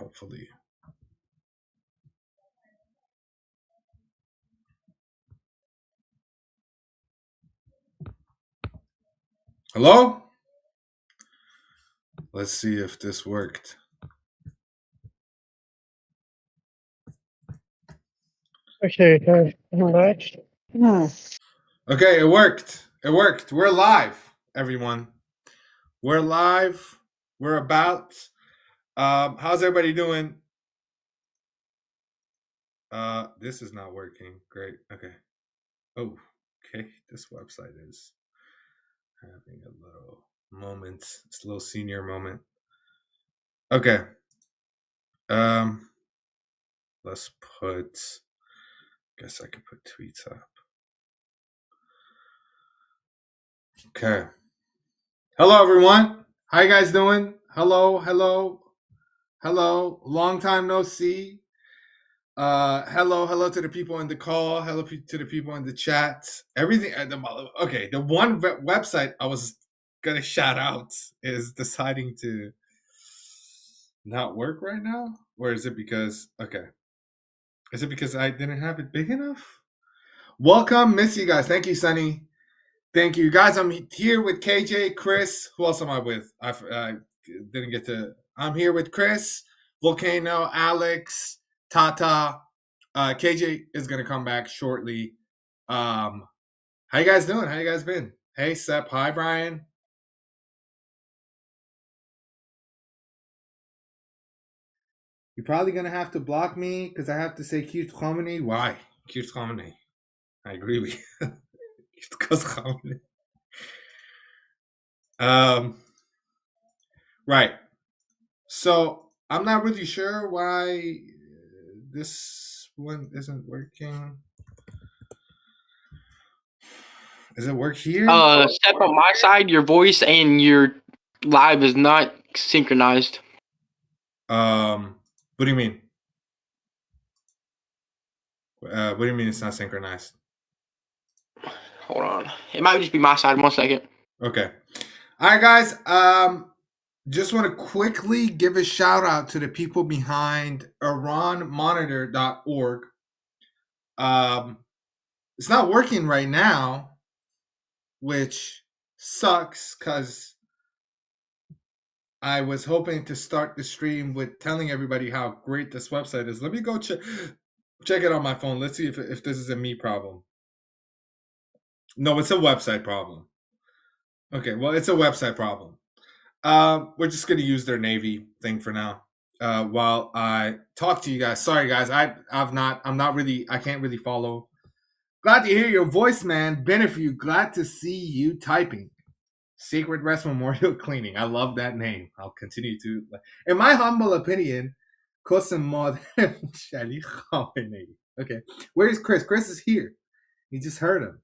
hopefully. Hello? Let's see if this worked. Okay, I'm back. Okay, it worked. It worked. We're live, everyone. We're live. We're about. How's everybody doing? This is not working. Great. Okay. Oh, okay. This website is having a little moment. It's a little senior moment. Okay. Let's put. Guess I could put tweets up. Okay. Hello, everyone. How you guys doing? Hello, hello, hello. Long time no see. Hello to the people in the call. Hello to the people in the chat. Everything. Okay, the one website I was gonna shout out is deciding to not work right now, or is it because Is it because I didn't have it big enough? Welcome, miss you guys. Thank you, Sunny. Thank you, guys. I'm here with KJ, Chris. Who else am I with? I didn't get to. I'm here with Chris, Volcano, Alex, Tata. KJ is gonna come back shortly. How you guys doing? How you guys been? Hey, Sep. Hi, Brian. You're probably gonna have to block me because I have to say cute comedy. Why? Cute comedy. I agree with you. Cute comedy. Right. So I'm not really sure why this one isn't working. Does it work here? Step on my side, your voice and your live is not synchronized. What do you mean? What do you mean it's not synchronized? Hold on. It might just be my side. 1 second. Okay. All right, guys. Just want to quickly give a shout out to the people behind iranmonitor.org. It's not working right now, which sucks because I was hoping to start the stream with telling everybody how great this website is. Let me go check it on my phone. Let's see if this is a me problem. No, it's a website problem. Okay, well, it's a website problem. We're just gonna use their Navy thing for now. While I talk to you guys. Sorry, guys. I can't really follow. Glad to hear your voice, man. Benefit, glad to see you typing. Sacred Rest Memorial Cleaning. I love that name. I'll continue to. In my humble opinion, okay. Where's Chris? Chris is here. You just heard him.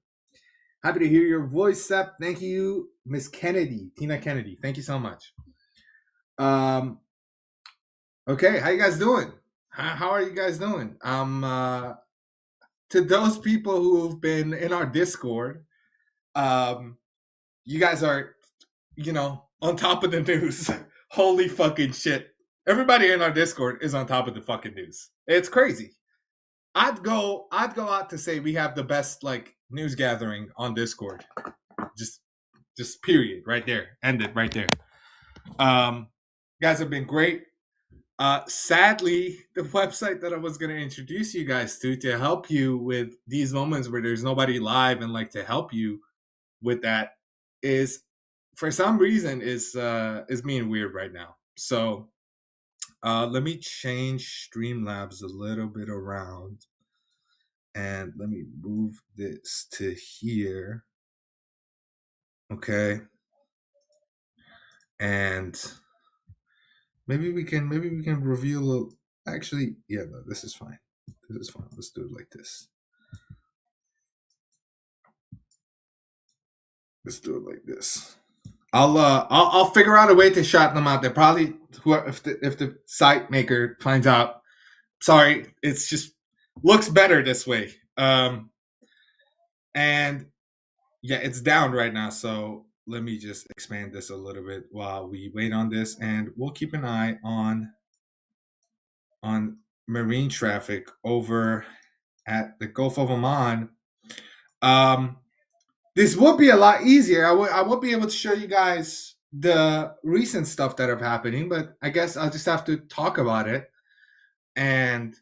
Happy to hear your voice, Sep. Thank you, Miss Kennedy, Tina Kennedy. Thank you so much. Okay, how you guys doing? How are you guys doing? To those people who've been in our Discord, you guys are, on top of the news. Holy fucking shit. Everybody in our Discord is on top of the fucking news. It's crazy. I'd go out to say we have the best news gathering on Discord. Just period right there. End it right there. You guys have been great. Sadly, the website that I was going to introduce you guys to help you with these moments where there's nobody live and to help you with that is for some reason is being weird right now. So let me change Streamlabs a little bit around and let me move this to here. Okay. And maybe we can reveal actually, yeah, no, this is fine. This is fine. Let's do it like this. Let's do it like this. I'll figure out a way to shout them out. They probably if the site maker finds out. Sorry, it's just looks better this way. And yeah, it's down right now. So let me just expand this a little bit while we wait on this, and we'll keep an eye on on marine traffic over at the Gulf of Oman. This would be a lot easier. I would be able to show you guys the recent stuff that are happening, but I guess I'll just have to talk about it. And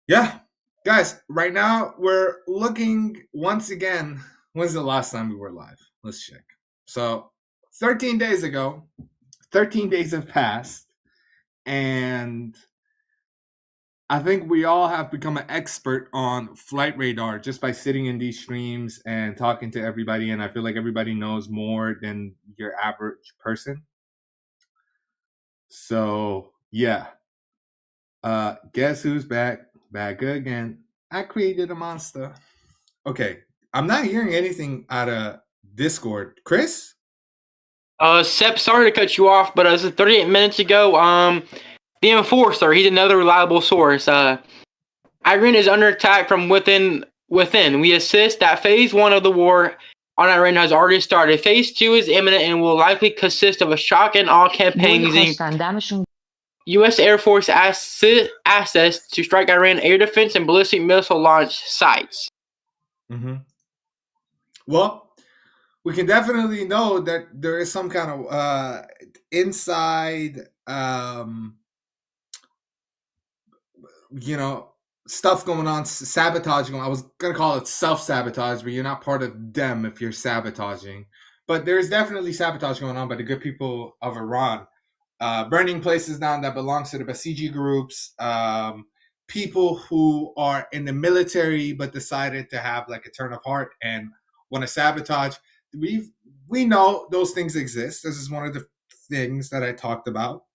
yeah, guys, right now we're looking once again. When's the last time we were live? Let's check. So 13 days ago, 13 days have passed, and I think we all have become an expert on flight radar just by sitting in these streams and talking to everybody. And I feel like everybody knows more than your average person. So yeah. Guess who's back? Back again. I created a monster. Okay. I'm not hearing anything out of Discord. Chris? Sep, sorry to cut you off, but as of 38 minutes ago, the Enforcer, he's another reliable source. Iran is under attack from within. We assist that phase 1 of the war on Iran has already started. Phase 2 is imminent and will likely consist of a shock and awe campaign using U.S. Air Force assets to strike Iran air defense and ballistic missile launch sites. Mm-hmm. Well, we can definitely know that there is some kind of inside, stuff going on, sabotaging. I was going to call it self-sabotage, but you're not part of them if you're sabotaging. But there's definitely sabotage going on by the good people of Iran. Burning places down that belongs to the Basiji groups, people who are in the military but decided to have like a turn of heart and want to sabotage. We know those things exist. This is one of the things that I talked about.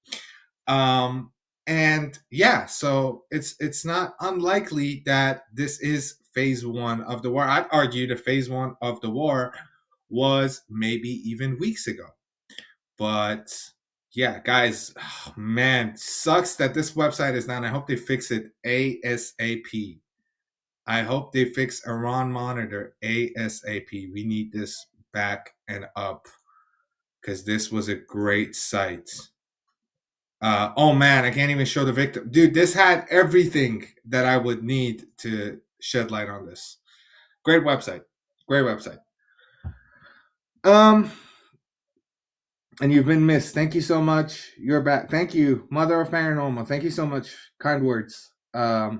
And yeah, so it's not unlikely that this is phase 1 of the war. I'd argue the phase 1 of the war was maybe even weeks ago. But yeah, guys, man, sucks that this website is down. I hope they fix it ASAP. I hope they fix Iran Monitor ASAP. We need this back and up because this was a great site. Oh man, I can't even show the victim. Dude, this had everything that I would need to shed light on this. Great website. Great website. And you've been missed. Thank you so much. You're back. Thank you, Mother of Paranormal. Thank you so much. Kind words. Flight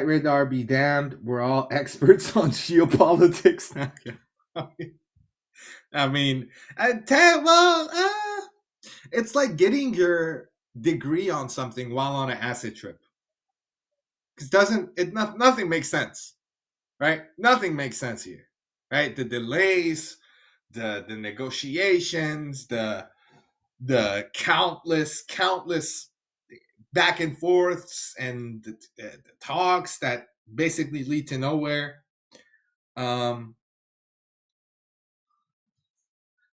radar be damned. We're all experts on geopolitics now. I mean, it's like getting your degree on something while on an acid trip. Because nothing makes sense, right? Nothing makes sense here, right? The delays, the negotiations, the countless back and forths and the talks that basically lead to nowhere.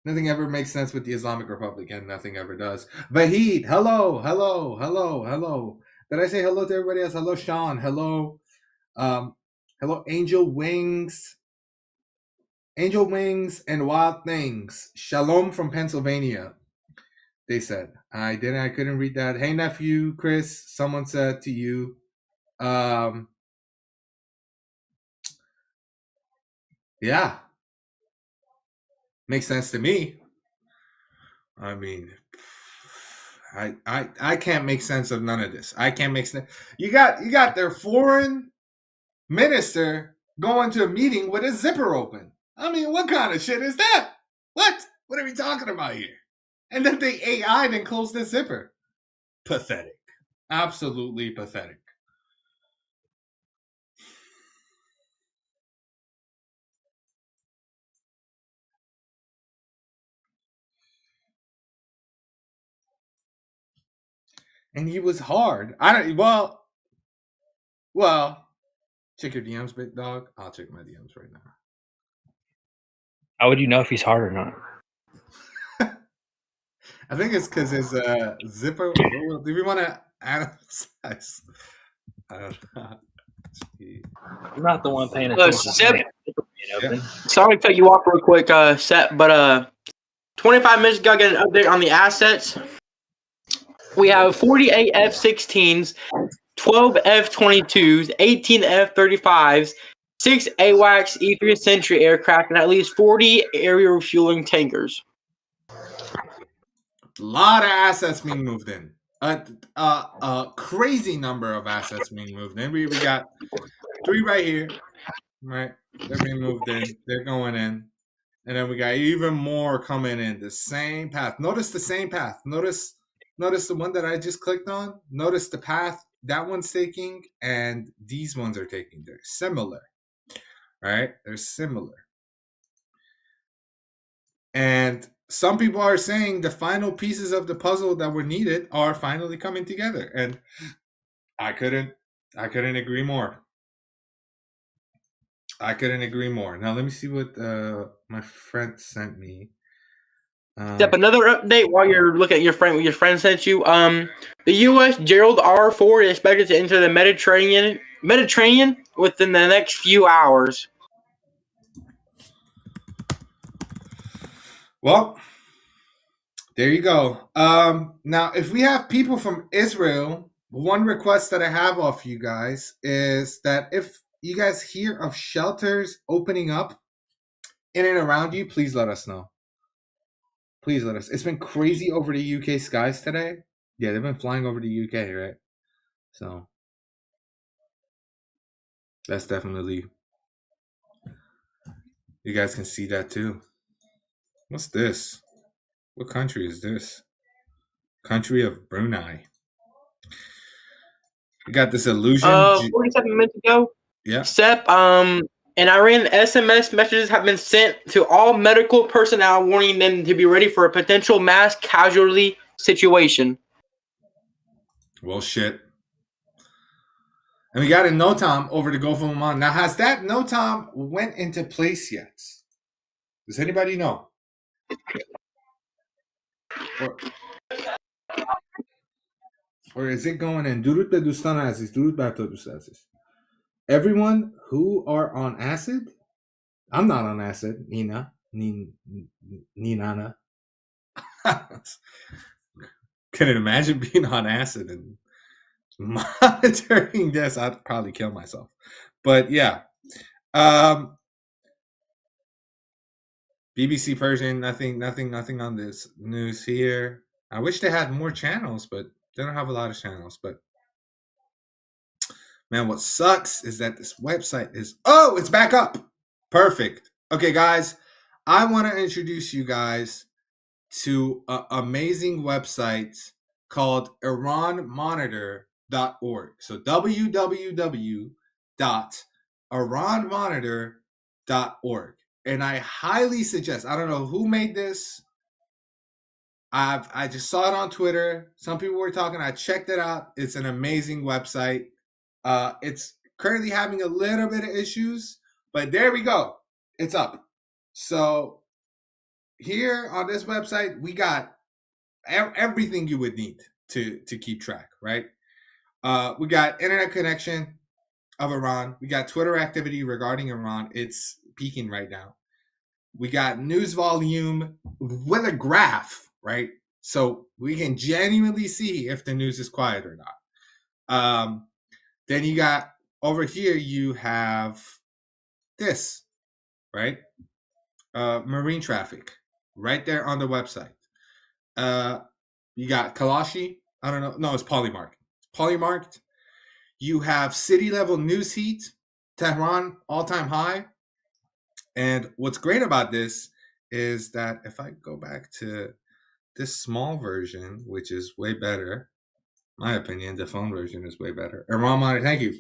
Nothing ever makes sense with the Islamic Republic, and nothing ever does. Vahid, hello. Did I say hello to everybody else? Hello, Sean. Hello, hello, Angel Wings and Wild Things. Shalom from Pennsylvania. They said. I couldn't read that. Hey, nephew, Chris, someone said to you. Yeah. Makes sense to me. I mean, I can't make sense of none of this. I can't make sense. You got their foreign minister going to a meeting with a zipper open. I mean, what kind of shit is that? What are we talking about here? And then they AI'd and closed the zipper. Pathetic. Absolutely pathetic. And he was hard. Well, check your DMs, big dog. I'll check my DMs right now. How would you know if he's hard or not? I think it's because his zipper. Do we want to add size? I don't know. I'm not the one paying attention. Sorry to cut you off real quick, Seth, but 25 minutes ago, I got an update on the assets. We have 48 F-16s, 12 F-22s, 18 F-35s, 6 AWACS E-3 Sentry aircraft, and at least 40 aerial refueling tankers. A lot of assets being moved in. A crazy number of assets being moved in. We got 3 right here, right? They're being moved in. They're going in. And then we got even more coming in the same path. Notice the same path. Notice the one that I just clicked on. Notice the path that one's taking and these ones are taking. They're similar, right? They're similar. And some people are saying the final pieces of the puzzle that were needed are finally coming together. And I couldn't agree more. I couldn't agree more. Now let me see what my friend sent me. Step, another update while you're looking at what your friend sent you. The U.S. Gerald R4 is expected to enter the Mediterranean within the next few hours. Well, there you go. Now, if we have people from Israel, one request that I have of you guys is that if you guys hear of shelters opening up in and around you, please let us know. Please let us. It's been crazy over the UK skies today. Yeah, they've been flying over the UK, right? So that's definitely, you guys can see that too. What's this? What country is this? Country of Brunei. We got this illusion. 47 minutes ago. Yeah. Sep, and Iran SMS messages have been sent to all medical personnel warning them to be ready for a potential mass casualty situation. Well, shit. And we got a NOTAM over the Gulf of Oman. Now, has that NOTAM went into place yet? Does anybody know? Or is it going in? Durut be dostan aziz, durut bar to dost aziz. Everyone who are on acid? I'm not on acid, Nina. Ninana. Can you imagine being on acid and monitoring this? I'd probably kill myself. But yeah. BBC Persian, nothing on this news here. I wish they had more channels, but they don't have a lot of channels. But man, what sucks is that this website is, it's back up. Perfect. Okay, guys, I want to introduce you guys to an amazing website called IranMonitor.org. So www.IranMonitor.org. And I highly suggest, I don't know who made this. I just saw it on Twitter. Some people were talking. I checked it out. It's an amazing website. It's currently having a little bit of issues, but there we go. It's up. So here on this website, we got everything you would need to keep track, right? We got internet connection of Iran. We got Twitter activity regarding Iran. It's peaking right now. We got news volume with a graph, right? So we can genuinely see if the news is quiet or not. Then you got over here, you have this, right? Marine traffic right there on the website. You got Kalashi. I don't know. No, it's Polymarked. Polymarked. You have city level news heat. Tehran all-time high. And what's great about this is that if I go back to this small version, which is way better, my opinion, the phone version is way better. Iran Monitor, thank you.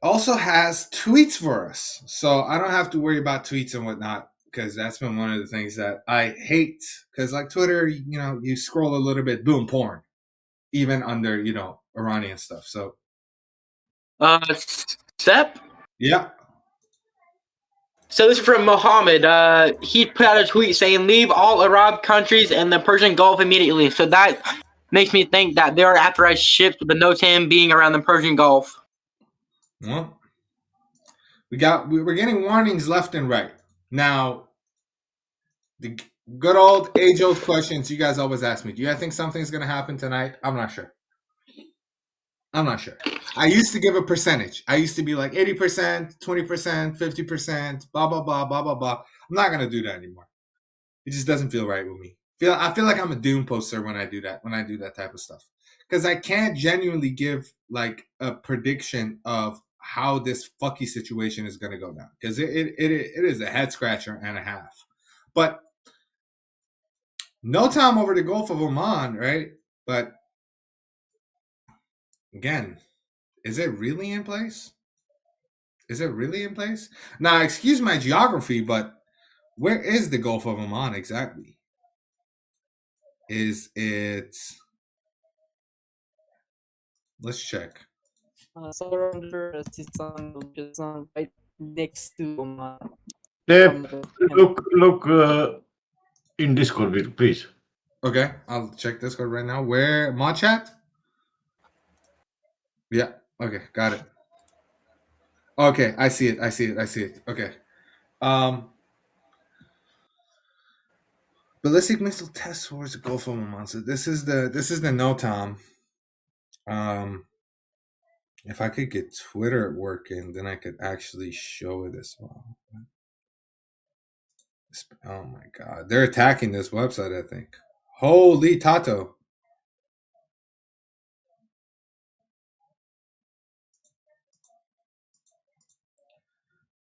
Also has tweets for us. So I don't have to worry about tweets and whatnot, because that's been one of the things that I hate. Because like Twitter, you scroll a little bit, boom, porn. Even under, Iranian stuff. So Sep? Yeah. So this is from Mohammed. He put out a tweet saying, "Leave all Arab countries and the Persian Gulf immediately." So that makes me think that there are authorized ships with the NOTAM being around the Persian Gulf. Well, we're getting warnings left and right. Now, The good old age-old questions you guys always ask me. Do you guys think something's going to happen tonight? I'm not sure. I used to give a percentage. I used to be like 80%, 20%, 50%, blah, blah, blah, blah, blah, blah. I'm not going to do that anymore. It just doesn't feel right with me. I feel like I'm a doom poster when I do that type of stuff. Because I can't genuinely give like a prediction of how this fucky situation is going to go down. Because it is a head scratcher and a half. But no time over the Gulf of Oman, right? But again, is it really in place? Now, excuse my geography, but where is the Gulf of Oman exactly? Is it? Let's check. Somewhere under Sistan, right next to Oman. Deb, look in Discord, please. Okay, I'll check Discord right now. Where mod chat? Yeah. Okay, got it. Okay, I see it. Okay. Ballistic missile test towards the Gulf of Oman. So this is the NOTAM. If I could get Twitter working, then I could actually show it as well. Oh my god, they're attacking this website. I think. Holy Tato.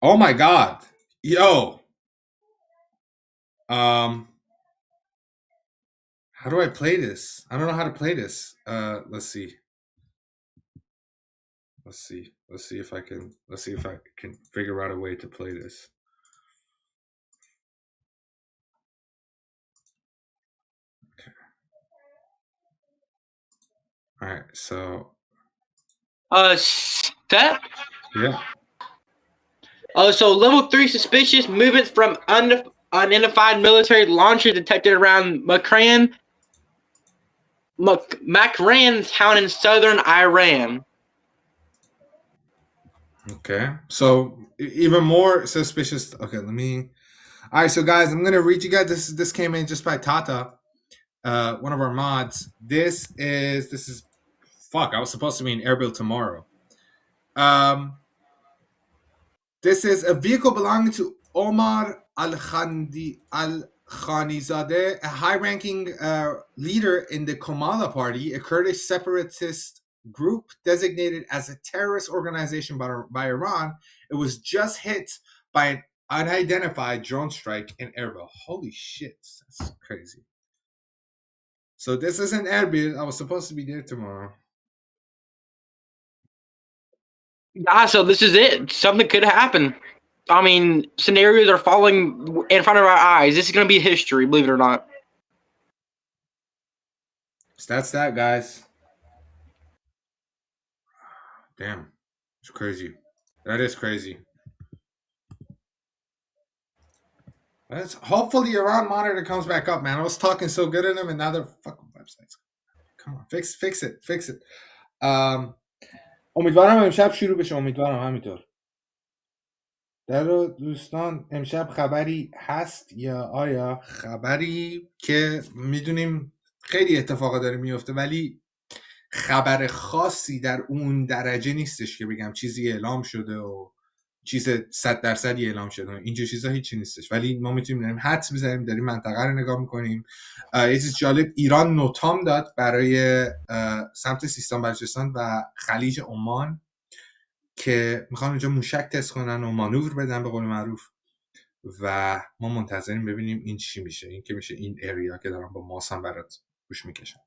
Oh my god. Yo. How do I play this? I don't know how to play this. Let's see. Let's see if I can figure out a way to play this. Okay. All right, so Step. yeah. So level 3 suspicious movements from unidentified military launcher detected around Makran town in southern Iran. Okay, so even more suspicious. Okay, let me. All right, so guys, I'm gonna read you guys. This came in just by Tata, one of our mods. This is fuck. I was supposed to be in Erbil tomorrow. This is a vehicle belonging to Omar Al-Khanizadeh, a high-ranking leader in the Kamala Party, a Kurdish separatist group designated as a terrorist organization by Iran. It was just hit by an unidentified drone strike in Erbil. Holy shit, that's crazy. So this is in Erbil. I was supposed to be there tomorrow. Yeah, so this is it. Something could happen. I mean, scenarios are falling in front of our eyes. This is going to be history, believe it or not. So that's that, guys. Damn, it's crazy. That is crazy. Hopefully Iran monitor comes back up, man. I was talking so good in them, and now they're fucking websites. Come on, fix it. امیدوارم امشب شروع بشه. امیدوارم همینطور. در دوستان امشب خبری هست یا آیا خبری که میدونیم خیلی اتفاقا داره میفته، ولی خبر خاصی در اون درجه نیستش که بگم چیزی اعلام شده و چیز 100% اعلام شده. اینجور چیزا هیچی نیستش، ولی ما میتونیم بریم حدس بزنیم، داریم منطقه رو نگاه میکنیم. یه چیز جالب، ایران نوتام داد برای سمت سیستان بلوچستان و خلیج عمان که میخوان اونجا موشک تست کنن و مانور بدن به قول معروف، و ما منتظریم ببینیم این چی میشه. این که میشه این اریا که دارم با ماس هم برات گوش میکشم.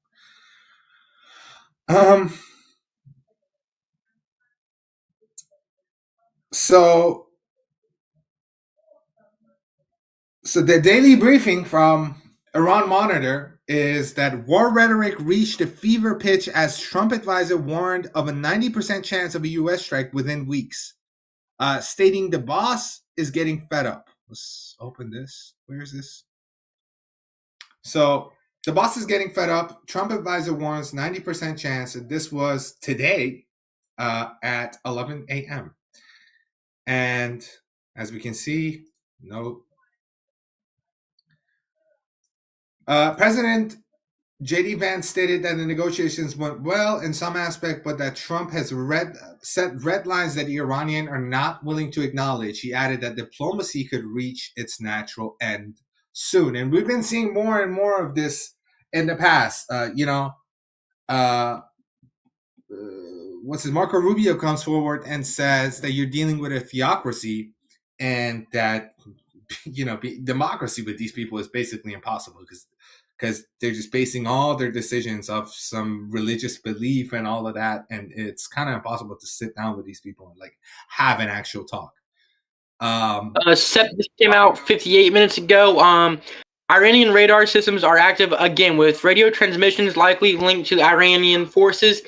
So the daily briefing from Iran Monitor is that war rhetoric reached a fever pitch as Trump advisor warned of a 90% chance of a U.S. strike within weeks, stating the boss is getting fed up. Let's open this. Where is this? So the boss is getting fed up. Trump advisor warns 90% chance. This was today at 11 a.m. And as we can see, no President J.D. Vance stated that the negotiations went well in some aspect, but that Trump has set red lines that the Iranians are not willing to acknowledge. He added that diplomacy could reach its natural end soon. And we've been seeing more and more of this in the past. Marco Rubio comes forward and says that you're dealing with a theocracy and that, democracy with these people is basically impossible because they're just basing all their decisions off some religious belief and all of that, and it's kind of impossible to sit down with these people and like have an actual talk. SEP just came out 58 minutes ago. Iranian radar systems are active again, with radio transmissions likely linked to Iranian forces.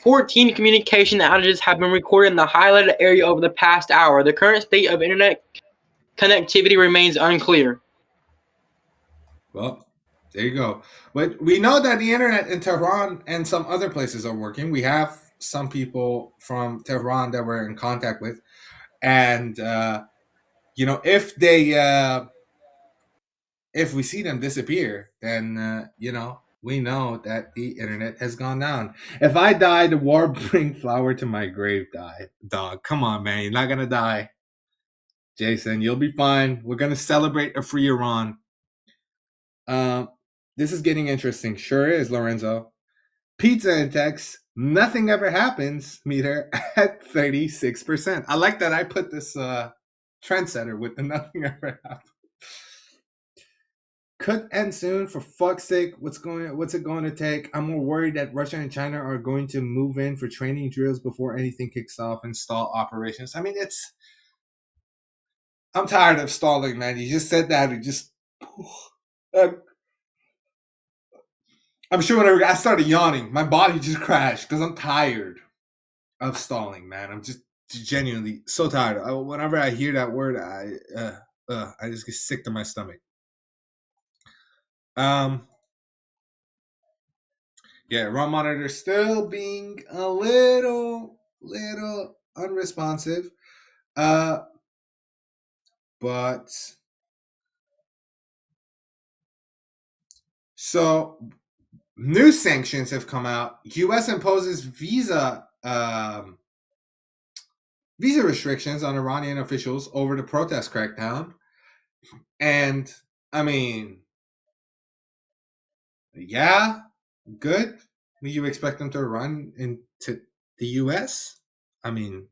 14 communication outages have been recorded in the highlighted area over the past hour. The current state of internet connectivity remains unclear. Well, there you go. But we know that the internet in Tehran and some other places are working. We have some people from Tehran that we're in contact with. And, if we see them disappear, then, we know that the internet has gone down. If I die, the war bring flower to my grave, dog. Come on, man. You're not going to die. Jason, you'll be fine. We're going to celebrate a free Iran. This is getting interesting. Sure is, Lorenzo. Pizza Index, nothing ever happens, meter at 36%. I like that I put this trendsetter with the nothing ever happens. Could end soon, for fuck's sake. What's it going to take? I'm more worried that Russia and China are going to move in for training drills before anything kicks off and stall operations. I mean, I'm tired of stalling, man. You just said that. I'm sure whenever I started yawning, my body just crashed because I'm tired of stalling, man. I'm just genuinely so tired. Whenever I hear that word, I just get sick to my stomach. Iran monitor still being a little unresponsive. But so new sanctions have come out. U.S. imposes visa restrictions on Iranian officials over the protest crackdown. And I mean, yeah, good. You expect them to run into the U.S.? I mean,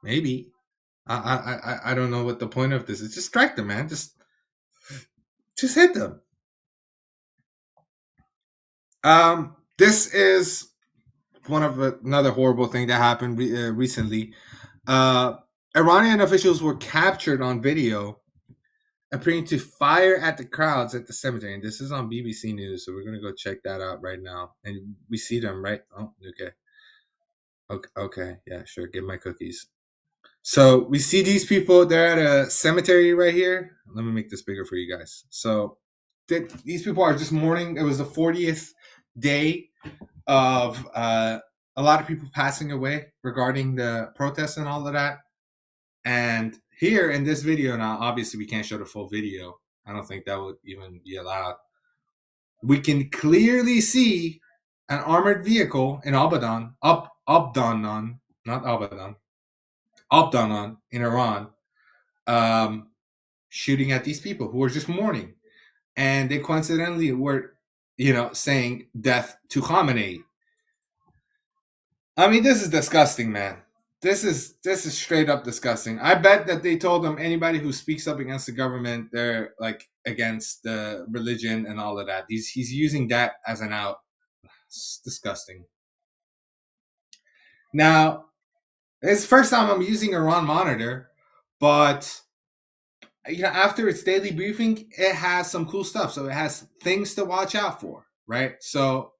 maybe. I don't know what the point of this is. Just strike them, man. Just hit them. This is another horrible thing that happened recently. Iranian officials were captured on video appearing to fire at the crowds at the cemetery. And this is on BBC News, so we're going to go check that out right now. And we see them, right? Oh, okay. Okay, yeah, sure. Give my cookies. So we see these people. They're at a cemetery right here. Let me make this bigger for you guys. So these people are just mourning. It was the 40th day of a lot of people passing away regarding the protests and all of that. And here in this video, now obviously we can't show the full video. I don't think that would even be allowed. We can clearly see an armored vehicle in Abadan, Abdanan in Iran, shooting at these people who were just mourning. And they coincidentally were, saying death to Khamenei. I mean, this is disgusting, man. This is straight up disgusting. I bet that they told them anybody who speaks up against the government, they're like against the religion and all of that. He's using that as an out. It's disgusting. Now, it's the first time I'm using Iran Monitor, but after its daily briefing, it has some cool stuff. So it has things to watch out for, right? So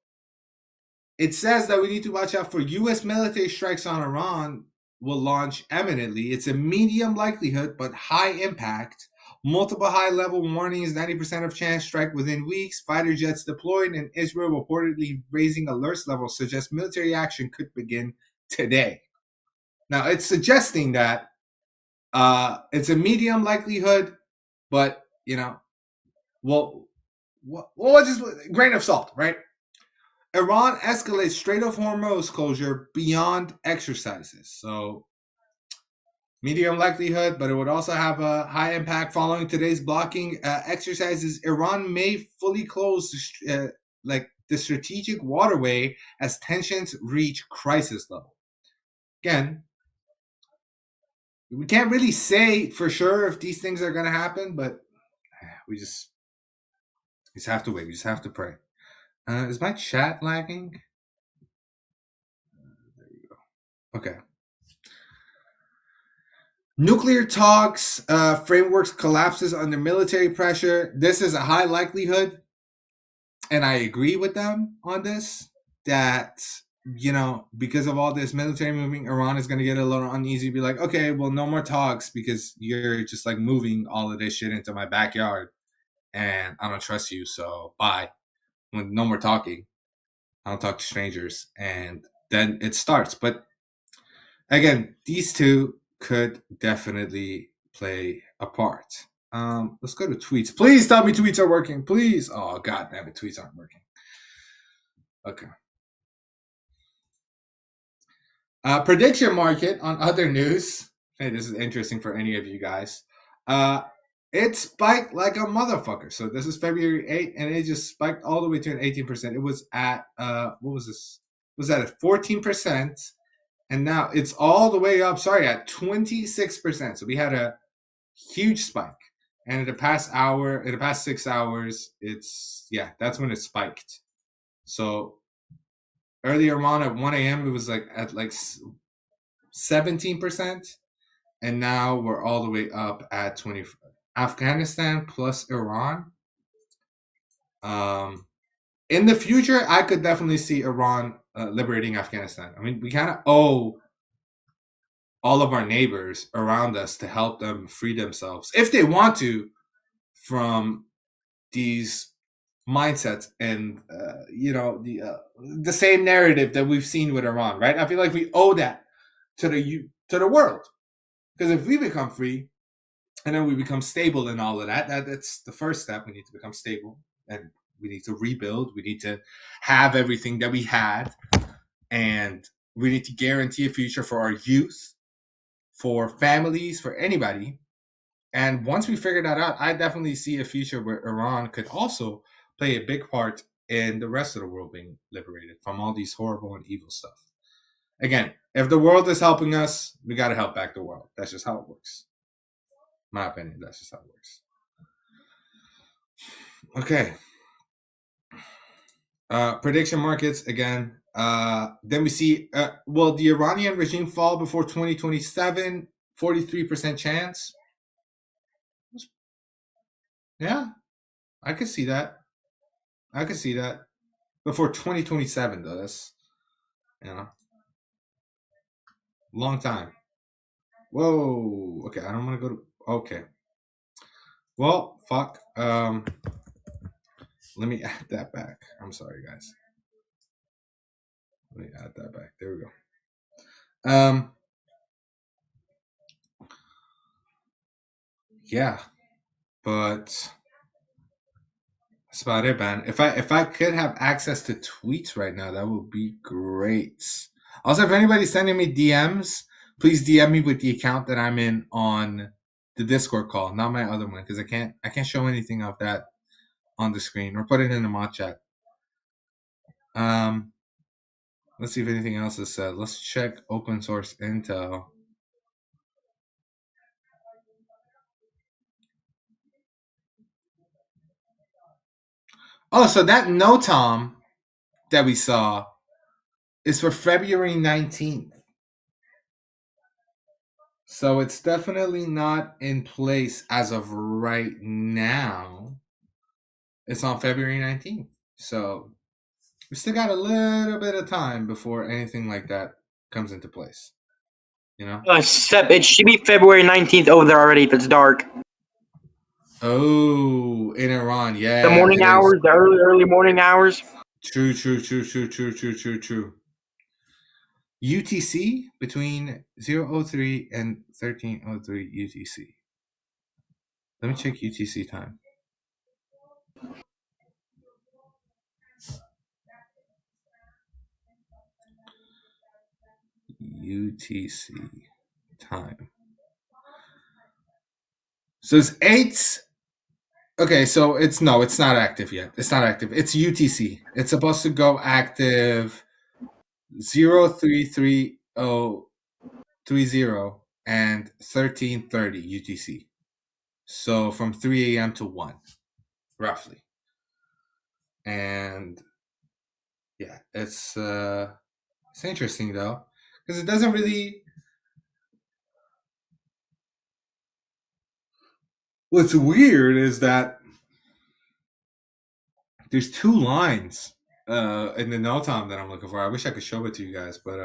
it says that we need to watch out for U.S. military strikes on Iran will launch imminently. It's a medium likelihood, but high impact. Multiple high-level warnings, 90% of chance strike within weeks. Fighter jets deployed, and Israel reportedly raising alerts levels suggest military action could begin today. Now, it's suggesting that it's a medium likelihood, but, well, just grain of salt, right? Iran escalates Strait of Hormuz closure beyond exercises. So medium likelihood, but it would also have a high impact following today's blocking exercises. Iran may fully close the strategic waterway as tensions reach crisis level. Again, we can't really say for sure if these things are going to happen, but we just have to wait. We just have to pray. Is my chat lagging? There you go. Okay. Nuclear talks frameworks collapses under military pressure. This is a high likelihood, and I agree with them on this, that, because of all this military moving, Iran is going to get a little uneasy, be like, okay, well, no more talks because you're just like moving all of this shit into my backyard, and I don't trust you, so bye. With no more talking, I don't talk to strangers, and then it starts. But again, these two could definitely play a part. Let's go to tweets. Please tell me tweets are working. Please. Oh, God damn it. Tweets aren't working. Okay. Prediction market on other news. Hey, this is interesting for any of you guys. It spiked like a motherfucker. So this is February 8th, and it just spiked all the way to an 18%. It was at, what was this? It was at a 14%. And now it's all the way up, at 26%. So we had a huge spike. And in the past 6 hours, that's when it spiked. So earlier on at 1 a.m., it was at 17%. And now we're all the way up at 20. Afghanistan plus Iran. In the future, I could definitely see Iran liberating Afghanistan. I mean, we kind of owe all of our neighbors around us to help them free themselves, if they want to, from these mindsets and the same narrative that we've seen with Iran, right? I feel like we owe that to the world, because if we become free and then we become stable and all of that's the first step. We need to become stable, and we need to rebuild. We need to have everything that we had, and we need to guarantee a future for our youth, for families, for anybody. And once we figure that out, I definitely see a future where Iran could also play a big part in the rest of the world being liberated from all these horrible and evil stuff. Again, if the world is helping us, we got to help back the world. That's just how it works. My opinion, that's just how it works. Okay. Prediction markets again. Then we see, will the Iranian regime fall before 2027? 43% chance. Yeah, I could see that. Before 2027, though. That's, long time. Whoa. Okay, I don't want to go to. Okay. Well, fuck. Let me add that back. I'm sorry, guys. Let me add that back. There we go. Yeah, but that's about it, man. If I could have access to tweets right now, that would be great. Also, if anybody's sending me DMs, please DM me with the account that I'm in on the Discord call, not my other one, because I can't show anything of that on the screen, or put it in the mod chat. Let's see if anything else is said. Let's check open source intel. Oh, so that NOTAM that we saw is for February 19th. So it's definitely not in place as of right now. It's on February 19th. So we still got a little bit of time before anything like that comes into place. Sep, it should be February 19th over there already if it's dark. Oh, in Iran, yeah. The morning hours, the early morning hours. True. UTC between 0:03 and 13:03 UTC. Let me check UTC time. UTC time. So it's 8. Okay, so it's not active yet. It's not active. It's UTC. It's supposed to go active 0330 and 1330 UTC. So from 3 a.m. to 1, roughly. And yeah, it's interesting though, because it doesn't really. What's weird is that there's 2 lines in the no time that I'm looking for. I wish I could show it to you guys, but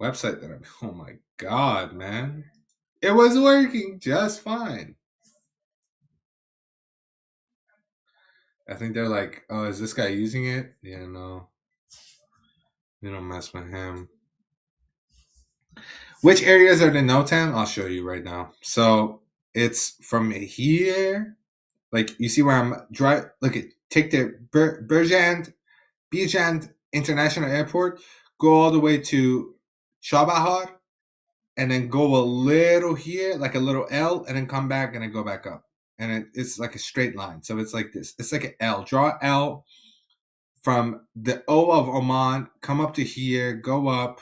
website that I'm. Oh my god, man! It was working just fine. I think they're like, oh, is this guy using it? Yeah, no. You don't mess with him. Which areas are the NOTAM? I'll show you right now. So it's from here. Like, you see where I'm drive. Look at take the Birjand International Airport, go all the way to Chabahar, and then go a little here, like a little L, and then come back and then go back up. And it's like a straight line. So it's like this. It's like an L. Draw L from the O of Oman, come up to here, go up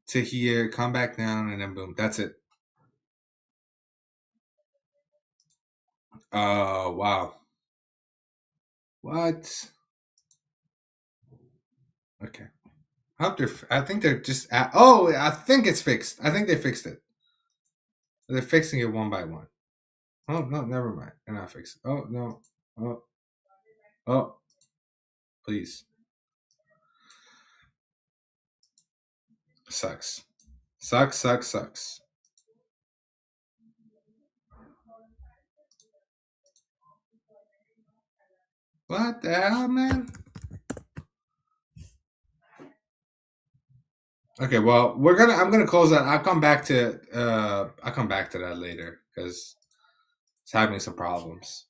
to here, come back down, and then boom. That's it. Oh, wow. What? Okay. I think they're just I think it's fixed. I think they fixed it. They're fixing it one by one. Oh, no, never mind. They're not fixed. Oh, no. Oh. Please. Sucks. Sucks. What the hell, man? Okay, well, I'm gonna close that. I'll come back to that later because it's having some problems.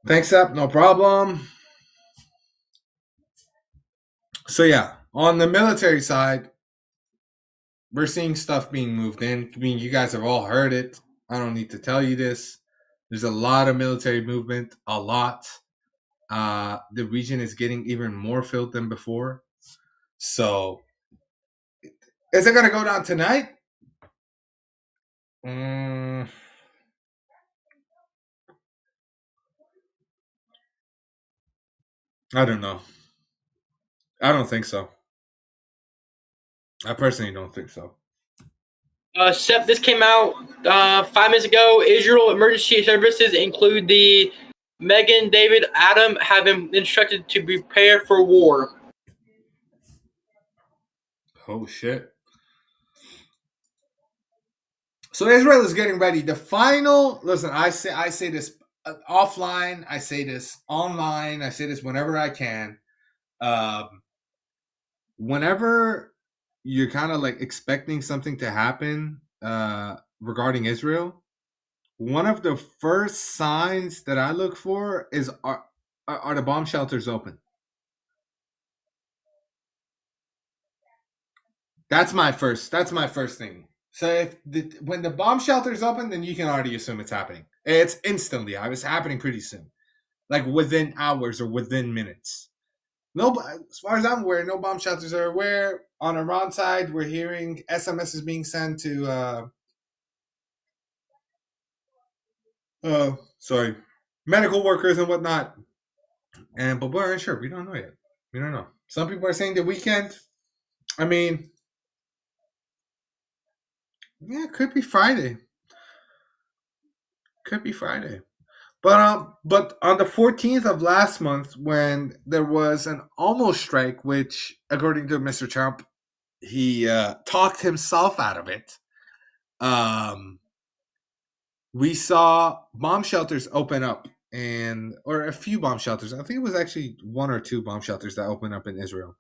Thanks up, no problem. So yeah, on the military side, we're seeing stuff being moved in. I mean, you guys have all heard it. I don't need to tell you this. There's a lot of military movement, a lot. The region is getting even more filled than before. So, is it going to go down tonight? I don't know. I don't think so. I personally don't think so. Sep, this came out 5 minutes ago. Israel emergency services include the Megan David Adam have been instructed to prepare for war. Oh shit. So Israel is getting ready. The final, listen, I say this offline, I say this online, I say this whenever I can. Whenever you're kind of like expecting something to happen regarding Israel, one of the first signs that I look for is are the bomb shelters open? That's my first thing. So when the bomb shelters open, then you can already assume it's happening. It's instantly. It's happening pretty soon, like within hours or within minutes. No, as far as I'm aware, no bomb shelters are aware. On Iran side, we're hearing SMSs being sent to medical workers and whatnot. But we're unsure. We don't know yet. We don't know. Some people are saying the weekend. I mean, yeah, it could be Friday. But on the 14th of last month, when there was an almost strike, which according to Mr. Trump, he talked himself out of it. We saw bomb shelters open up, or a few bomb shelters. I think it was actually 1 or 2 bomb shelters that opened up in Israel.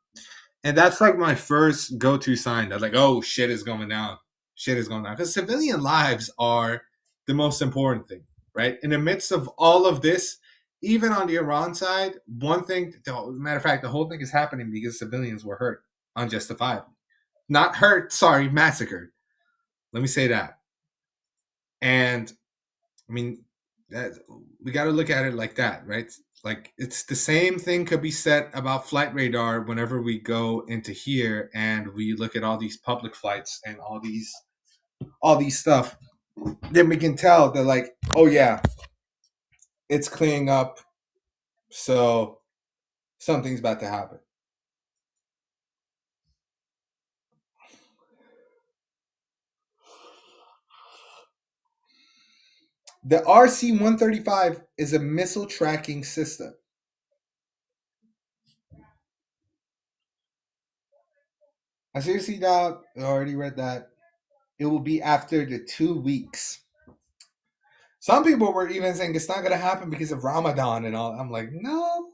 And that's like my first go-to sign that like, oh, shit is going down. Because civilian lives are the most important thing, right? In the midst of all of this, even on the Iran side, one thing, matter of fact, the whole thing is happening because civilians were hurt. unjustifiably. Not hurt, sorry, massacred. Let me say that. And I mean, we got to look at it like that, right? Like it's the same thing could be said about flight radar whenever we go into here and we look at all these public flights and all these stuff. Then we can tell that, like, oh yeah, it's clearing up, so something's about to happen. The RC-135 is a missile tracking system. I seriously doubt. I already read that. It will be after the 2 weeks. Some people were even saying it's not going to happen because of Ramadan and all. I'm like, no.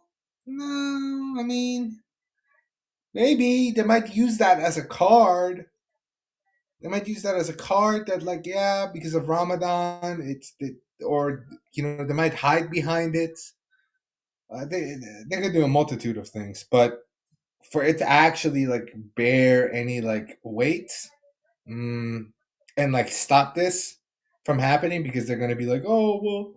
I mean, maybe they might use that as a card. They might use that as a card that, like, yeah, because of Ramadan, or they might hide behind it. They could do a multitude of things, but for it to actually like bear any like weight, and like stop this from happening, because they're gonna be like, oh well,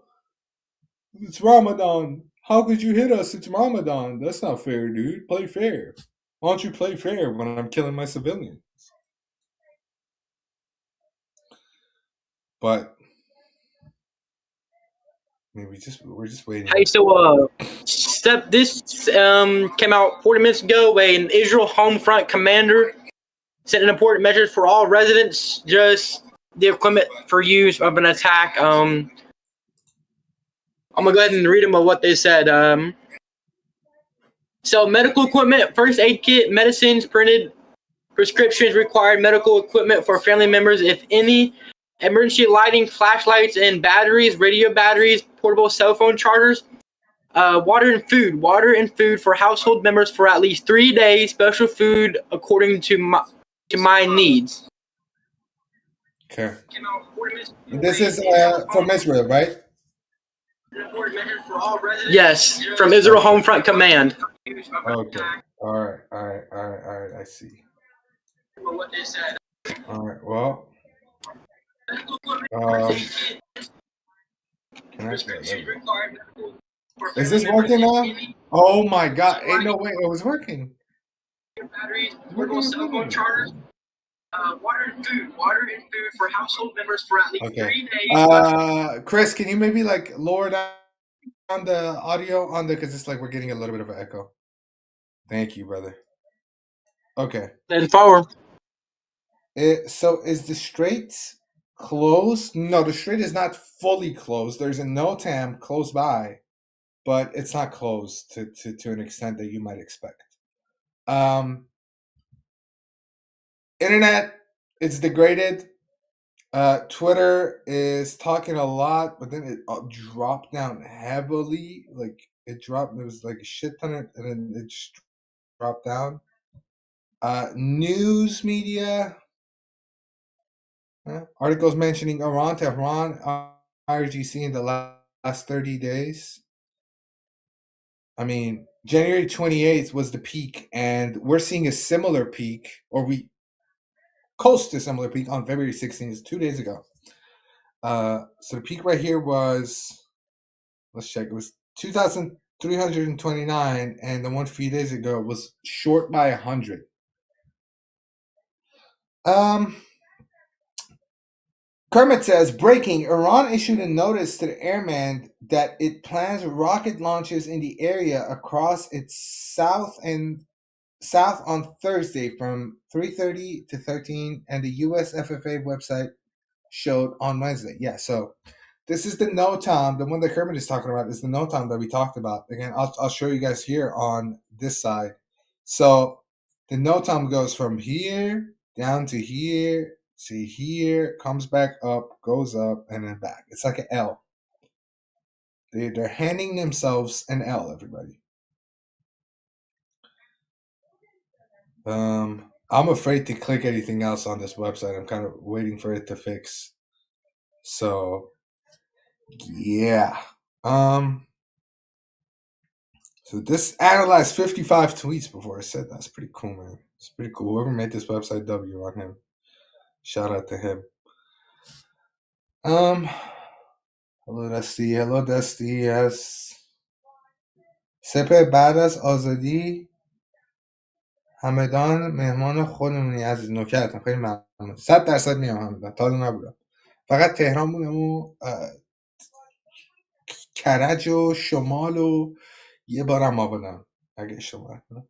it's Ramadan. How could you hit us? It's Ramadan. That's not fair, dude. Play fair. Why don't you play fair when I'm killing my civilians? But I mean, we're just waiting. Hey, so this came out 40 minutes ago. An Israel home front commander sent an important message for all residents: just the equipment for use of an attack. I'm gonna go ahead and read them of what they said. So medical equipment, first aid kit, medicines, printed prescriptions, required medical equipment for family members, if any, emergency lighting, flashlights and batteries, radio batteries, portable cell phone chargers, water and food for household members for at least 3 days, special food according to my needs. Okay. This is from Israel, right? Yes, from Israel Home Front Command. Okay. All right. I see. All right. Well. Is this working now? Oh my God! Ain't no way it was working. Portable cell phone chargers. Water and food for household members for at least 3 days. Chris, can you maybe like lower down the audio on the, because it's like we're getting a little bit of an echo. Thank you, brother. Okay. And forward. So is the strait closed? No, the strait is not fully closed. There's a NOTAM close by, but it's not closed to an extent that you might expect. Internet, it's degraded. Twitter is talking a lot, but then it dropped down heavily. Like it dropped. There was like a shit ton of, and then it just dropped down. News media. Articles mentioning Iran, Tehran, IRGC in the last 30 days. I mean, January 28th was the peak, and we're seeing a similar peak, or we close to a similar peak on February 16th, 2 days ago. So the peak right here was, let's check, it was 2,329, and the one few days ago was short by 100. Kermit says, breaking, Iran issued a notice to the airmen that it plans rocket launches in the area across its south on Thursday from 3:30 to 13, and the US FFA website showed on Wednesday. Yeah, so this is the NOTAM, the one that Kermit is talking about is the NOTAM that we talked about. Again, I'll show you guys here on this side. So the NOTAM goes from here down to here, see here, comes back up, goes up, and then back. It's like an L. They're handing themselves an L, everybody. I'm afraid to click anything else on this website. I'm kind of waiting for it to fix. So yeah. So this analyzed 55 tweets before I said that. That's pretty cool, man. It's pretty cool. Whoever made this website, W on him. Shout out to him. Hello Dusty. Hello Dusty. Yes. سپه بعد از آزادی همدان مهمان خودمونی عزیز نوکرتم خیلی ممنون 100% میام همدان تا حالا نبودم فقط تهران بودم و کرج و شمال و یه بارم آبادان اگه اشتباه نکنم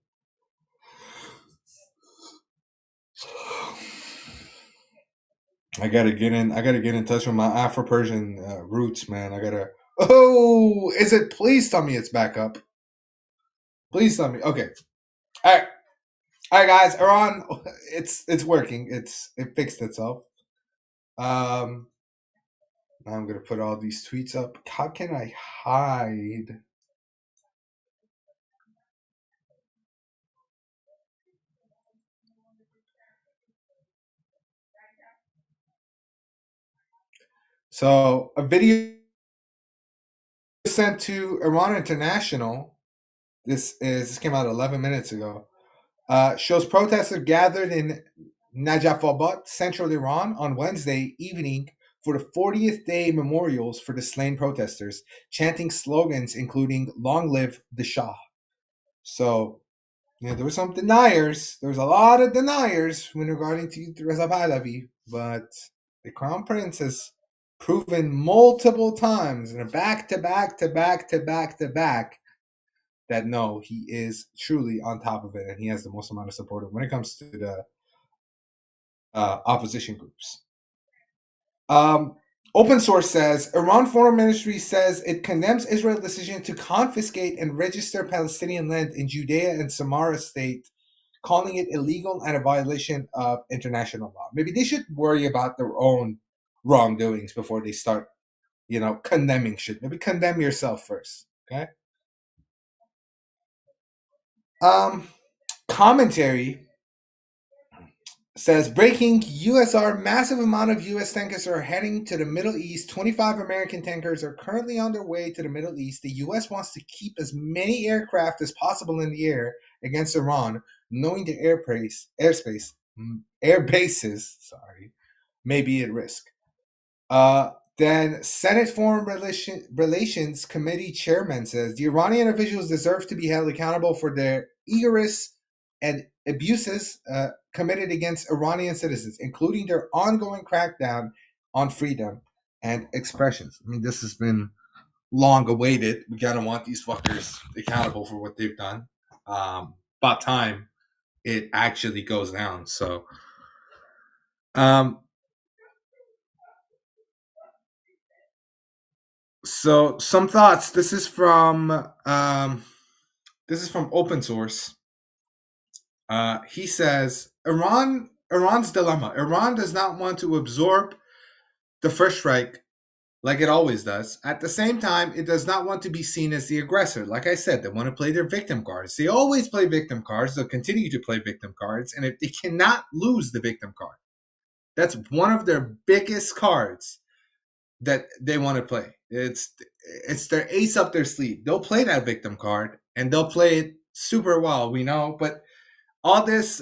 I gotta get in touch with my Afro-Persian roots, man. Oh, is it? Please tell me it's back up. Please tell me. Okay. All right, guys. Iran, it's working. It fixed itself. Now I'm gonna put all these tweets up. How can I hide? So a video sent to Iran International. This came out 11 minutes ago. Shows protesters gathered in Najafabad, central Iran, on Wednesday evening for the 40th day memorials for the slain protesters, chanting slogans including "Long live the Shah." So, there were some deniers. There was a lot of deniers when regarding to Reza Pahlavi, but the Crown Prince has proven multiple times, and back to back that no, he is truly on top of it, and he has the most amount of support when it comes to the opposition groups. Open Source says Iran Foreign Ministry says it condemns Israel's decision to confiscate and register Palestinian land in Judea and Samaria state, calling it illegal and a violation of international law. Maybe they should worry about their own wrongdoings before they start, condemning shit. Maybe condemn yourself first, okay? Commentary says breaking USR massive amount of US tankers are heading to the Middle East. 25 American tankers are currently on their way to the Middle East. The US wants to keep as many aircraft as possible in the air against Iran, knowing the air bases may be at risk. Then Senate Foreign Relations Committee Chairman says the Iranian officials deserve to be held accountable for their egregious and abuses committed against Iranian citizens, including their ongoing crackdown on freedom and expressions. I mean, this has been long awaited. We gotta want these fuckers accountable for what they've done. About time it actually goes down. So, so some thoughts. This is from Open Source. He says Iran's dilemma. Iran does not want to absorb the first strike like it always does. At the same time, it does not want to be seen as the aggressor. Like I said, they want to play their victim cards. They always play victim cards. They'll continue to play victim cards. And if they cannot lose the victim card, that's one of their biggest cards that they want to play. It's their ace up their sleeve. They'll play that victim card, and they'll play it super well, we know. But all this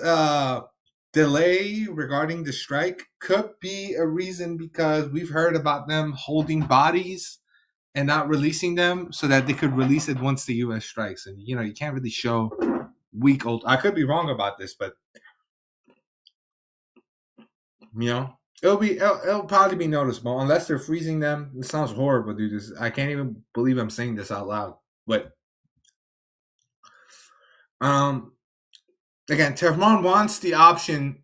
delay regarding the strike could be a reason because we've heard about them holding bodies and not releasing them so that they could release it once the U.S. strikes. And, you can't really show weak old. I could be wrong about this, but, it'll probably be noticeable unless they're freezing them. It sounds horrible, dude. I can't even believe I'm saying this out loud. But, again, Tehran wants the option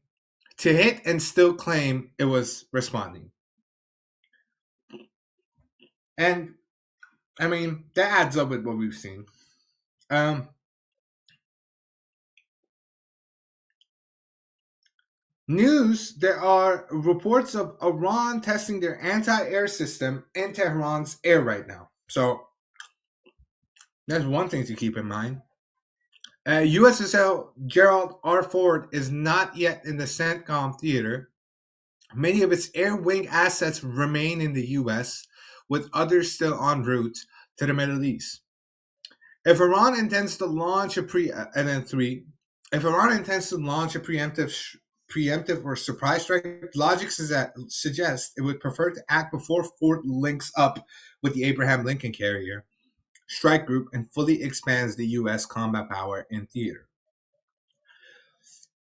to hit and still claim it was responding. And, I mean, that adds up with what we've seen. News, there are reports of Iran testing their anti-air system in Tehran's air right now. So, that's one thing to keep in mind. USSL Gerald R. Ford is not yet in the CENTCOM theater. Many of its air wing assets remain in the U.S., with others still en route to the Middle East. If Iran intends to launch a pre-NN3, If Iran intends to launch a preemptive or surprise strike, logic suggests it would prefer to act before Fort links up with the Abraham Lincoln Carrier strike group and fully expands the U.S. combat power in theater.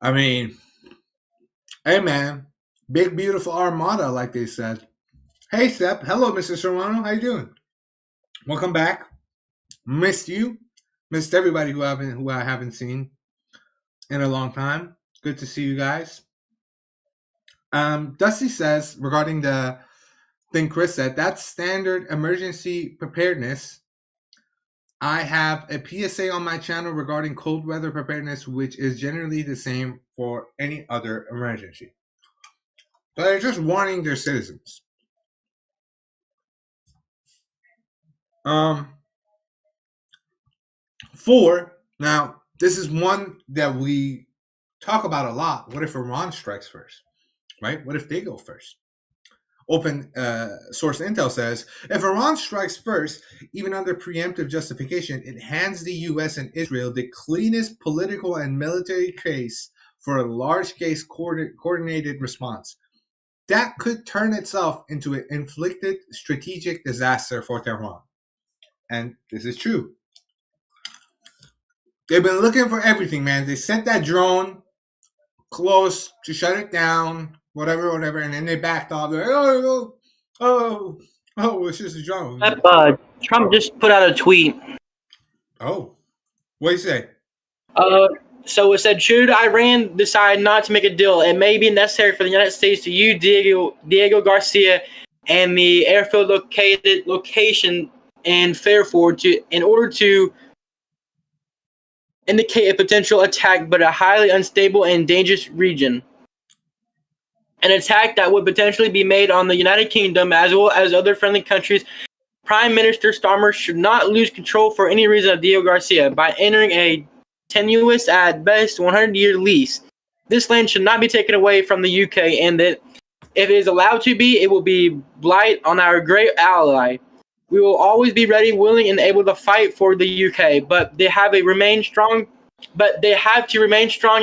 I mean, hey man, big beautiful armada, like they said. Hey Sep, hello Mr. Serrano, how you doing? Welcome back. Missed you, missed everybody who I haven't seen in a long time. Good to see you guys. Dusty says regarding the thing Chris said, that's standard emergency preparedness. I have a PSA on my channel regarding cold weather preparedness, which is generally the same for any other emergency. So they're just warning their citizens. Four, now this is one that we talk about a lot. What if Iran strikes first, right? What if they go first? Open source intel says, if Iran strikes first, even under preemptive justification, it hands the U.S. and Israel the cleanest political and military case for a large-scale coordinated response. That could turn itself into an inflicted strategic disaster for Tehran. And this is true. They've been looking for everything, man. They sent that drone close to shut it down, whatever, and then they backed off. They're like, oh, it's just a drone. Trump just put out a tweet. Oh, what do you say? So it said, should Iran decide not to make a deal, it may be necessary for the United States to use Diego Garcia and the airfield location in Fairford in order to indicate a potential attack, but a highly unstable and dangerous region. An attack that would potentially be made on the United Kingdom as well as other friendly countries. Prime Minister Starmer should not lose control for any reason of Diego Garcia by entering a tenuous, at best, 100-year lease. This land should not be taken away from the UK, and that if it is allowed to be, it will be blight on our great ally. We will always be ready, willing, and able to fight for the UK, but they have to remain strong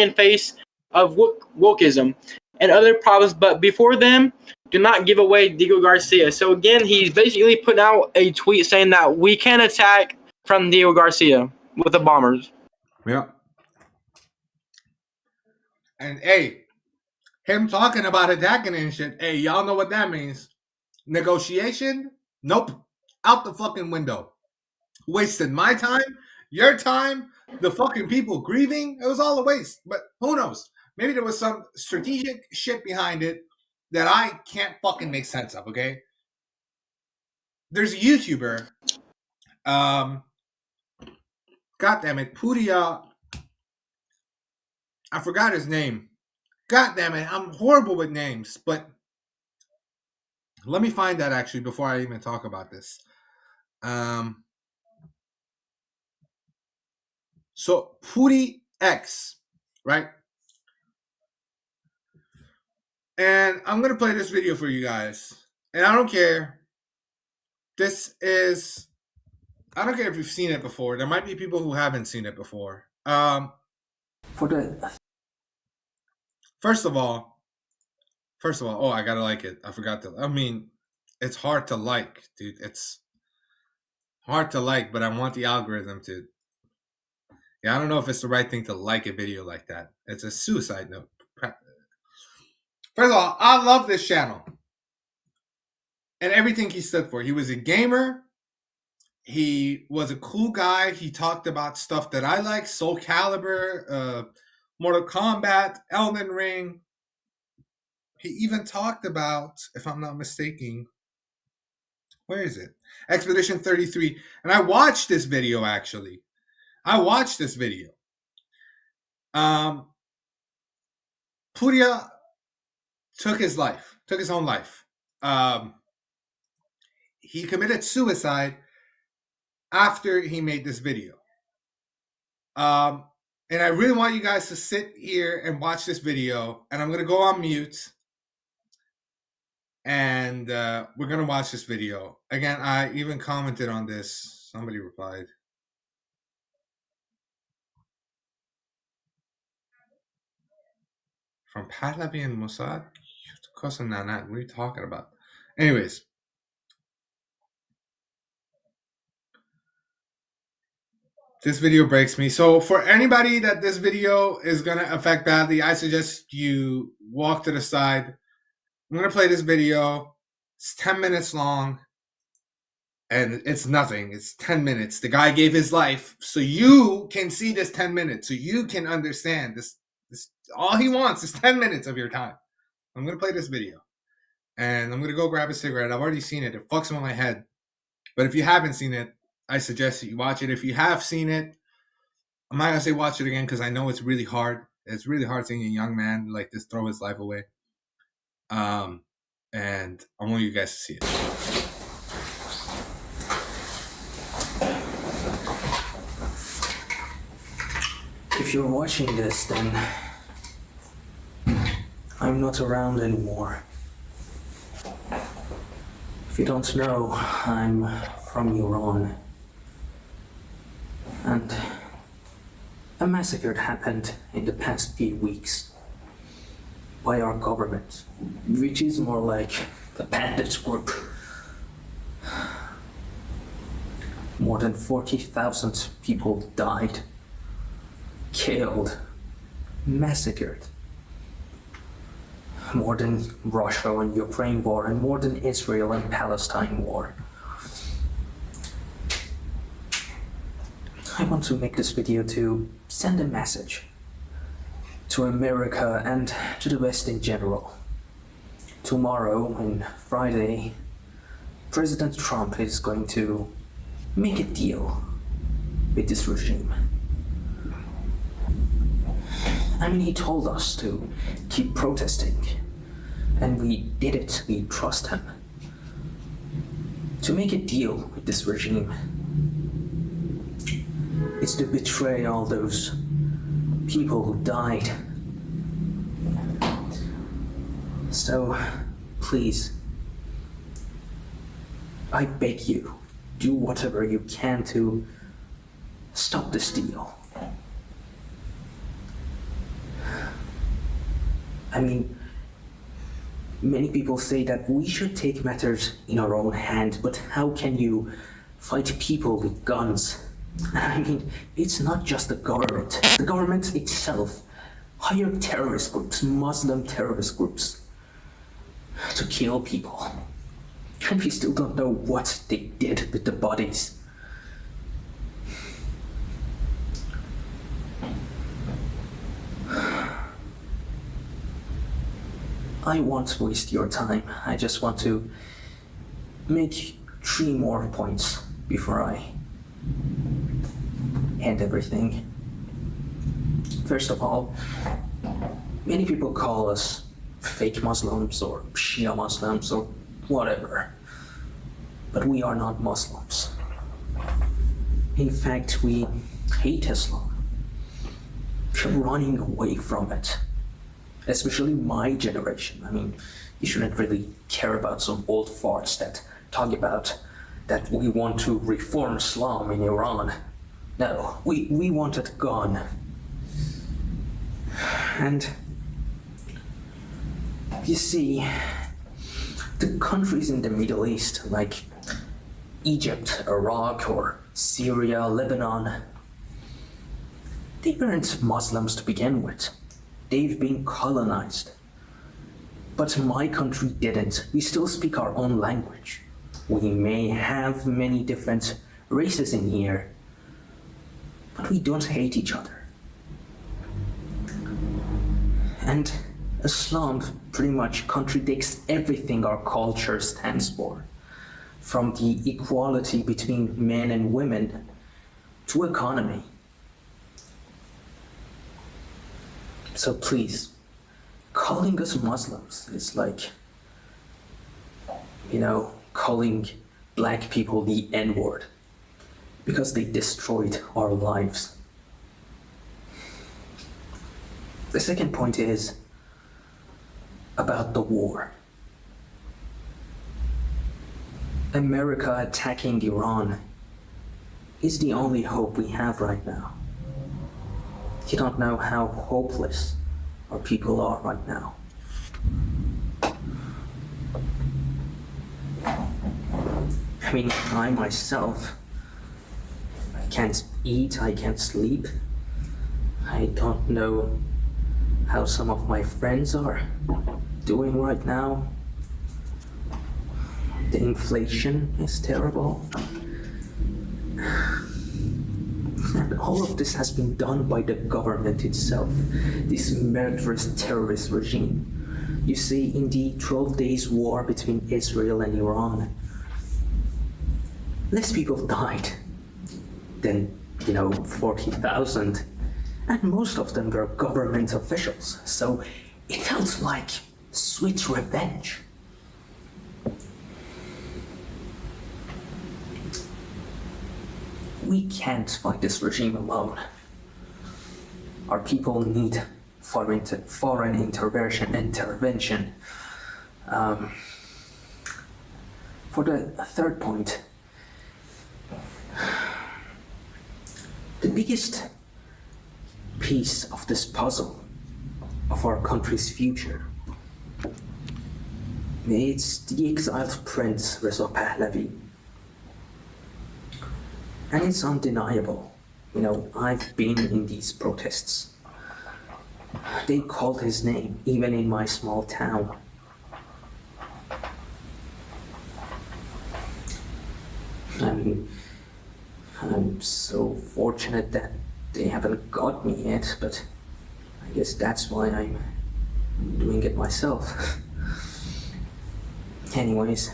in face of wokeism and other problems. But before them, do not give away Diego Garcia. So again, he's basically putting out a tweet saying that we can attack from Diego Garcia with the bombers. Yeah. And hey, him talking about attacking and shit, hey, y'all know what that means. Negotiation? Nope. Out the fucking window. Wasted my time, your time, the fucking people grieving. It was all a waste. But who knows? Maybe there was some strategic shit behind it that I can't fucking make sense of, okay? There's a YouTuber, God damn it, Pouria, I forgot his name. God damn it, I'm horrible with names, but let me find that actually before I even talk about this. So Pouria X, right? And I'm gonna play this video for you guys. And I don't care. I don't care if you've seen it before. There might be people who haven't seen it before. First of all, oh, I gotta like it. I forgot to. I mean, it's hard to like, dude. It's hard to like, but I want the algorithm to. Yeah, I don't know if it's the right thing to like a video like that. It's a suicide note. First of all, I love this channel and everything he stood for. He was a gamer. He was a cool guy. He talked about stuff that I like: Soul Calibur, Mortal Kombat, Elden Ring. He even talked about, if I'm not mistaken, where is it? Expedition 33. And I watched this video, actually. Pouria took his own life. He committed suicide after he made this video. And I really want you guys to sit here and watch this video. And I'm going to go on mute. And we're going to watch this video. Again, I even commented on this. Somebody replied. From Pahlavi and Mossad? What are you talking about? Anyways. This video breaks me. So for anybody that this video is going to affect badly, I suggest you walk to the side. I'm going to play this video. It's 10 minutes long. And it's nothing. It's 10 minutes. The guy gave his life so you can see this 10 minutes. So you can understand this. All he wants is 10 minutes of your time. I'm going to play this video. And I'm going to go grab a cigarette. I've already seen it. It fucks with my head. But if you haven't seen it, I suggest that you watch it. If you have seen it, I'm not going to say watch it again because I know it's really hard. It's really hard seeing a young man like this throw his life away. And I want you guys to see it. If you're watching this, then I'm not around anymore. If you don't know, I'm from Iran. And a massacre happened in the past few weeks by our government, which is more like the bandit group. More than 40,000 people died, killed, massacred. More than Russia and Ukraine war, and more than Israel and Palestine war. I want to make this video to send a message to America and to the West in general. Tomorrow, on Friday, President Trump is going to make a deal with this regime. I mean, he told us to keep protesting, and we did it. We trust him. To make a deal with this regime is to betray all those people who died. So, please, I beg you, do whatever you can to stop this deal. I mean, many people say that we should take matters in our own hand, but how can you fight people with guns? I mean, it's not just the government. The government itself hired terrorist groups, Muslim terrorist groups, to kill people. And we still don't know what they did with the bodies. I won't waste your time. I just want to make 3 more points before I end everything. First of all, many people call us fake Muslims or Shia Muslims or whatever, but we are not Muslims. In fact, we hate Islam. We're running away from it. Especially my generation. I mean, you shouldn't really care about some old farts that talk about that we want to reform Islam in Iran. No, we want it gone. And you see, the countries in the Middle East, like Egypt, Iraq, or Syria, Lebanon, they weren't Muslims to begin with. They've been colonized. But my country didn't. We still speak our own language. We may have many different races in here, but we don't hate each other. And Islam pretty much contradicts everything our culture stands for, from the equality between men and women to economy. So please, calling us Muslims is like, calling black people the N-word, because they destroyed our lives. The second point is about the war. America attacking Iran is the only hope we have right now. You don't know how hopeless our people are right now. I mean, I myself, I can't eat, I can't sleep. I don't know how some of my friends are doing right now. The inflation is terrible. And all of this has been done by the government itself, this murderous terrorist regime. You see, in the 12 days war between Israel and Iran, less people died than, 40,000. And most of them were government officials. So it felt like sweet revenge. We can't fight this regime alone. Our people need foreign intervention. For the third point, the biggest piece of this puzzle of our country's future, it's the exiled Prince Reza Pahlavi. And it's undeniable. I've been in these protests. They called his name, even in my small town. I mean, I'm so fortunate that they haven't got me yet, but I guess that's why I'm doing it myself. Anyways,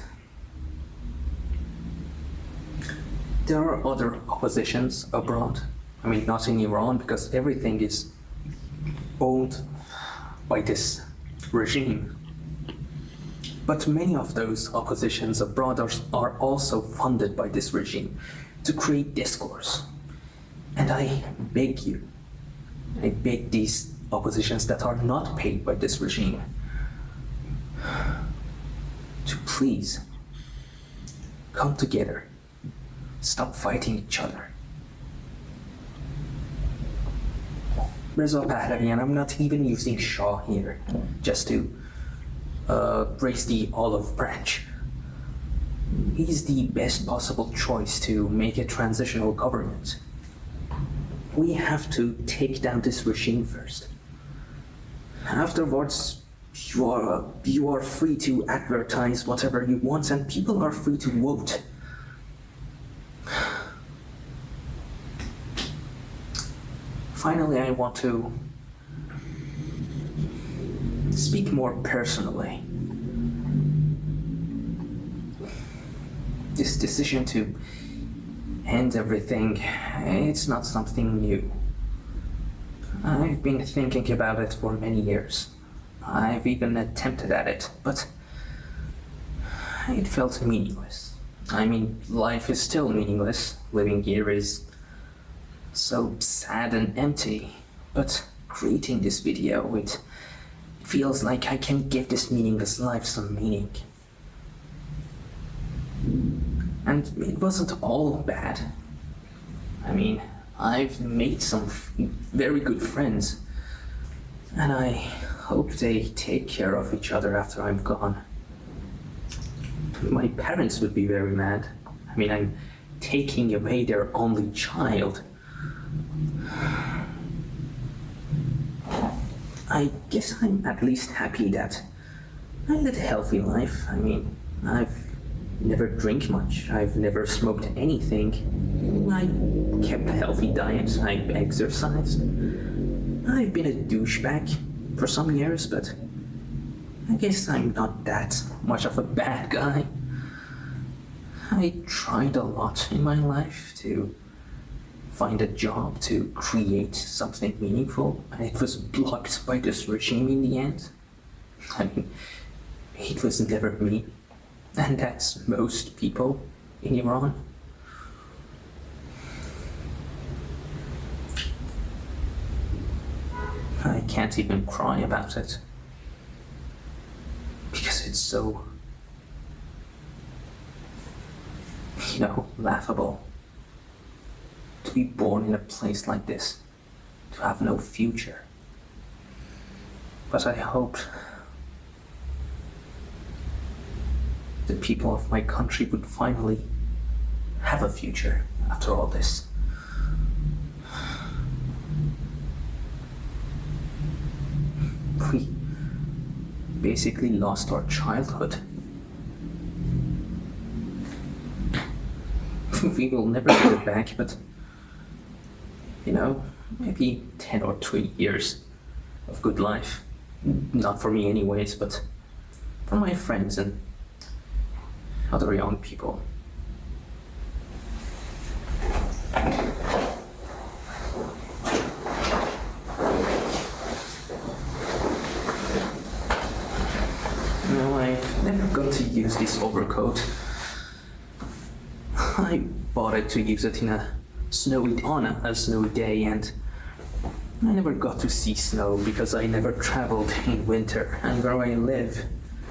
there are other oppositions abroad. I mean, not in Iran, because everything is owned by this regime. But many of those oppositions abroad are also funded by this regime to create discourse. And I beg these oppositions that are not paid by this regime to please come together. Stop fighting each other. Reza Pahlavi, and I'm not even using Shah here, just to raise the olive branch. He's the best possible choice to make a transitional government. We have to take down this regime first. Afterwards, you are free to advertise whatever you want, and people are free to vote. Finally, I want to speak more personally. This decision to end everything, it's not something new. I've been thinking about it for many years. I've even attempted at it, but it felt meaningless. I mean, life is still meaningless. Living here is so sad and empty, but creating this video, it feels like I can give this meaningless life some meaning. And it wasn't all bad. I mean, I've made some very good friends, and I hope they take care of each other after I'm gone. My parents would be very mad. I mean, I'm taking away their only child. I guess I'm at least happy that I led a healthy life. I mean, I've never drank much. I've never smoked anything. I kept a healthy diet. I exercised. I've been a douchebag for some years, but I guess I'm not that much of a bad guy. I tried a lot in my life to find a job, to create something meaningful, and it was blocked by this regime in the end. I mean, it was never me, and that's most people in Iran. I can't even cry about it, because it's so, laughable. To be born in a place like this, to have no future. But I hoped the people of my country would finally have a future after all this. We basically lost our childhood. We will never get it back, but maybe 10 or 20 years of good life. Not for me anyways, but for my friends and other young people. I've never got to use this overcoat. I bought it to use it on a snowy day, and I never got to see snow because I never traveled in winter, and where I live,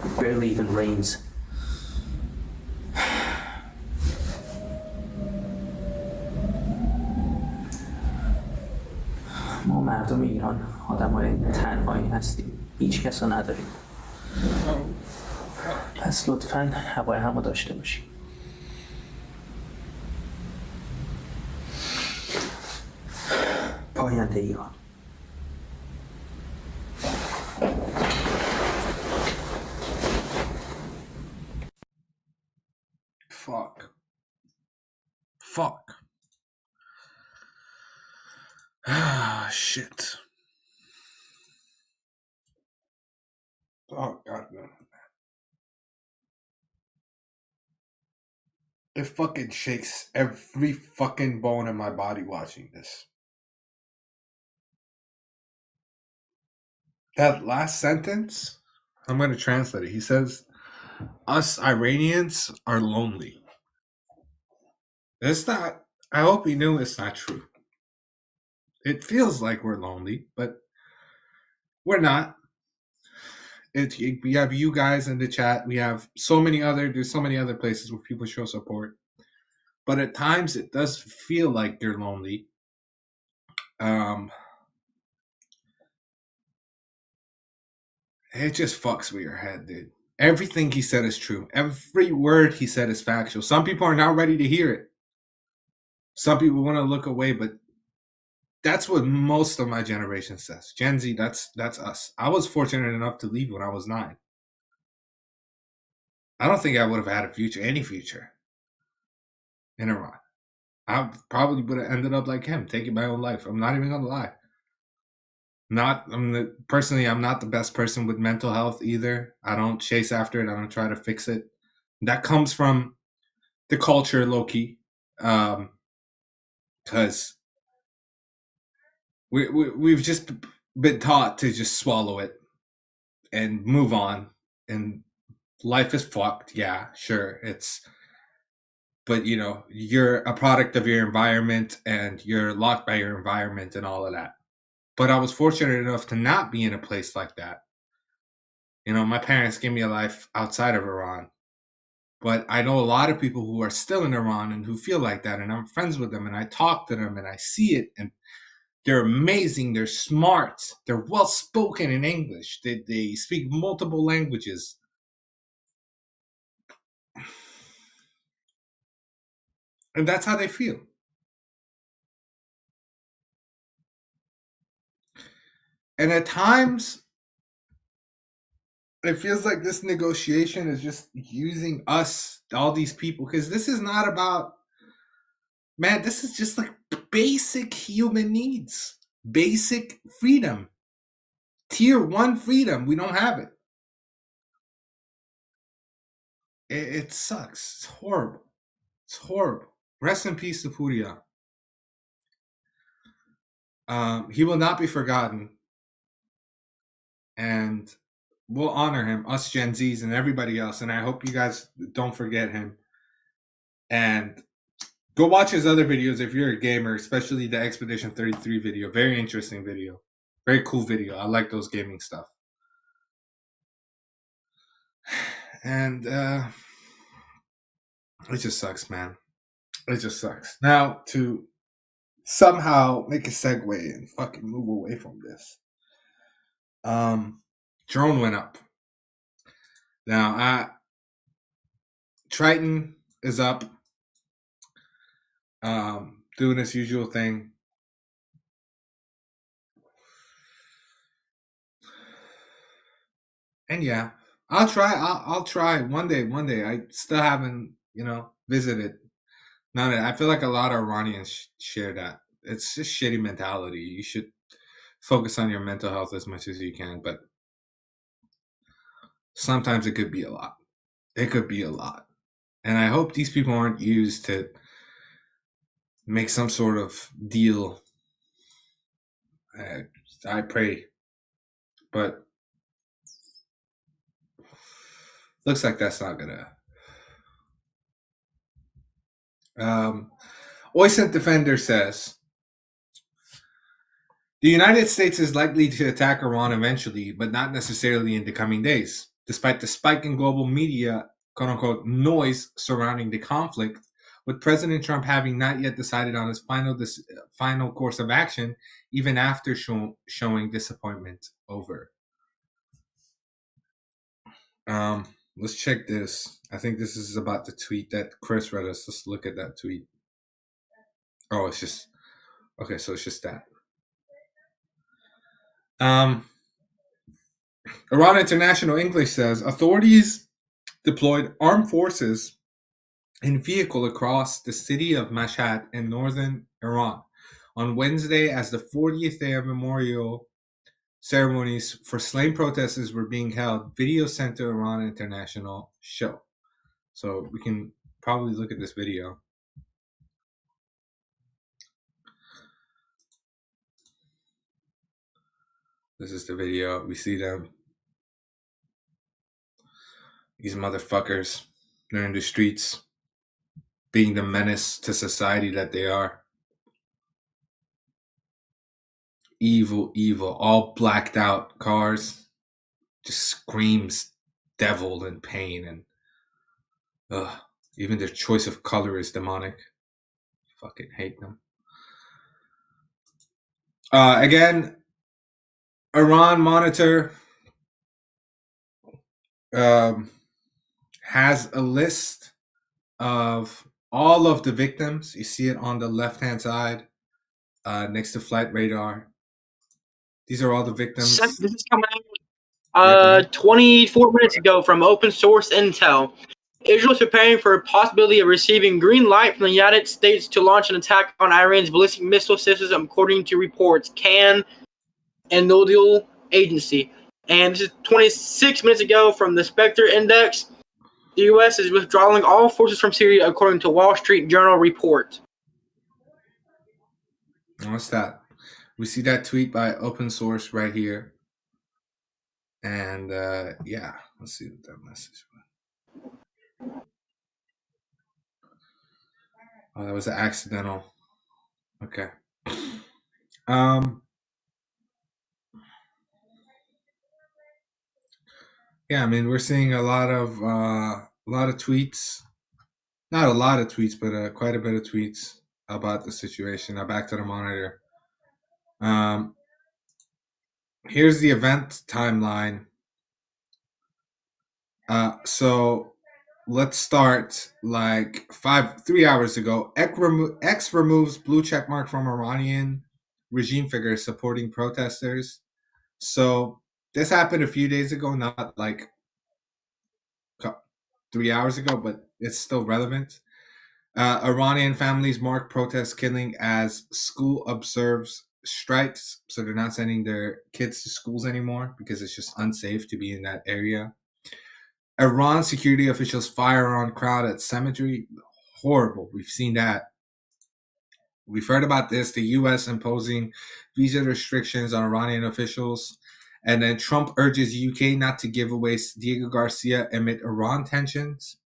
it barely even rains. ما مردم ایران آدمای تنهایی هستیم. هیچ کس رو نداریم. پس لطفاً هوای همو داشته باشیم. پاینده ایران. Fuck. Ah, shit. Oh, God, no. It fucking shakes every fucking bone in my body watching this. That last sentence, I'm going to translate it. He says, us Iranians are lonely. It's not, I hope he knew it's not true. It feels like we're lonely, but we're not. We have you guys in the chat. We have there's so many other places where people show support. But at times it does feel like they're lonely. It just fucks with your head, dude. Everything he said is true. Every word he said is factual. Some people are not ready to hear it. Some people want to look away, but that's what most of my generation says. Gen Z, that's us. I was fortunate enough to leave when I was 9. I don't think I would have had any future in Iran. I probably would have ended up like him, taking my own life. I'm not even gonna lie. Personally, I'm not the best person with mental health either. I don't chase after it. I don't try to fix it. That comes from the culture, low-key, because we've just been taught to just swallow it and move on. And life is fucked. Yeah, sure. But you're a product of your environment, and you're locked by your environment and all of that. But I was fortunate enough to not be in a place like that. My parents gave me a life outside of Iran. But I know a lot of people who are still in Iran and who feel like that. And I'm friends with them, and I talk to them, and I see it. And they're amazing. They're smart. They're well-spoken in English. They speak multiple languages. And that's how they feel. And at times, it feels like this negotiation is just using us, all these people, because this is not about, man, this is just like basic human needs, basic freedom, tier 1 freedom. We don't have it. It sucks. It's horrible. It's horrible. Rest in peace to Pouria. He will not be forgotten. And we'll honor him, us Gen Zs and everybody else. And I hope you guys don't forget him. And go watch his other videos if you're a gamer, especially the Expedition 33 video. Very interesting video. Very cool video. I like those gaming stuff. And it just sucks, man. It just sucks. Now, to somehow make a segue and fucking move away from this. Drone went up. Now, Triton is up, doing its usual thing. And yeah, I'll try. I'll try one day. I still haven't, visited. None of it. I feel like a lot of Iranians share that. It's just shitty mentality. You should focus on your mental health as much as you can, but sometimes it could be a lot. It could be a lot. And I hope these people aren't used to make some sort of deal. I pray. But looks like that's not gonna. Oysent Defender says, the United States is likely to attack Iran eventually, but not necessarily in the coming days. Despite the spike in global media, quote-unquote, noise surrounding the conflict, with President Trump having not yet decided on his final course of action, even after showing disappointment over. Let's check this. I think this is about the tweet that Chris read us. Let's look at that tweet. Oh, it's just... Okay, so it's just that. Iran International English says, authorities deployed armed forces in vehicle across the city of Mashhad in northern Iran on Wednesday as the 40th day of memorial ceremonies for slain protesters were being held. Video sent to Iran International show. So we can probably look at this video. This is the video. We see them. These motherfuckers, they're in the streets, being the menace to society that they are. Evil, all blacked out cars. Just screams devil and pain, and even their choice of color is demonic. Fucking hate them. Again, Iran Monitor has a list of all of the victims. You see it on the left-hand side, next to flight radar. These are all the victims. This is coming out 24 minutes ago from open source intel. Israel is preparing for a possibility of receiving green light from the United States to launch an attack on Iran's ballistic missile system, according to reports CAN and Nodal Agency. And this is 26 minutes ago from the Spectre Index. The U.S. is withdrawing all forces from Syria, according to Wall Street Journal report. What's that? We see that tweet by open source right here. And yeah, let's see what that message was. Oh, that was an accidental. Okay. Yeah, I mean, we're seeing a lot of tweets. Not a lot of tweets, but quite a bit of tweets about the situation. Now back to the monitor. Here's the event timeline. So let's start like 3 hours ago. X removes blue check mark from Iranian regime figures supporting protesters. So this happened a few days ago, not like 3 hours ago, but it's still relevant. Iranian families mark protest killing as school observes strikes. So they're not sending their kids to schools anymore because it's just unsafe to be in that area. Iran security officials fire on crowd at cemetery. Horrible. We've seen that. We've heard about this. The U.S. imposing visa restrictions on Iranian officials. And then Trump urges UK not to give away Diego Garcia amid Iran tensions.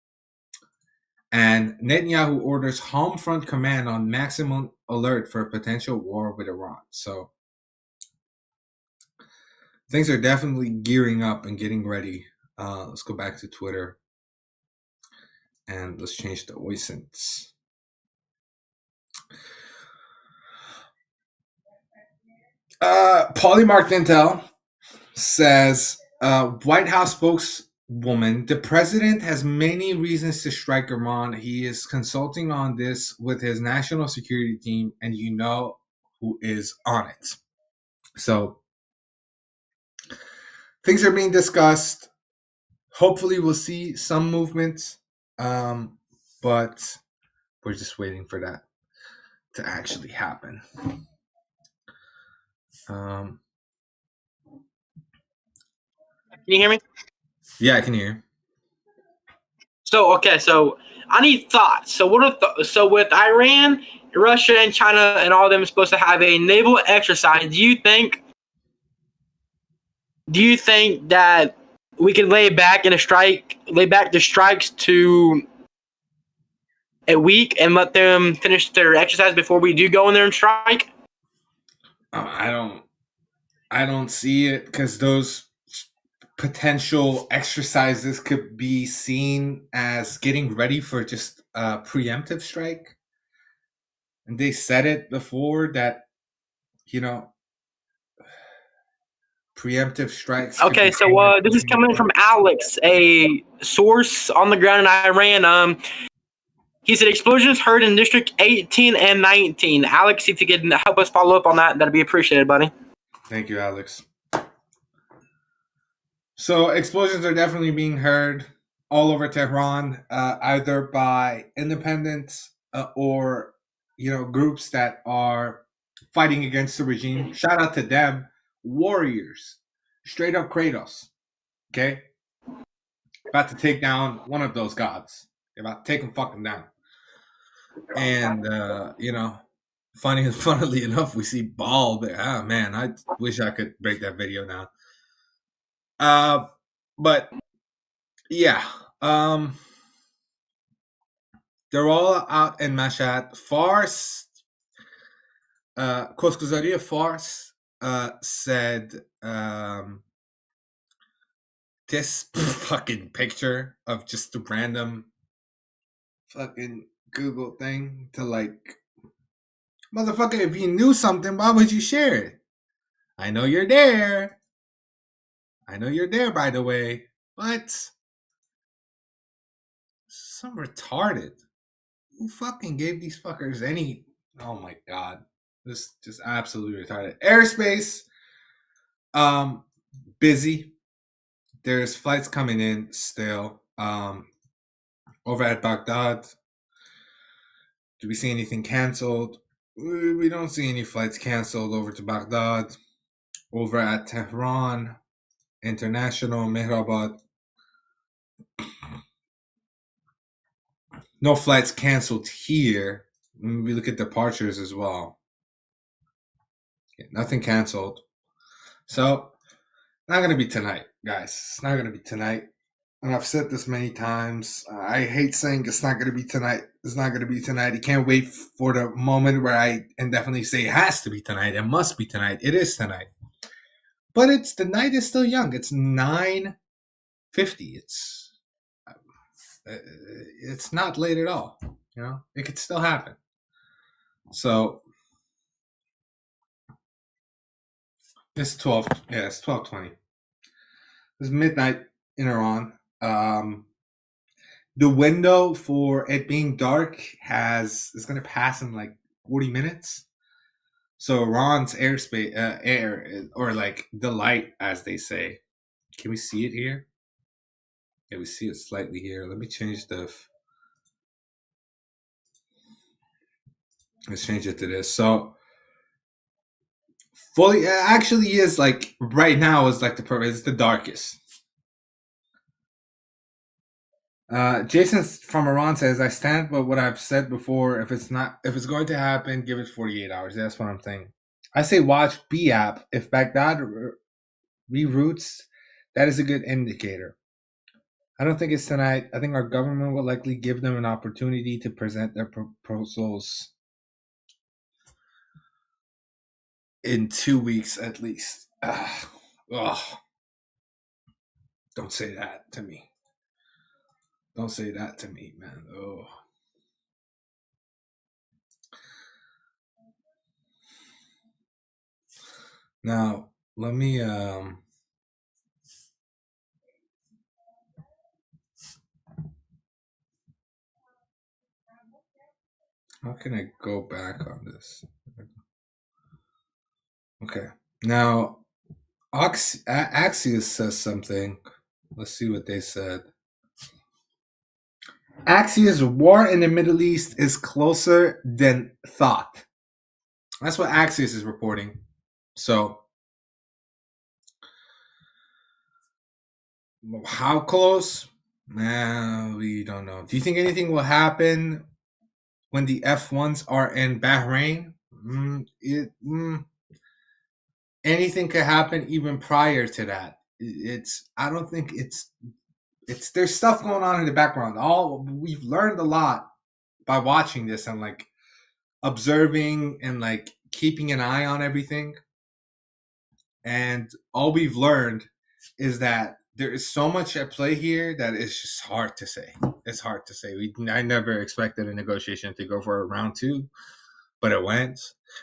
And Netanyahu orders Home Front Command on maximum alert for a potential war with Iran. So things are definitely gearing up and getting ready. Let's go back to Twitter. And let's change the Oysents. Polymarked Intel says White House spokeswoman, the president has many reasons to strike Iran. He is consulting on this with his national security team, and you know who is on it. So things are being discussed. Hopefully, we'll see some movement, but we're just waiting for that to actually happen. Can you hear me? Yeah, I can hear. So okay, so I need thoughts. So what are so with Iran, Russia, and China, and all of them supposed to have a naval exercise? Do you think that we can lay back the strikes to a week and let them finish their exercise before we do go in there and strike? I don't see it because those potential exercises could be seen as getting ready for just a preemptive strike. And they said it before that, you know, preemptive strikes. Okay, so this is coming from Alex, a source on the ground in Iran. He said explosions heard in District 18 and 19. Alex, if you could help us follow up on that, that'd be appreciated, buddy. Thank you, Alex. So explosions are definitely being heard all over Tehran, either by independents or groups that are fighting against the regime. Shout out to them, warriors, straight up Kratos. Okay, about to take down one of those gods. They're about to take him fucking down. And funnily enough, we see Ball. But man, I wish I could break that video now. But yeah, they're all out in Mashhad. Fars, Koskuzari Fars said this fucking picture of just a random fucking Google thing to like, motherfucker, if you knew something, why would you share it? I know you're there. I know you're there, by the way. But some retarded. Who fucking gave these fuckers any? Oh my god, this just absolutely retarded. Airspace, busy. There's flights coming in still. Over at Baghdad, do we see anything canceled? We don't see any flights canceled over to Baghdad. Over at Tehran International, Mehrabad, no flights canceled here. We look at departures as well. Yeah, nothing canceled. So, not going to be tonight, guys. It's not going to be tonight. And I've said this many times. I hate saying it's not going to be tonight. It's not going to be tonight. You can't wait for the moment where I indefinitely say it has to be tonight. It must be tonight. It is tonight. But the night is still young. It's 9:50. It's not late at all. It could still happen. So it's 12. Yeah, it's 12:20. It's midnight in Iran. The window for it being dark is going to pass in like 40 minutes. So Iran's airspace, air, or like the light, as they say. Can we see it here? Yeah, we see it slightly here. Let me change let's change it to this. So fully, actually is like right now is like it's the darkest. Jason from Iran says, "I stand by what I've said before. If it's going to happen, give it 48 hours." That's what I'm saying. I say watch B app. If Baghdad reroutes, that is a good indicator. I don't think it's tonight. I think our government will likely give them an opportunity to present their proposals in 2 weeks at least. Don't say that to me. Don't say that to me, man. Oh. Now, let me How can I go back on this? Okay. Now, Axios says something. Let's see what they said. Axios, war in the Middle East is closer than thought. That's what Axios is reporting. So, how close? We don't know. Do you think anything will happen when the F1s are in Bahrain? Anything could happen even prior to that. I don't think it's there's stuff going on in the background. We've learned a lot by watching this and like observing and like keeping an eye on everything. And all we've learned is that there is so much at play here that it's just hard to say. It's hard to say. I never expected a negotiation to go for a round 2, but it went.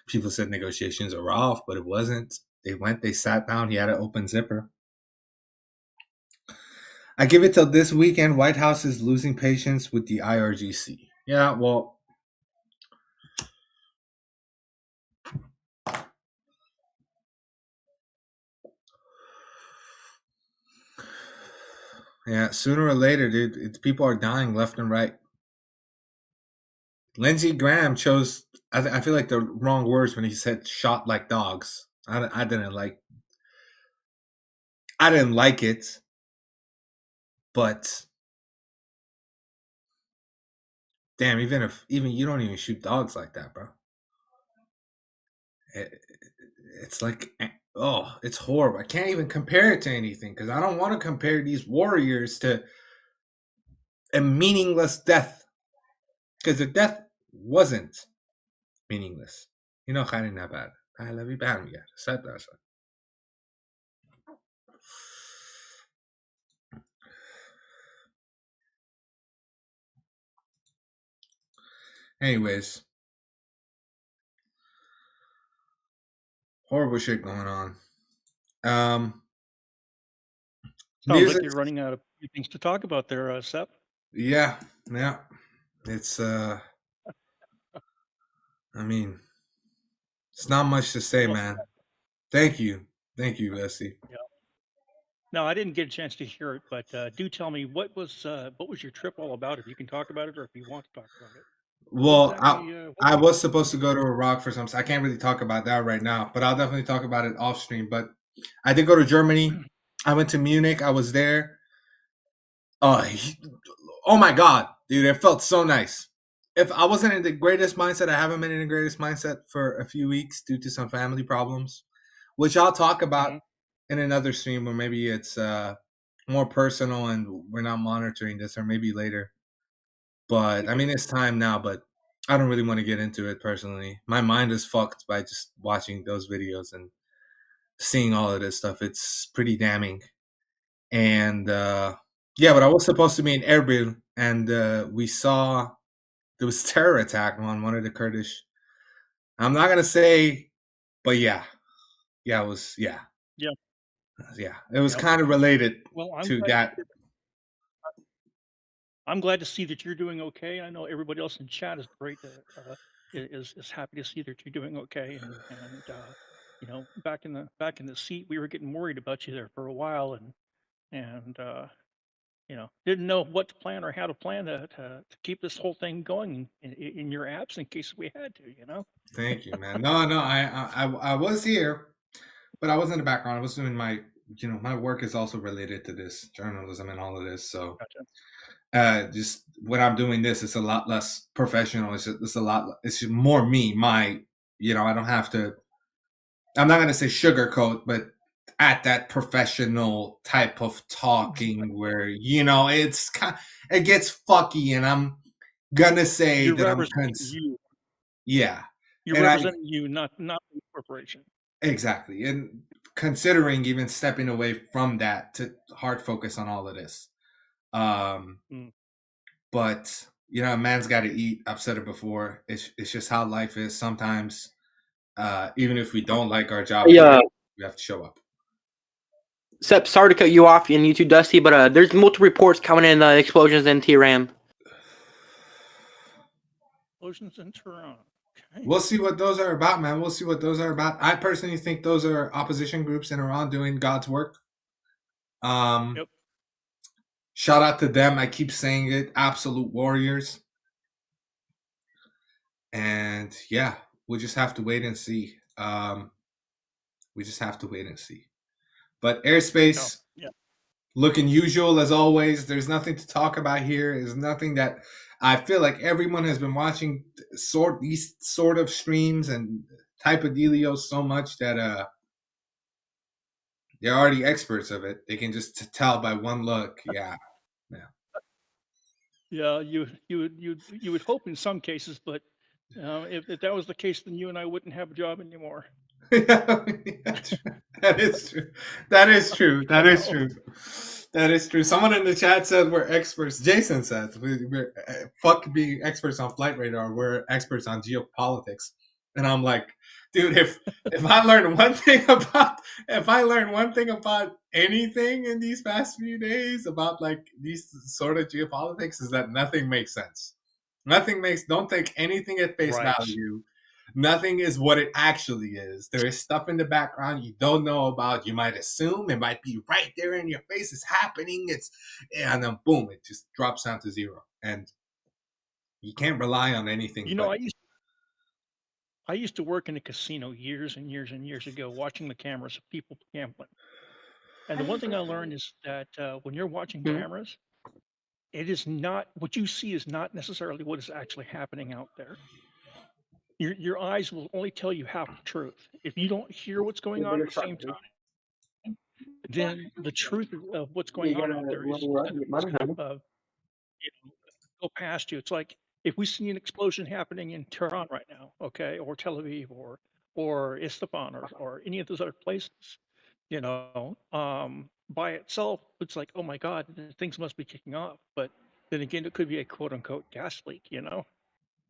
People said negotiations are off, but it wasn't. They went, they sat down, he had an open zipper. I give it till this weekend. White House is losing patience with the IRGC. Yeah, well, yeah, sooner or later, dude, people are dying left and right. Lindsey Graham chose, I feel like the wrong words when he said shot like dogs. I didn't like it, but damn, even you don't even shoot dogs like that, bro. It's like, oh, it's horrible. I can't even compare it to anything because I don't want to compare these warriors to a meaningless death, because the death wasn't meaningless. You know, خیلی نبرد. پهلوی برمیگرد 100%. Anyways, horrible shit going on. Sounds music, like you're running out of things to talk about there, Sep. yeah. It's I mean, it's not much to say, man. Thank you, Bessie. Yeah. No, I didn't get a chance to hear it, but do tell me what was your trip all about? If you can talk about it, or if you want to talk about it. Well, Exactly, I was supposed to go to Iraq for some. I can't really talk about that right now, but I'll definitely talk about it off stream. But I did go to Germany. I went to Munich. I was there. Oh my God, dude, it felt so nice. If I wasn't in the greatest mindset, I haven't been in the greatest mindset for a few weeks due to some family problems, which I'll talk about in another stream, or maybe it's more personal and we're not monitoring this, or maybe later. But I mean, it's time now, but I don't really want to get into it personally. My mind is fucked by just watching those videos and seeing all of this stuff. It's pretty damning. And yeah, but I was supposed to be in Erbil, and we saw there was a terror attack on one of the Kurdish. I'm not gonna say, but yeah, it was it was kind of related to that. I'm glad to see that you're doing okay. I know everybody else in chat is great. Is happy to see that you're doing okay, and you know, back in the seat, we were getting worried about you there for a while, and you know, didn't know what to plan or how to plan to keep this whole thing going in your absence in case we had to, you know. Thank you, man. No, I was here, but I was in the background. I was doing my, you know, my work is also related to this journalism and all of this. So, just when I'm doing this, it's a lot less professional. It's just more me. You know, I don't have to. I'm not gonna say sugarcoat, but at that professional type of talking where, you know, it gets fucky, and I'm gonna say you're that representing you. Yeah. You're representing you, not the corporation. Exactly. And considering even stepping away from that to hard focus on all of this. But, you know, a man's got to eat. I've said it before. It's just how life is. Sometimes, even if we don't like our job, we have to show up. Sep, sorry to cut you off and you too, Dusty, but there's multiple reports coming in explosions in Tehran. Explosions in Tehran. Okay. We'll see what those are about, man. We'll see what those are about. I personally think those are opposition groups in Iran doing God's work. Yep. Shout out to them. I keep saying it. Absolute warriors. And yeah, we'll just have to wait and see. We just have to wait and see. But airspace, Yeah. looking usual as always. There's nothing to talk about here. There's nothing that I feel like everyone has been watching these sort of streams and type of dealios so much that they're already experts of it. They can just tell by one look. Yeah. Yeah, you would hope in some cases, but if that was the case, then you and I wouldn't have a job anymore. That is true. That is true. That is true. That is true. Someone in the chat said we're experts. Jason said we're fuck being experts on flight radar. We're experts on geopolitics. And I'm like, dude, if I learned one thing about anything in these past few days about like these sort of geopolitics is that nothing makes sense. Don't take anything at face value. Nothing is what it actually is. There is stuff in the background you don't know about. You might assume it might be right there in your face. It's happening. And then boom, it just drops down to zero. And you can't rely on anything. You know, I used to work in a casino years and years and years ago, watching the cameras of people gambling. And the one thing I learned is that when you're watching cameras, it is not what you see is not necessarily what is actually happening out there. Your eyes will only tell you half the truth. If you don't hear what's going on at the same time, then the truth of what's going on out there is kind of go past you. It's like if we see an explosion happening in Tehran right now, okay, or Tel Aviv, or Isfahan, or any of those other places, by itself, it's like, oh my God, things must be kicking off. But then again, it could be a quote unquote gas leak,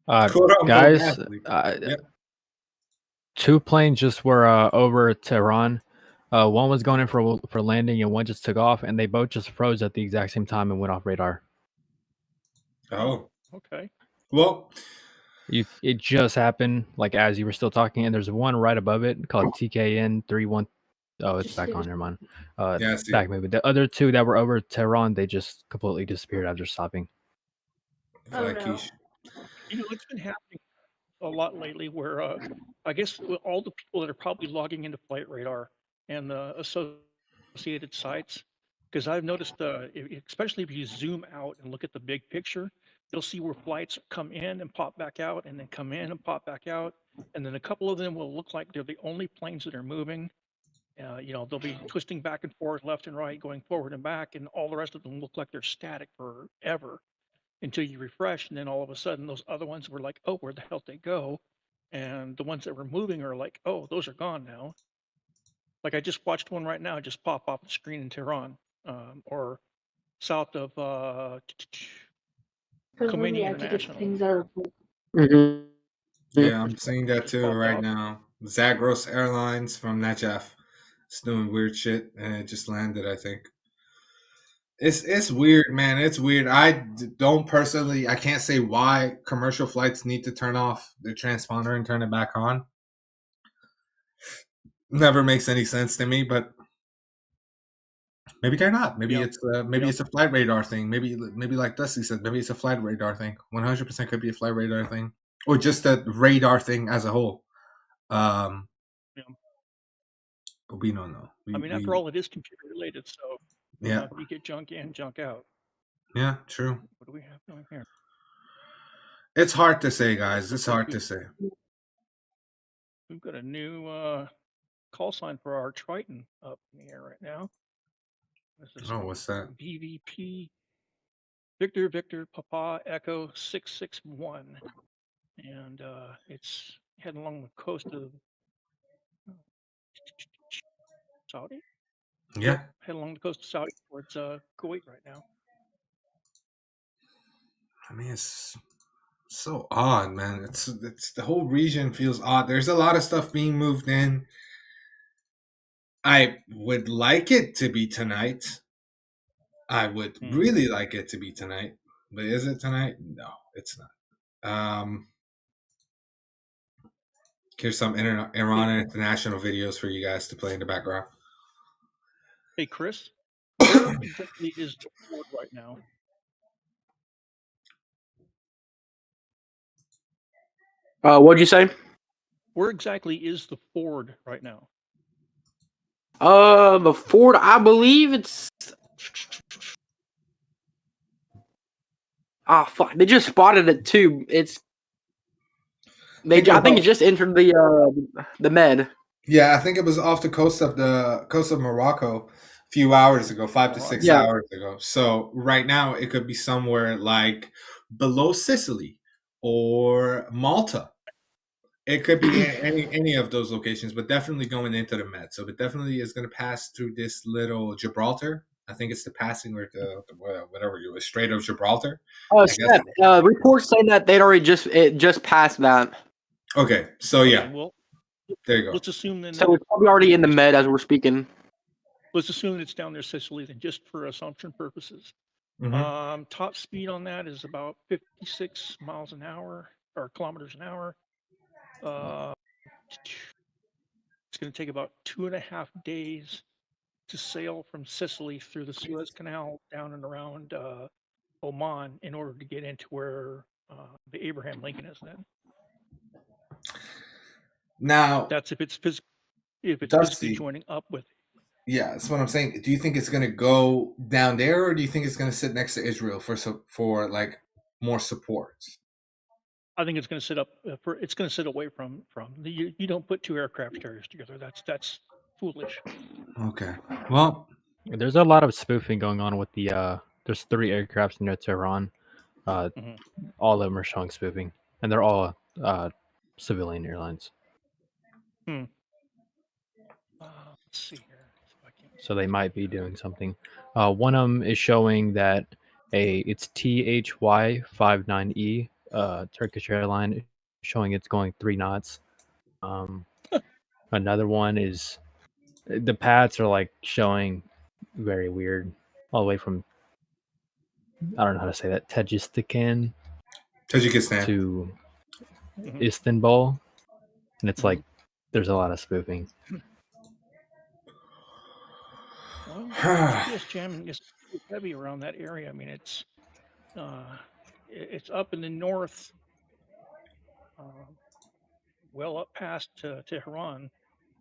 Guys, Yep. 2 planes just were over Tehran. One was going in for landing, and one just took off, and they both just froze at the exact same time and went off radar. Oh, okay. Well, it just happened like as you were still talking, and there's one right above it called TKN 31. Oh, it's back on. Never mind. Back maybe. The other 2 that were over Tehran, they just completely disappeared after stopping. Oh, no. It's been happening a lot lately where I guess all the people that are probably logging into Flight Radar and the associated sites, because I've noticed, especially if you zoom out and look at the big picture, you'll see where flights come in and pop back out and then come in and pop back out. And then a couple of them will look like they're the only planes that are moving. They'll be twisting back and forth, left and right, going forward and back, and all the rest of them look like they're static forever until you refresh. And then all of a sudden, those other ones were like, oh, where the hell did they go? And the ones that were moving are like, oh, those are gone now. Like I just watched one right now just pop off the screen in Tehran, or south of Khomeini International. Yeah, I'm seeing that too right now. Zagros Airlines from Najaf. It's doing weird shit, and it just landed, I think. It's weird, man. It's weird. I can't say why commercial flights need to turn off their transponder and turn it back on. Never makes any sense to me, but maybe they're not. Maybe it's a flight radar thing. Maybe like Dusty said, maybe it's a flight radar thing. 100% could be a flight radar thing, or just a radar thing as a whole. But we don't know. After all, it is computer related, so you get junk in, junk out. Yeah, true. What do we have going here? It's hard to say, guys. It's hard to say. We've got a new call sign for our Triton up in the air right now. What's that? BVP Victor Papa Echo 661, and it's heading along the coast of Saudi. Yeah, heading along the coast of Saudi towards Kuwait right now. It's so odd, man. It's the whole region feels odd. There's a lot of stuff being moved in. I would like it to be tonight. I would really like it to be tonight. But is it tonight? No, it's not. Here's some Iran international videos for you guys to play in the background. Hey, Chris, where exactly is the ford right now? What'd you say? Where exactly is the ford right now? The ford, I believe it's. Ah, fuck! They just spotted it too. It's. I think it just entered the Med. Yeah, I think it was off the coast of Morocco a few hours ago, 5 to 6 Yeah. hours ago. So right now it could be somewhere like below Sicily or Malta. It could be any of those locations, but definitely going into the Med. So it definitely is going to pass through this little Gibraltar. I think it's the passing or the whatever it was, Strait of Gibraltar. Steph, reports saying that they'd already just passed that. Okay, so yeah, Okay, well, there you go. let's assume then. So it's probably already in the Med as we're speaking. Let's assume that it's down there Sicily then, just for assumption purposes. Mm-hmm. Top speed on that is about 56 miles an hour or kilometers an hour. It's going to take about 2.5 days to sail from Sicily through the Suez Canal down and around Oman in order to get into where the Abraham Lincoln is then. Now that's if it's physically joining up with. Yeah, that's what I'm saying. Do you think it's going to go down there, or do you think it's going to sit next to Israel for like more support? I think it's going to sit up it's going to sit away from you don't put two aircraft carriers together. That's foolish. Okay. Well, there's a lot of spoofing going on with the there's 3 aircrafts near Tehran. All of them are showing spoofing, and they're all civilian airlines. Let's see here. So they might be doing something. One of them is showing that it's THY-59E, Turkish airline, showing it's going 3 knots. Another one is the paths are like showing very weird, all the way from, I don't know how to say that, Tajikistan to Istanbul, and it's like there's a lot of spoofing. Well, GPS jamming is heavy around that area. I mean, it's up in the north, well up past Tehran,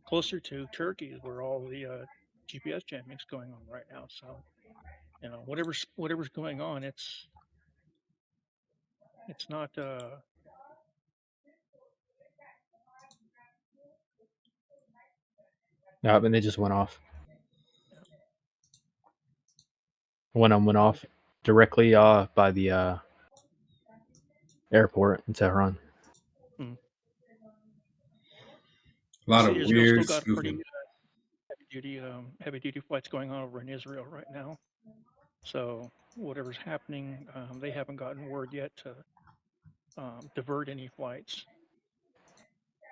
closer to Turkey, is where all the GPS jamming is going on right now. So, you know, whatever's going on, it's not. Yeah, and they just went off. One of them went off directly by the airport in Tehran. A lot of Israel's weird still got spoofing. pretty heavy duty flights going on over in Israel right now. So whatever's happening, they haven't gotten word yet to divert any flights.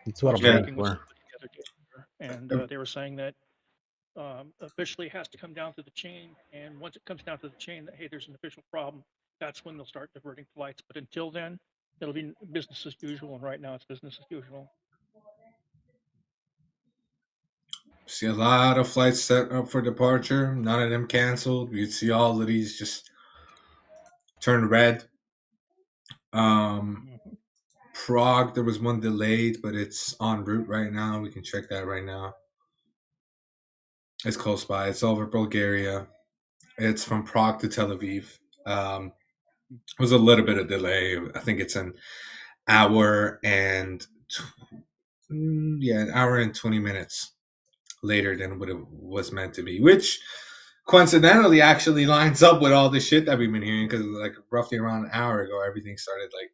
That's what I'm waiting for. And they were saying that officially it has to come down to the chain, and once it comes down to the chain that, hey, there's an official problem, that's when they'll start diverting flights. But until then, it'll be business as usual, and right now it's business as usual. See a lot of flights set up for departure. None of them canceled. You'd see all of these just turn red. Prague, there was one delayed, but it's en route right now. We can check that right now. It's close by. It's over Bulgaria. It's from Prague to Tel Aviv. It was a little bit of delay. I think it's an hour and an hour and 20 minutes later than what it was meant to be, which coincidentally actually lines up with all the shit that we've been hearing, because like roughly around an hour ago, everything started like,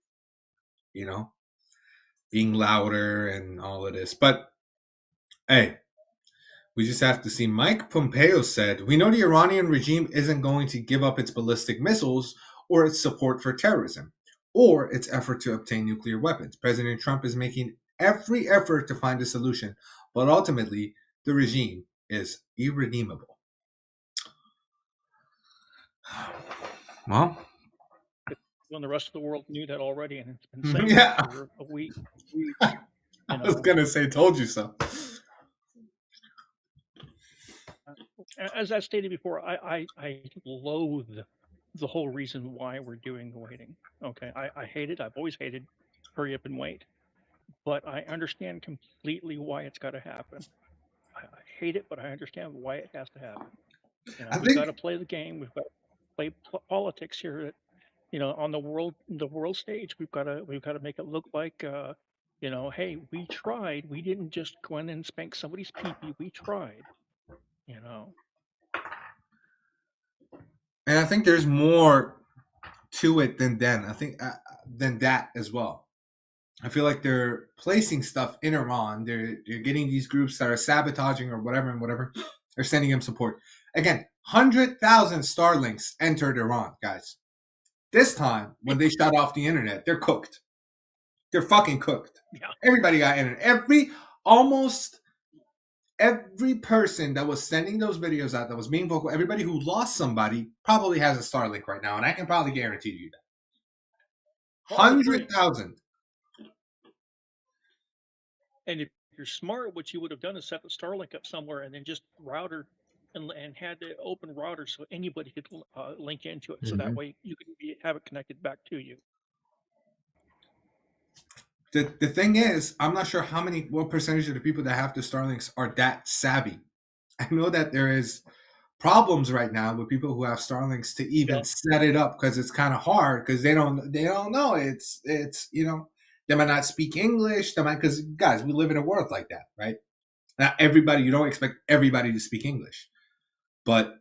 you know, being louder and all of this. But hey, we just have to see. Mike Pompeo said, "We know the Iranian regime isn't going to give up its ballistic missiles or its support for terrorism or its effort to obtain nuclear weapons. President Trump is making every effort to find a solution, but ultimately the regime is irredeemable." Well, when the rest of the world knew that already, and it's been saying that for a week. I was gonna say, told you so. As I stated before, I loathe the whole reason why we're doing the waiting. Okay, I hate it. I've always hated hurry up and wait, but I understand completely why it's got to happen. I hate it, but I understand why it has to happen. You know, we've got to play the game. We've got to play politics here. You know, on the world stage, we've got to make it look like, you know, hey, we tried. We didn't just go in and spank somebody's pee-pee. We tried. You know. And I think there's more to it than than that as well. I feel like they're placing stuff in Iran. They're getting these groups that are sabotaging or whatever and whatever. They're sending them support. Again, 100,000 Starlinks entered Iran, guys. This time, when they shut off the internet, they're cooked. They're fucking cooked. Yeah. Everybody got internet. Almost every person that was sending those videos out, that was being vocal, everybody who lost somebody probably has a Starlink right now, and I can probably guarantee you that. 100,000. And if you're smart, what you would have done is set the Starlink up somewhere and then just router and had the open router so anybody could link into it. So that way you could have it connected back to you. The thing is, I'm not sure what percentage of the people that have the Starlinks are that savvy. I know that there is problems right now with people who have Starlinks to even set it up because it's kind of hard because they don't know. It's you know, they might not speak English. Because guys, we live in a world like that, right? Not everybody. You don't expect everybody to speak English, but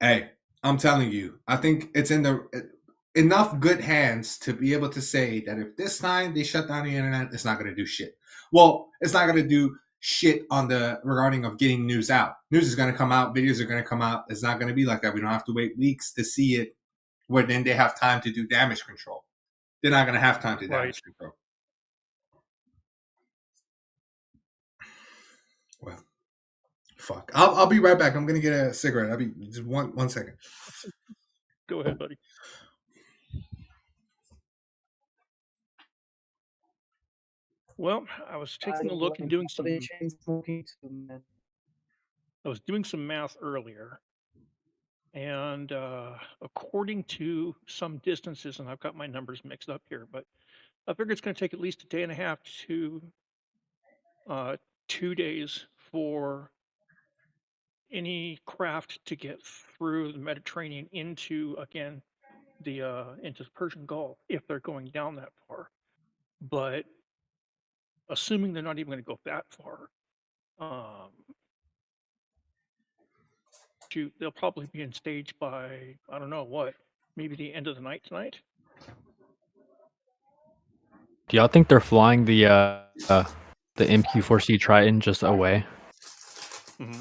hey, I'm telling you, I think it's in enough good hands to be able to say that if this time they shut down the internet, it's not going to do shit. Well, it's not going to do shit on the regarding of getting news out. News is going to come out. Videos are going to come out. It's not going to be like that. We don't have to wait weeks to see it where then they have time to do damage control. They're not going to have time to damage control. Well, fuck. I'll be right back. I'm going to get a cigarette. I'll be just one second. Go ahead, buddy. Well, I was taking a look and doing some. I was doing some math earlier, and according to some distances, and I've got my numbers mixed up here, but I figure it's going to take at least a day and a half to 2 days for any craft to get through the Mediterranean into the Persian Gulf if they're going down that far. But assuming they're not even going to go that far, they'll probably be in stage by, I don't know what, maybe the end of the night tonight. Do y'all think they're flying the MQ-4C Triton just away? Mm-hmm.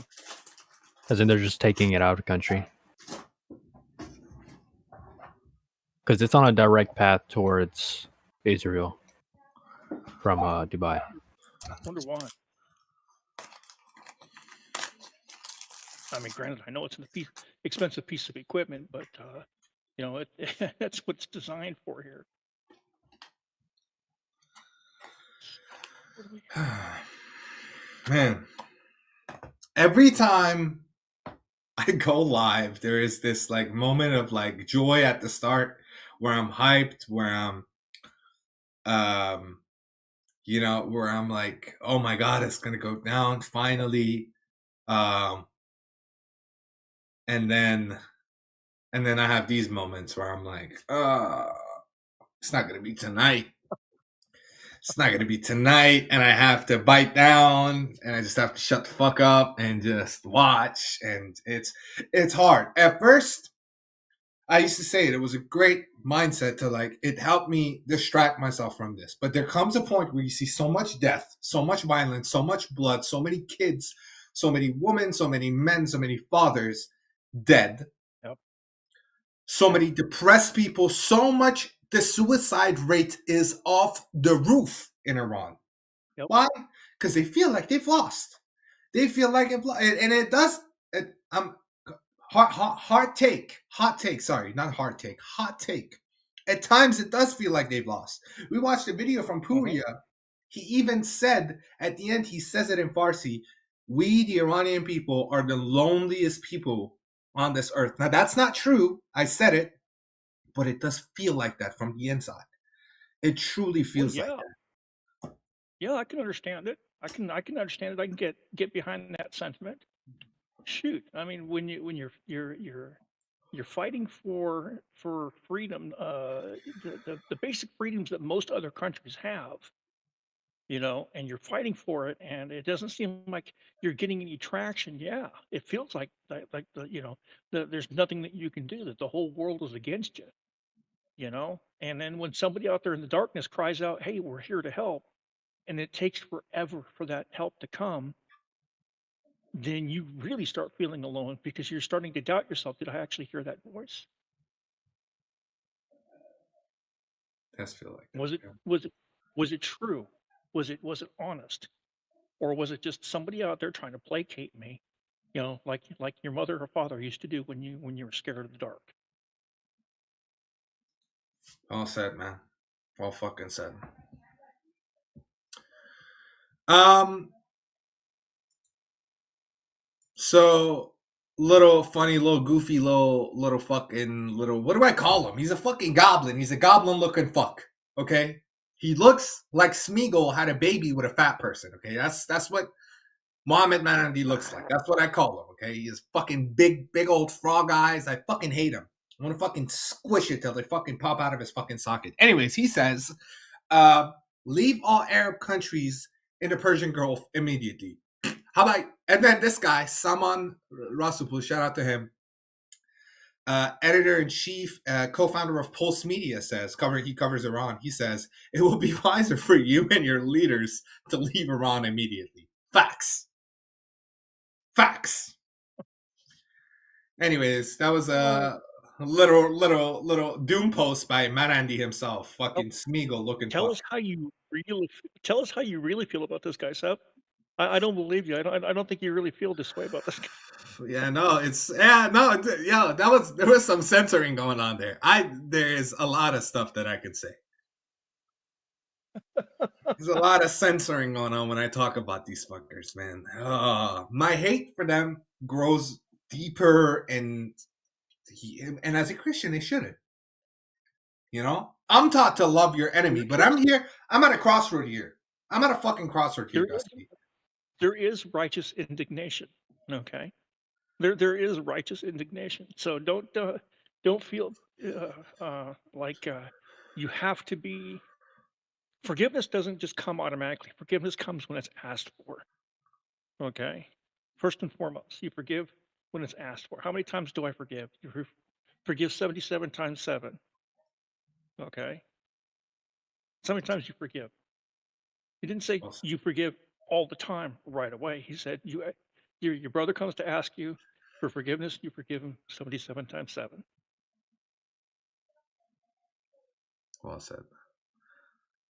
As in they're just taking it out of the country? Because it's on a direct path towards Israel from Dubai. I wonder why. I mean, granted, I know it's an expensive piece of equipment, but you know, that's what it's designed for here. Man, every time I go live, there is this like moment of like joy at the start where I'm hyped, where I'm you know, where I'm like, oh my god, it's gonna go down finally. And then I have these moments where I'm like, it's not gonna be tonight. It's not gonna be tonight, and I have to bite down, and I just have to shut the fuck up and just watch. And it's hard. At first, I used to say it was a great mindset to like, it helped me distract myself from this. But there comes a point where you see so much death, so much violence, so much blood, so many kids, so many women, so many men, so many fathers dead. Yep. So many depressed people, so much. The suicide rate is off the roof in Iran. Yep. Why? Because they feel like they've lost. They feel like and it does. Hot take. Sorry, not hard take. Hot take. At times, it does feel like they've lost. We watched a video from Pouria. He even said at the end, he says it in Farsi, we, the Iranian people, are the loneliest people on this earth. Now, that's not true. I said it, but it does feel like that from the inside. It truly feels like that. Yeah, I can understand it. I can understand it. I can get behind that sentiment. Shoot, I mean, when you're fighting for freedom, the basic freedoms that most other countries have, you know, and you're fighting for it, and it doesn't seem like you're getting any traction. Yeah, it feels like there's nothing that you can do, that the whole world is against you, you know. And then when somebody out there in the darkness cries out, "Hey, we're here to help," and it takes forever for that help to come, then you really start feeling alone because you're starting to doubt yourself. Did I actually hear that voice? Does feel like that. Was it true? Was it honest? Or was it just somebody out there trying to placate me? You know, like your mother or father used to do when you were scared of the dark. All said, man. All fucking said. So little funny, little goofy, little fucking little. What do I call him? He's a fucking goblin. He's a goblin looking fuck. Okay, he looks like Smeagol had a baby with a fat person. Okay, that's what Mohammed Manandi looks like. That's what I call him. Okay, he has fucking big old frog eyes. I fucking hate him. I want to fucking squish it till they fucking pop out of his fucking socket. Anyways, he says, leave all Arab countries in the Persian Gulf immediately. How about, and then this guy, Saman Rasupul, shout out to him, editor-in-chief, co-founder of Pulse Media, says, he covers Iran, he says, it will be wiser for you and your leaders to leave Iran immediately. Facts. Anyways, that was a little doom post by Manandi himself, fucking Smeagol looking. Tell us how you really feel about this guy, Seb. I don't believe you. I don't think you really feel this way about this guy. Yeah, no, there was some censoring going on there. There is a lot of stuff that I could say. There's a lot of censoring going on when I talk about these fuckers, man. My hate for them grows deeper, and as a Christian, it shouldn't. You know, I'm taught to love your enemy, but I'm at a crossroad here. I'm at a fucking crossroad here, Dusty. There is righteous indignation. Okay, there is righteous indignation. So don't feel like you have to be. Forgiveness doesn't just come automatically. Forgiveness comes when it's asked for. Okay, first and foremost, you forgive when it's asked for. How many times do I forgive? You forgive 77 times 7. Okay, how many times you forgive? He didn't say you forgive all the time right away. He said your brother comes to ask you for forgiveness, you forgive him 77 times 7. Well said.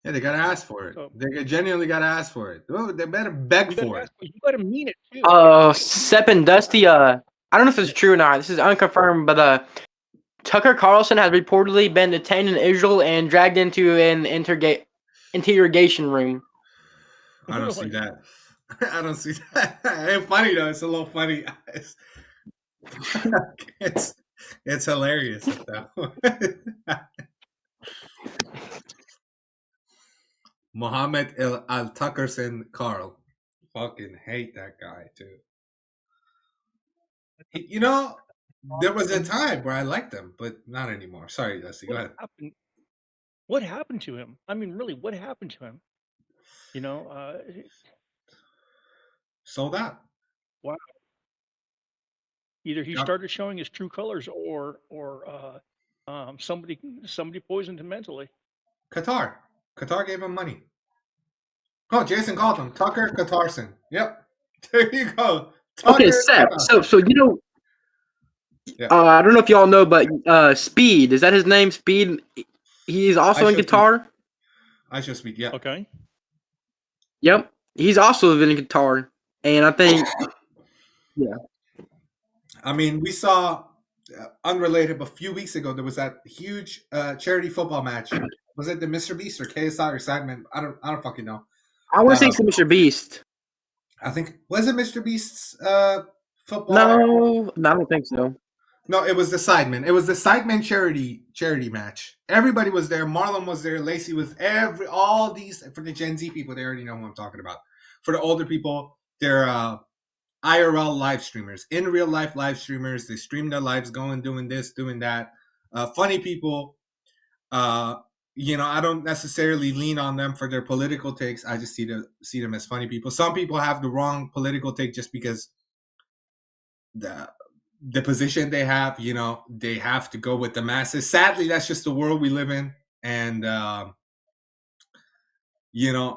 Yeah, they gotta ask for it. They genuinely gotta ask for it. Oh, they better beg for it. You gotta mean it too. Sepp and Dusty, I don't know if this is true or not. This is unconfirmed, but Tucker Carlson has reportedly been detained in Israel and dragged into an interrogation room. I don't see that. I don't see that. It's funny though. It's a little funny. It's hilarious. Mohammed Al Tuckerson Carl. Fucking hate that guy too. You know, there was a time where I liked him, but not anymore. Sorry, Dusty. Go ahead. What happened to him? I mean, really, what happened to him? You know, sold out. Wow. Either he started showing his true colors, or somebody poisoned him mentally. Qatar gave him money. Oh, Jason called him Tucker Qatarson. Yep, there you go. Tucker, okay, Seth. So you know, I don't know if y'all know, but Speed, is that his name? Speed. He's also in Qatar. I should speak. Yeah. Okay. Yep, he's also in Qatar, and I think, yeah. I mean, we saw unrelated, but a few weeks ago there was that huge charity football match. Was it the Mr. Beast or KSI or Sidemen? I don't fucking know. I want to say it's Mr. Beast. I think was it Mr. Beast's football? No, I don't think so. No, it was the Sidemen. It was the Sidemen charity match. Everybody was there. Marlon was there. Lacey was all these for the Gen Z people. They already know who I'm talking about. For the older people, they're IRL live streamers, in real life live streamers. They stream their lives, doing this, doing that. Funny people. I don't necessarily lean on them for their political takes. I just see them as funny people. Some people have the wrong political take just because the position they have, they have to go with the masses. Sadly, that's just the world we live in. And,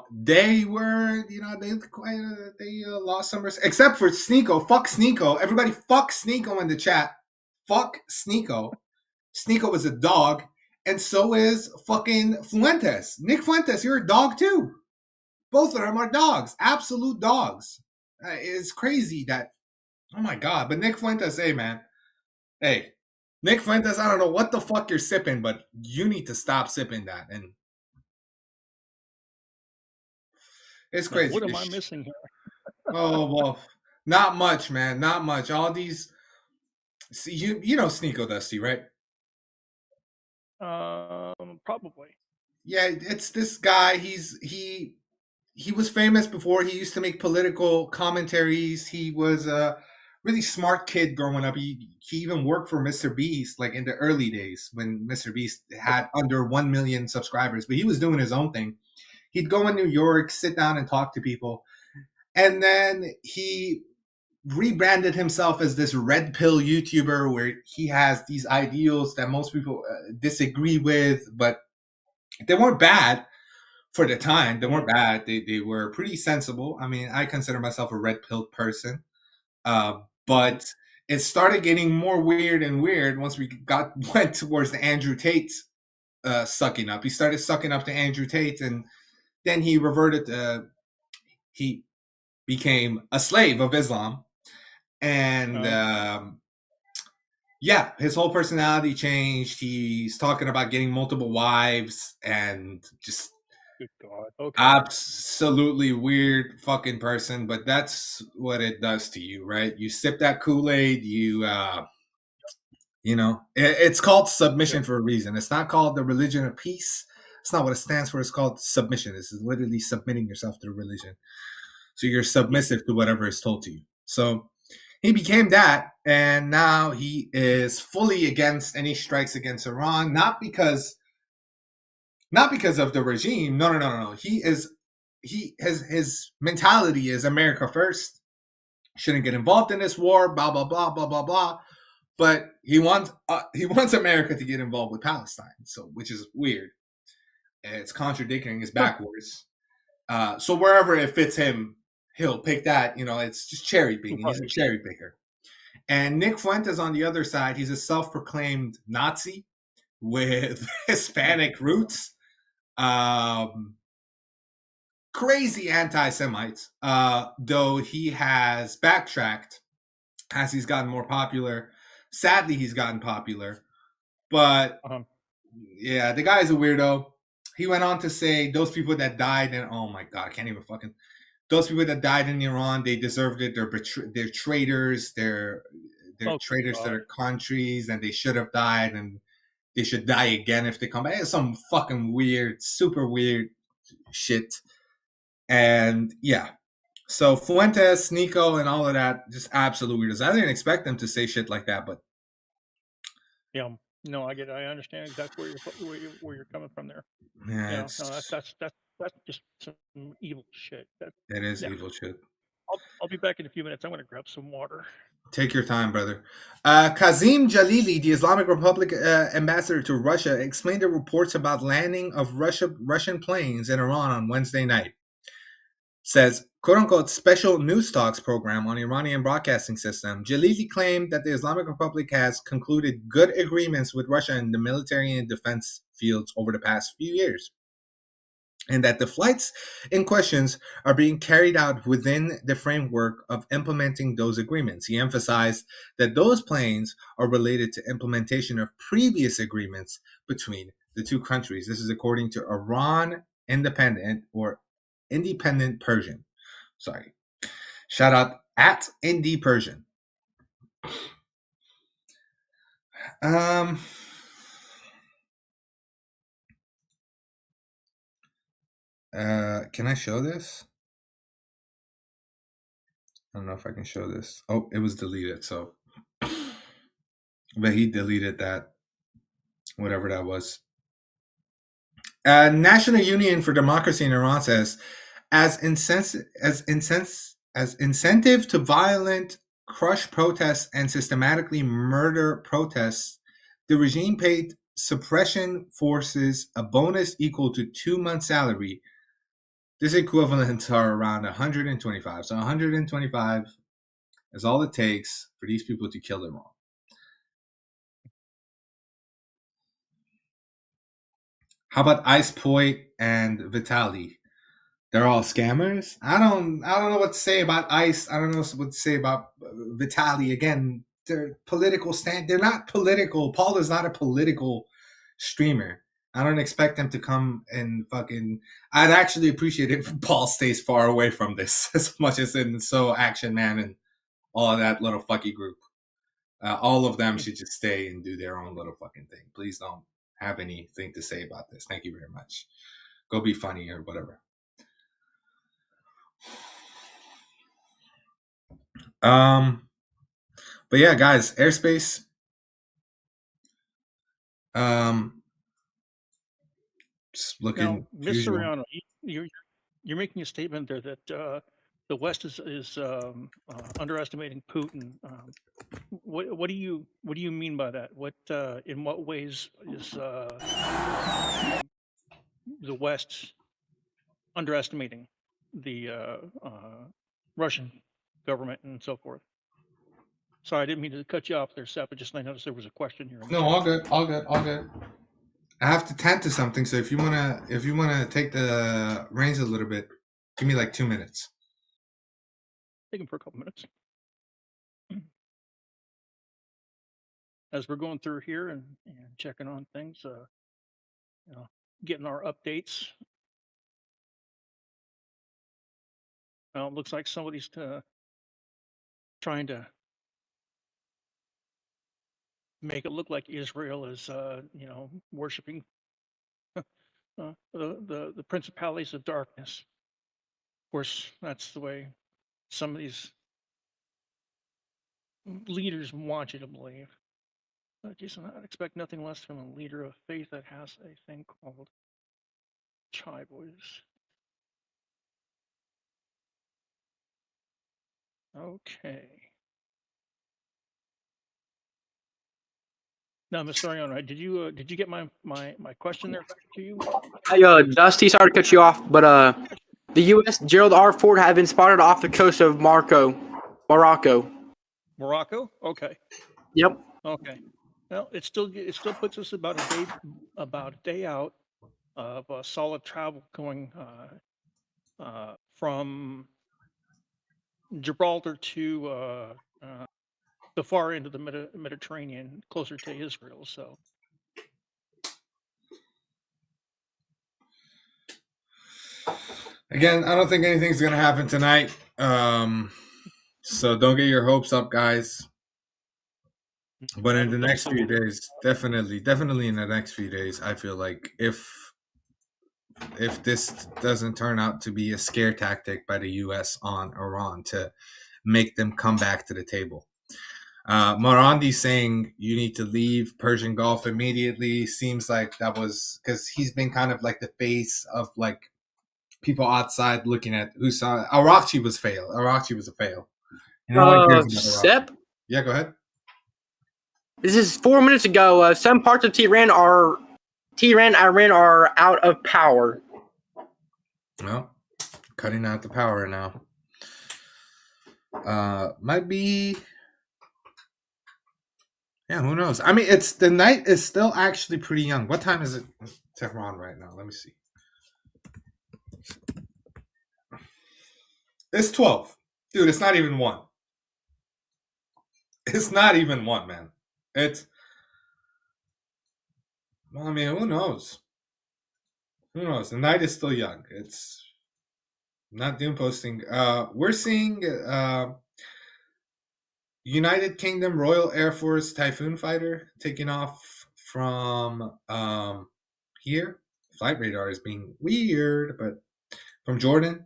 they were, they lost some respect, except for Sneeko. Fuck Sneeko. Everybody fuck Sneeko in the chat. Fuck Sneeko. Sneeko is a dog. And so is fucking Fuentes. Nick Fuentes, you're a dog too. Both of them are dogs. Absolute dogs. It's crazy that, oh my God. But Nick Fuentes, hey man. Hey, Nick Fuentes, I don't know what the fuck you're sipping, but you need to stop sipping that. And it's crazy. What am I missing here? Oh, well, not much, man. Not much. All these, see, you know Sneeko Dusty, right? Probably. Yeah, it's this guy. He was famous before. He used to make political commentaries. He was a really smart kid growing up. He even worked for Mr. Beast, like in the early days when Mr. Beast had under 1 million subscribers. But he was doing his own thing. He'd go in New York, sit down and talk to people. And then he rebranded himself as this red pill YouTuber where he has these ideals that most people disagree with, but they weren't bad for the time. They weren't bad. They were pretty sensible. I mean, I consider myself a red pill person, but it started getting more weird and weird once we went towards the Andrew Tate sucking up. He started sucking up to Andrew Tate, and then he reverted. He became a slave of Islam. And his whole personality changed. He's talking about getting multiple wives and just good God. Okay. Absolutely weird fucking person, but that's what it does to you, right? You sip that Kool-Aid, it's called submission for a reason. It's not called the religion of peace. It's not what it stands for. It's called submission. This is literally submitting yourself to the religion. So you're submissive to whatever is told to you. So he became that, and now he is fully against any strikes against Iran, not because of the regime. No. His mentality is America first. Shouldn't get involved in this war, blah blah blah blah blah blah. But he wants America to get involved with Palestine, which is weird. It's contradicting. It's backwards. So wherever it fits him, he'll pick that. It's just cherry picking. He's a cherry picker. And Nick Fuentes on the other side, he's a self-proclaimed Nazi with Hispanic roots. Crazy anti-Semites. Though he has backtracked as he's gotten more popular. Sadly, he's gotten popular. But yeah, the guy's a weirdo. He went on to say those people that died, and oh my God, I can't even fucking... Those people that died in Iran, they deserved it. They're traitors. They're traitors to their countries, and they should have died, and they should die again if they come back. It's some fucking weird, super weird shit. And yeah, so Fuentes, Sneeko, and all of that, just absolute weirdos. I didn't expect them to say shit like that, but yeah, no, I get it. I understand exactly where you're coming from there. Yeah, that's just some evil shit. It is evil shit. I'll be back in a few minutes. I'm going to grab some water. Take your time, brother. Kazim Jalili, the Islamic Republic ambassador to Russia, explained the reports about landing of Russian planes in Iran on Wednesday night. Says, quote-unquote, special news talks program on Iranian broadcasting system. Jalili claimed that the Islamic Republic has concluded good agreements with Russia in the military and defense fields over the past few years, and that the flights in questions are being carried out within the framework of implementing those agreements. He emphasized that those planes are related to implementation of previous agreements between the two countries. This is according to Iran Independent, or Independent Persian. Sorry. Shout out at Indie Persian. Can I show this? I don't know if I can show this. Oh, it was deleted, so. But he deleted that, whatever that was. National Union for Democracy in Iran says, as incentive to violent crush protests and systematically murder protests, the regime paid suppression forces a bonus equal to 2 months' salary. This equivalents are around 125. So 125 is all it takes for these people to kill Iran. How about Ice Poi and Vitali? They're all scammers. I don't know what to say about Ice. I don't know what to say about Vitali. Again, they're political stand. They're not political. Paul is not a political streamer. I don't expect them to come and fucking. I'd actually appreciate it if Paul stays far away from this as much as in So Action Man and all of that little fucky group. All of them should just stay and do their own little fucking thing. Please don't have anything to say about this. Thank you very much. Go be funny or whatever. But yeah, guys, airspace. Just looking. Now, Ms. Soriano, you're making a statement there that the West is underestimating Putin. What do you mean by that? What in what ways is the West underestimating the Russian government and so forth? Sorry, I didn't mean to cut you off there, Seth. But just I noticed there was a question here. No, all good. I have to tend to something, so if you wanna take the reins a little bit, give me like 2 minutes. Take them for a couple minutes. As we're going through here and checking on things, getting our updates. Well, it looks like somebody's trying to make it look like Israel is, worshiping the principalities of darkness. Of course, that's the way some of these leaders want you to believe. Jason, I'd expect nothing less from a leader of faith that has a thing called chai boys. Okay. Now, Ms. Soriano, did you get my question there back to you? Hey, Dusty, sorry to cut you off, but the U.S. Gerald R. Ford had been spotted off the coast of Morocco. Morocco? Okay. Yep. Okay. Well, it still puts us about a day out of solid travel going from Gibraltar to the far end of the Mediterranean, closer to Israel. So. Again, I don't think anything's gonna happen tonight. So don't get your hopes up, guys. But in the next few days, definitely in the next few days, I feel like if this doesn't turn out to be a scare tactic by the U.S. on Iran to make them come back to the table. Morandi saying you need to leave Persian Gulf immediately seems like that was because he's been kind of like the face of like people outside looking at who saw Arakchi was a fail. Sep? Yeah, go ahead. This is 4 minutes ago. Some parts of Iran are out of power. Well, cutting out the power now. Might be. Yeah, who knows? I mean, the night is still actually pretty young. What time is it in Tehran right now? Let me see. It's 12. Dude, it's not even 1. It's not even 1, man. I mean, who knows? The night is still young. not doom posting. We're seeing United Kingdom Royal Air Force Typhoon fighter taking off from here. Flight radar is being weird, but from Jordan.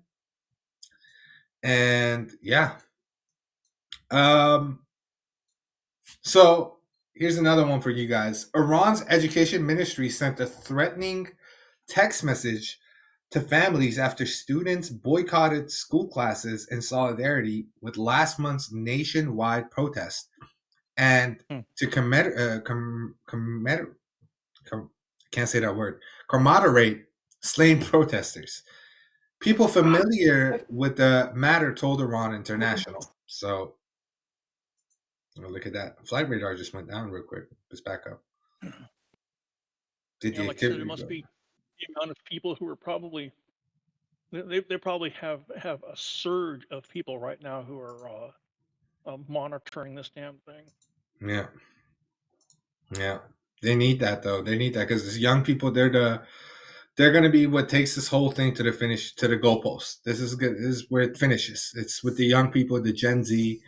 And yeah. So here's another one for you guys. Iran's education ministry sent a threatening text message to families after students boycotted school classes in solidarity with last month's nationwide protest. And to can't say that word, commemorate slain protesters. People familiar with the matter told Iran International. So look at that. Flight radar just went down real quick. Just back up. Did the like I said, activity it must go? be the amount of people who are probably they probably have a surge of people right now who are monitoring this damn thing. Yeah. Yeah. They need that though. They need that because as young people, they're going to be what takes this whole thing to the finish, to the goalpost. This is good. This is where it finishes. It's with the young people, the Gen Z,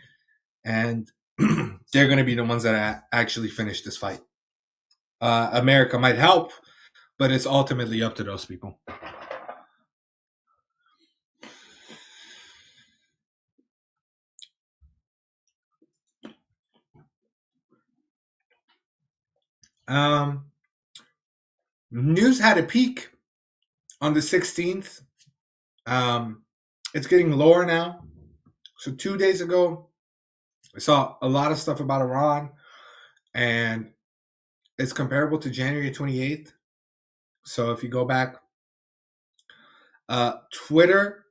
and they're going to be the ones that actually finish this fight. America might help, but it's ultimately up to those people. News had a peak on the 16th. It's getting lower now. So 2 days ago, I saw a lot of stuff about Iran, and it's comparable to January 28th. So if you go back, Twitter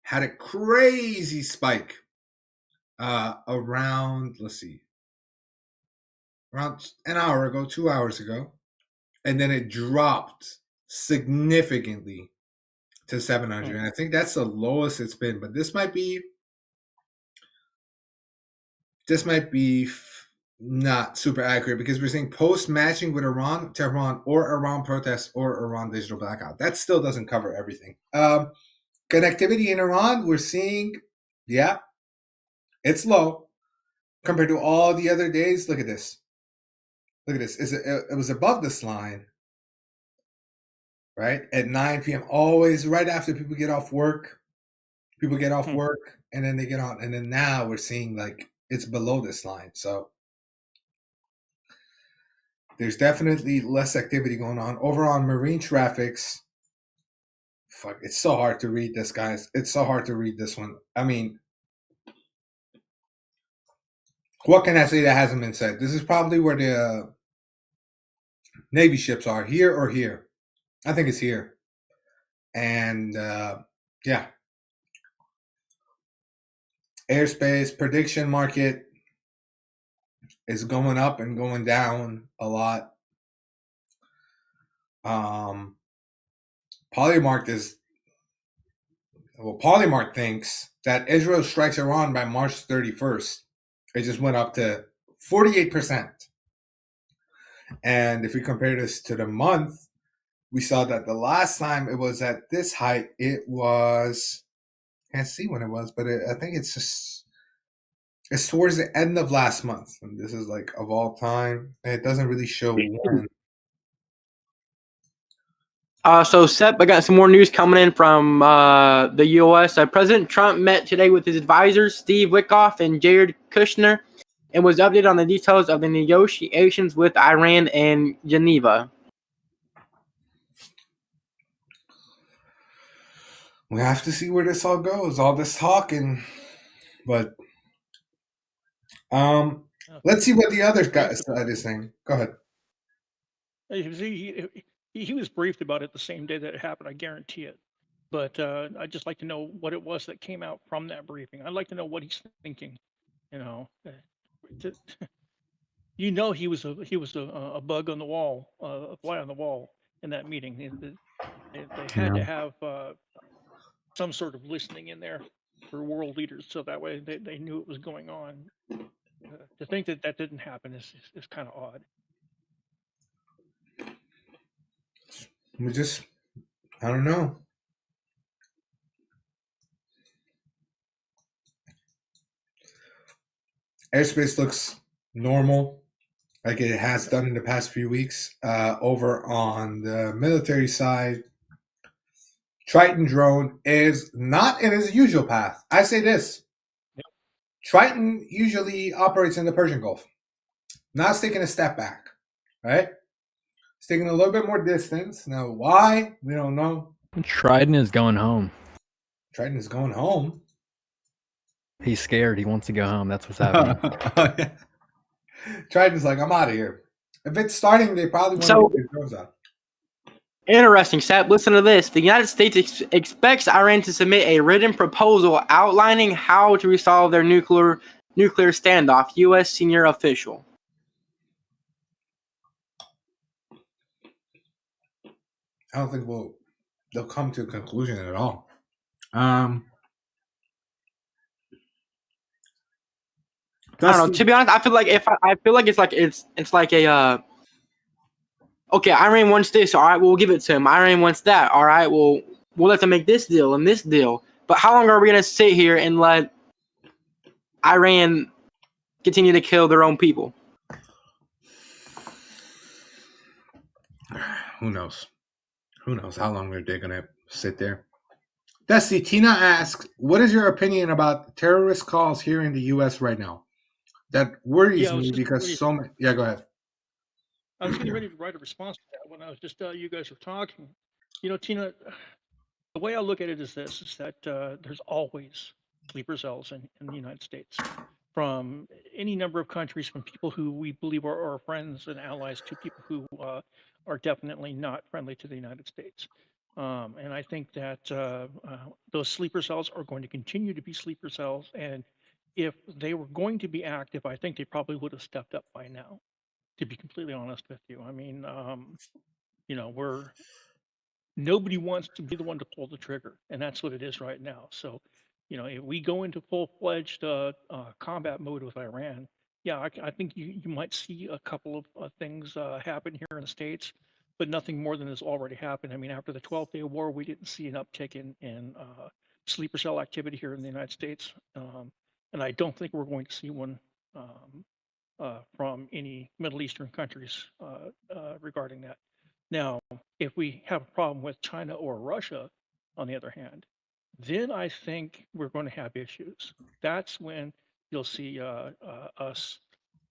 had a crazy spike around, around an hour ago, 2 hours ago. And then it dropped significantly to 700. And I think that's the lowest it's been. But this might be not super accurate because we're seeing post matching with Iran, Tehran, or Iran protests or Iran digital blackout. That still doesn't cover everything. Connectivity in Iran, we're seeing, yeah, it's low compared to all the other days. Look at this. Look at this. It was above this line, right? At 9 p.m. Always right after people get off work. People get off work and then they get on. And then now we're seeing like it's below this line. So there's definitely less activity going on. Over on marine traffics, fuck, it's so hard to read this, guys. It's so hard to read this one. I mean, what can I say that hasn't been said? This is probably where the Navy ships are, here or here. I think it's here. And yeah. Airspace prediction market is going up and going down a lot. Polymark thinks that Israel strikes Iran by March 31st. It just went up to 48%. And if we compare this to the month, we saw that the last time it was at this height, it was, can't see when it was, but I think it's towards the end of last month. And this is like of all time. And it doesn't really show when. So, Sep, I got some more news coming in from the U.S. President Trump met today with his advisors, Steve Witkoff and Jared Kushner, and was updated on the details of the negotiations with Iran and Geneva. We have to see where this all goes, all this talking. But let's see what the other guys is saying. Go ahead. He was briefed about it the same day that it happened. I guarantee it. But I'd just like to know what it was that came out from that briefing. I'd like to know what he's thinking. You know, he was a bug on the wall, a fly on the wall in that meeting. They had to have some sort of listening in there for world leaders, so that way they knew what was going on. To think that didn't happen is kind of odd. I don't know. Airspace looks normal, like it has done in the past few weeks. Over on the military side, Triton drone is not in its usual path. I say this. Triton usually operates in the Persian Gulf. Now it's taking a step back, right? It's taking a little bit more distance. Now, why? We don't know. Trident is going home. Triton is going home. He's scared. He wants to go home. That's what's happening. Triton's like, I'm out of here. If it's starting, they probably want to get their drones out. Interesting, Seth. Listen to this. The United States expects Iran to submit a written proposal outlining how to resolve their nuclear standoff. U.S. senior official. I don't think they'll come to a conclusion at all. I don't know. To be honest, I feel like it's like a okay, Iran wants this. All right, we'll give it to him. Iran wants that. All right, we'll let them make this deal and this deal. But how long are we gonna sit here and let Iran continue to kill their own people? Who knows? Who knows how long they're gonna sit there? Dusty, Tina asks, what is your opinion about terrorist calls here in the U.S. right now? That worries me because so many. Yeah, go ahead. I was getting ready to write a response to that when I was just you guys were talking. You know, Tina, the way I look at it is this: is that there's always sleeper cells in the United States, from any number of countries, from people who we believe are our friends and allies to people who are definitely not friendly to the United States. And I think that those sleeper cells are going to continue to be sleeper cells. And if they were going to be active, I think they probably would have stepped up by now, to be completely honest with you. I mean, you know, nobody wants to be the one to pull the trigger, and that's what it is right now. So, you know, if we go into full-fledged combat mode with Iran, yeah, I think you might see a couple of things happen here in the States, but nothing more than has already happened. I mean, after the 12-day war, we didn't see an uptick in sleeper cell activity here in the United States, and I don't think we're going to see one from any Middle Eastern countries regarding that. Now, if we have a problem with China or Russia, on the other hand, then I think we're going to have issues. That's when you'll see us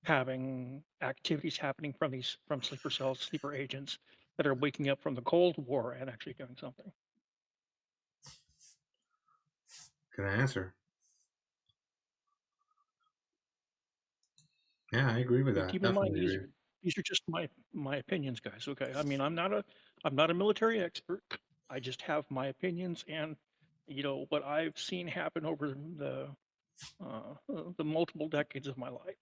having activities happening from sleeper cells, sleeper agents that are waking up from the Cold War and actually doing something. Good answer. Yeah, I agree with that. Keep in mind, these are just my opinions, guys. Okay, I mean, I'm not a military expert. I just have my opinions and, you know, what I've seen happen over the multiple decades of my life.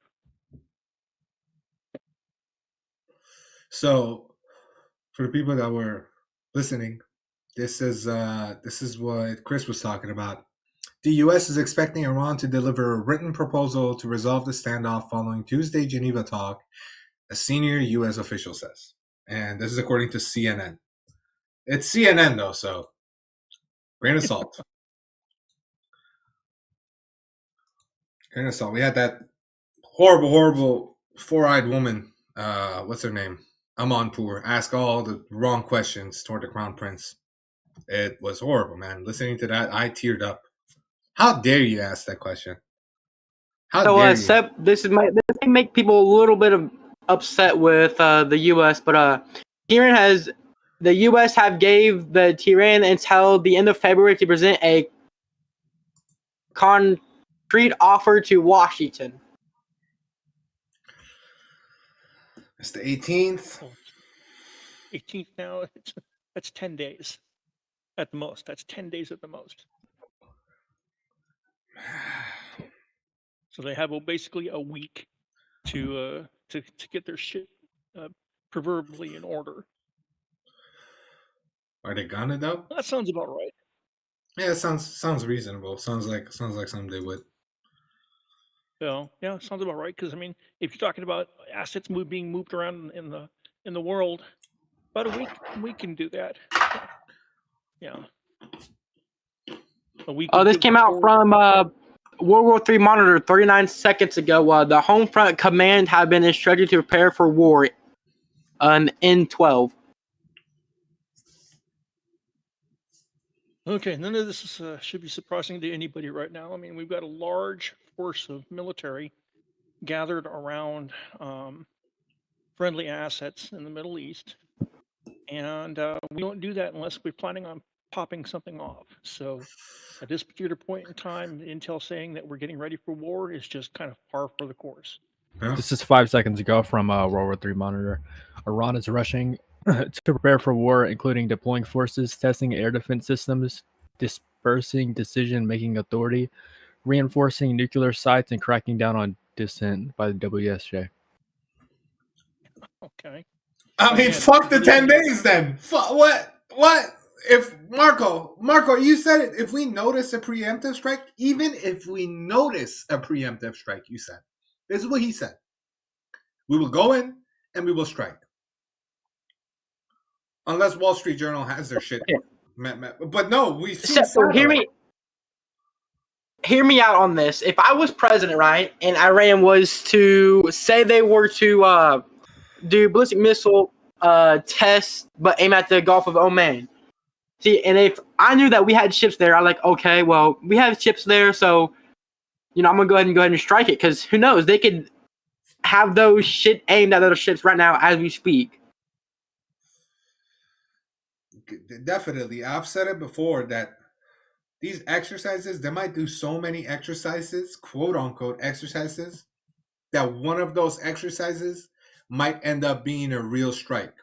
So, for the people that were listening, this is what Chris was talking about. The U.S. is expecting Iran to deliver a written proposal to resolve the standoff following Tuesday Geneva talk, a senior U.S. official says. And this is according to CNN. It's CNN, though, so grain of salt. Grain of salt. We had that horrible four-eyed woman, what's her name? Amanpour, ask all the wrong questions toward the Crown Prince. It was horrible, man. Listening to that, I teared up. How dare you ask that question? How dare you? Sep, this may make people a little bit upset with the U.S., but the U.S. have gave the Tehran until the end of February to present a concrete offer to Washington. It's the 18th. 18th now. That's 10 days at the most. That's 10 days at the most. So they have basically a week to get their shit proverbially in order. Are they gonna though? That sounds about right. Yeah, it sounds reasonable. Sounds like something they would. So yeah, it sounds about right. Because I mean, if you're talking about assets being moved around in the world, about a week we can do that. Yeah. This came out from World War III monitor 39 seconds ago. The home front command have been instructed to prepare for war. In 12. Okay, none of this should be surprising to anybody right now. I mean, we've got a large force of military gathered around friendly assets in the Middle East, and we don't do that unless we're planning on popping something off. So at this particular point in time, intel saying that we're getting ready for war is just kind of par for the course. This is 5 seconds ago from World War III monitor. Iran is rushing to prepare for war, including deploying forces, testing air defense systems, dispersing decision-making authority, reinforcing nuclear sites, and cracking down on dissent by the WSJ. Okay. I mean, fuck the 10 days then. What? If Marco, you said it. If we notice a preemptive strike, even if we notice a preemptive strike, you said. This is what he said. We will go in and we will strike. Unless Wall Street Journal has their shit. But no, we've seen Hear me out on this. If I was president, right, and Iran was to say they were to do ballistic missile tests, but aim at the Gulf of Oman. See, and if I knew that we had ships there, I'm like, okay, well, we have ships there, so I'm gonna go ahead and strike it, because who knows, they could have those shit aimed at those ships right now as we speak. Definitely, I've said it before that these exercises, they might do so many exercises, quote unquote exercises, that one of those exercises might end up being a real strike.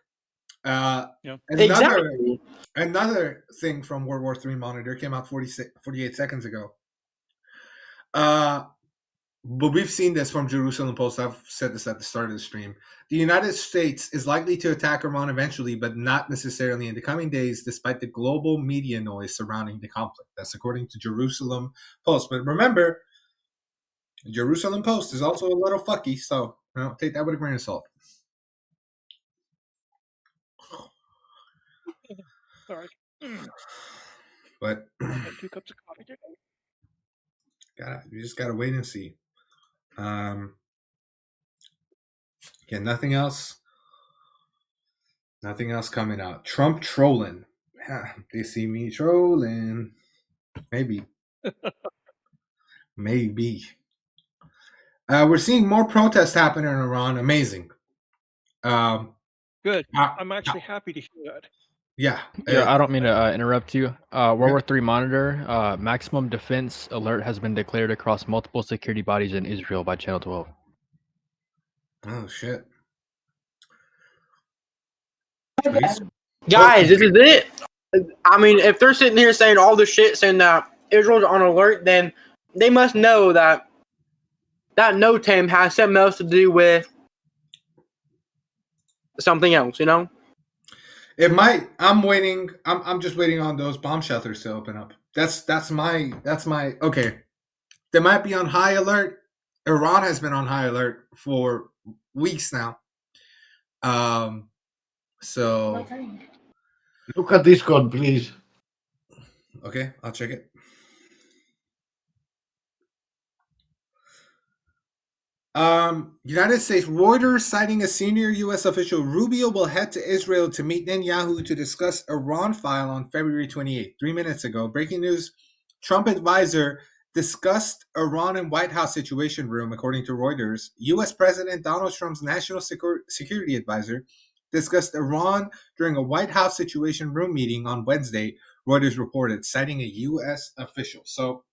Exactly. Another thing from World War III monitor came out 48 seconds ago. But we've seen this from Jerusalem Post. I've said this at the start of the stream. The United States is likely to attack Iran eventually, but not necessarily in the coming days, despite the global media noise surrounding the conflict. That's according to Jerusalem Post. But remember, Jerusalem Post is also a little fucky, so take that with a grain of salt. All right. But I had 2 cups of coffee today. You just gotta wait and see. Nothing else. Nothing else coming out. Trump trolling. They see me trolling. Maybe. Maybe. We're seeing more protests happen in Iran. Amazing. Good. I'm actually happy to hear that. Yeah, I don't mean to interrupt you. World War III monitor, maximum defense alert has been declared across multiple security bodies in Israel by Channel 12. Oh, shit. Guys, this is it. I mean, if they're sitting here saying all this shit, saying that Israel's on alert, then they must know that that NOTAM has something else to do with something else, It might. I'm waiting. I'm just waiting on those bomb shelters to open up. That's my okay. They might be on high alert. Iran has been on high alert for weeks now. So look at Discord, please. Okay, I'll check it. United States, Reuters citing a senior U.S. official, Rubio will head to Israel to meet Netanyahu to discuss Iran file on February 28th. 3 minutes ago, breaking news, Trump advisor discussed Iran in White House Situation Room, according to Reuters. U.S. President Donald Trump's national security advisor discussed Iran during a White House Situation Room meeting on Wednesday, Reuters reported, citing a U.S. official. So,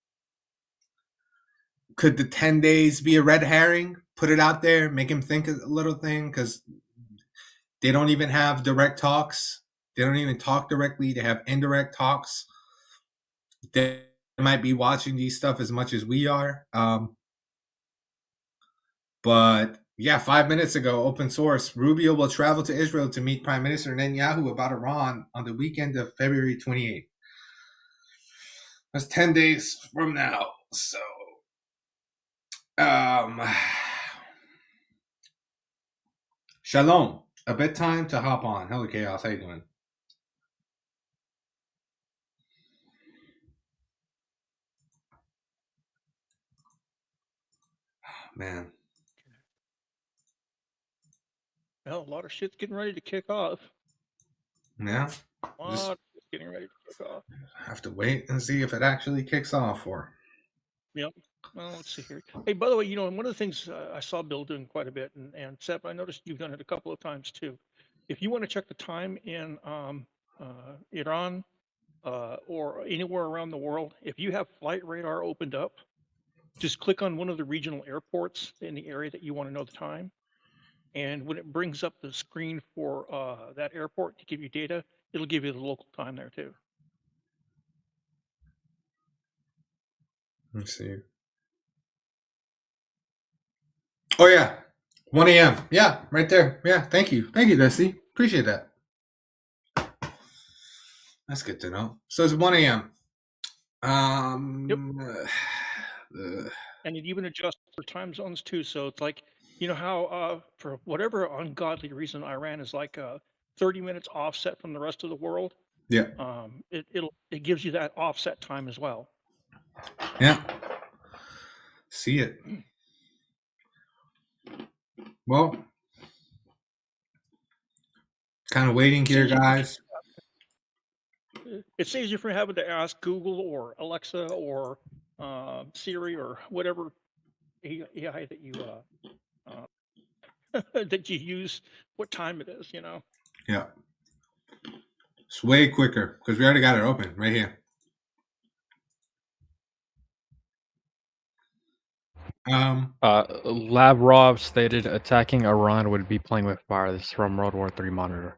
could the 10 days be a red herring? Put it out there, make him think a little thing, because they don't even have direct talks. They don't even talk directly. They have indirect talks. They might be watching these stuff as much as we are. But yeah, 5 minutes ago, open source, Rubio will travel to Israel to meet Prime Minister Netanyahu about Iran on the weekend of February 28th. That's 10 days from now. So, Shalom. A bit time to hop on. Hello, Chaos. How you doing? man. Well, a lot of shit's getting ready to kick off. Yeah. A lot of shit's getting ready to kick off. Have to wait and see if it actually kicks off or. Yep. Well, let's see here. Hey, by the way, one of the things I saw Bill doing quite a bit, and Sep, I noticed you've done it a couple of times too. If you want to check the time in Iran or anywhere around the world, if you have flight radar opened up, just click on one of the regional airports in the area that you want to know the time. And when it brings up the screen for that airport to give you data, it'll give you the local time there too. Let's see. Oh yeah, 1 a.m. Yeah, right there. Yeah, thank you, Dusty. Appreciate that. That's good to know. So it's 1 a.m. Yep. And it even adjusts for time zones too. So it's like, how for whatever ungodly reason Iran is like 30 minutes offset from the rest of the world. Yeah. It gives you that offset time as well. Yeah. See it. Well, kind of waiting here, guys. It saves you from having to ask Google or Alexa or Siri or whatever AI that you that you use, what time it is, Yeah. It's way quicker because we already got it open right here. Lavrov stated attacking Iran would be playing with fire. This is from World War III Monitor.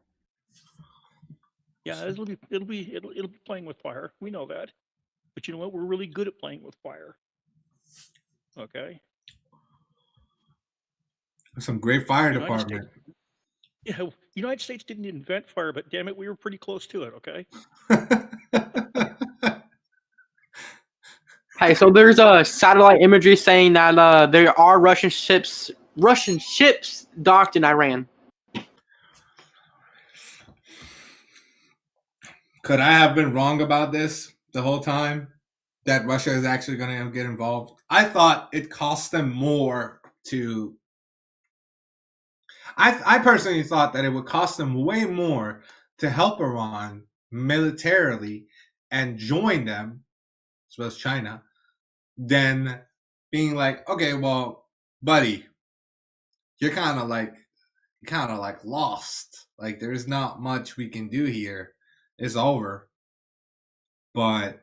Yeah, it'll be playing with fire. We know that, but you know what? We're really good at playing with fire. Okay. Some great fire department. Yeah, United States didn't invent fire, but damn it, we were pretty close to it. Okay. Hey, so there's satellite imagery saying that there are Russian ships docked in Iran. Could I have been wrong about this the whole time? That Russia is actually going to get involved? I thought it cost them more to. I personally thought that it would cost them way more to help Iran militarily and join them, as well as China, than being like, okay, well, buddy, you're kind of like lost. Like, there's not much we can do here. It's over. But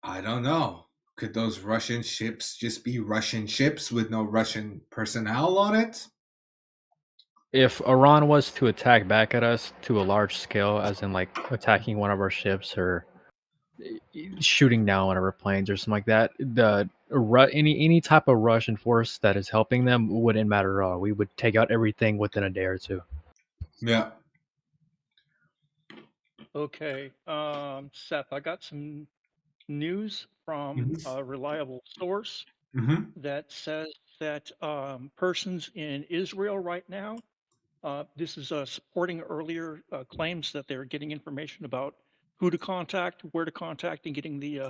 I don't know. Could those Russian ships just be Russian ships with no Russian personnel on it? If Iran was to attack back at us to a large scale, as in like attacking one of our ships or shooting down one of our planes or something like that, any type of Russian force that is helping them wouldn't matter at all. We would take out everything within a day or two. Yeah. Okay, Seth, I got some news from a reliable source that says that persons in Israel right now, this is supporting earlier claims that they're getting information about who to contact, where to contact, and getting the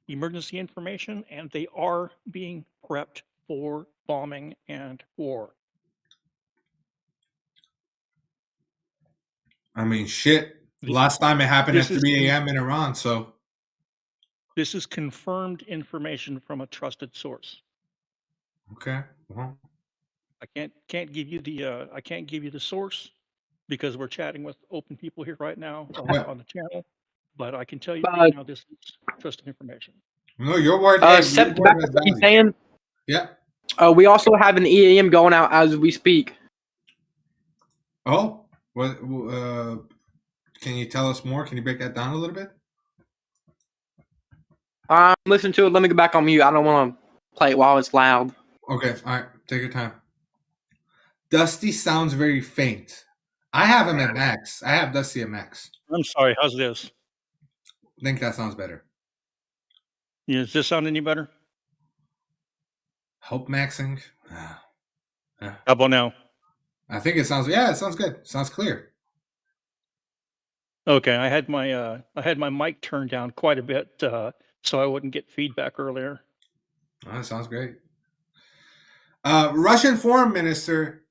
emergency information, and they are being prepped for bombing and war. I mean, shit. Last time it happened at 3 a.m. in Iran, so. This is confirmed information from a trusted source. Okay. Well, I can't give you the source because we're chatting with open people here right now on the channel, but I can tell you right now this is trusted information. No, your word. Sep, back to what you're saying. Yeah. We also have an EAM going out as we speak. Oh, what? Can you tell us more? Can you break that down a little bit? Listen to it. Let me go back on mute. I don't want to play it while it's loud. Okay. All right. Take your time. Dusty sounds very faint. I have him at max. I have Dusty at max. I'm sorry. How's this? I think that sounds better. Yeah, does this sound any better? Hope maxing. How about now? I think it sounds. Yeah, it sounds good. Sounds clear. Okay, I had my mic turned down quite a bit so I wouldn't get feedback earlier. Oh, that sounds great. Russian Foreign Minister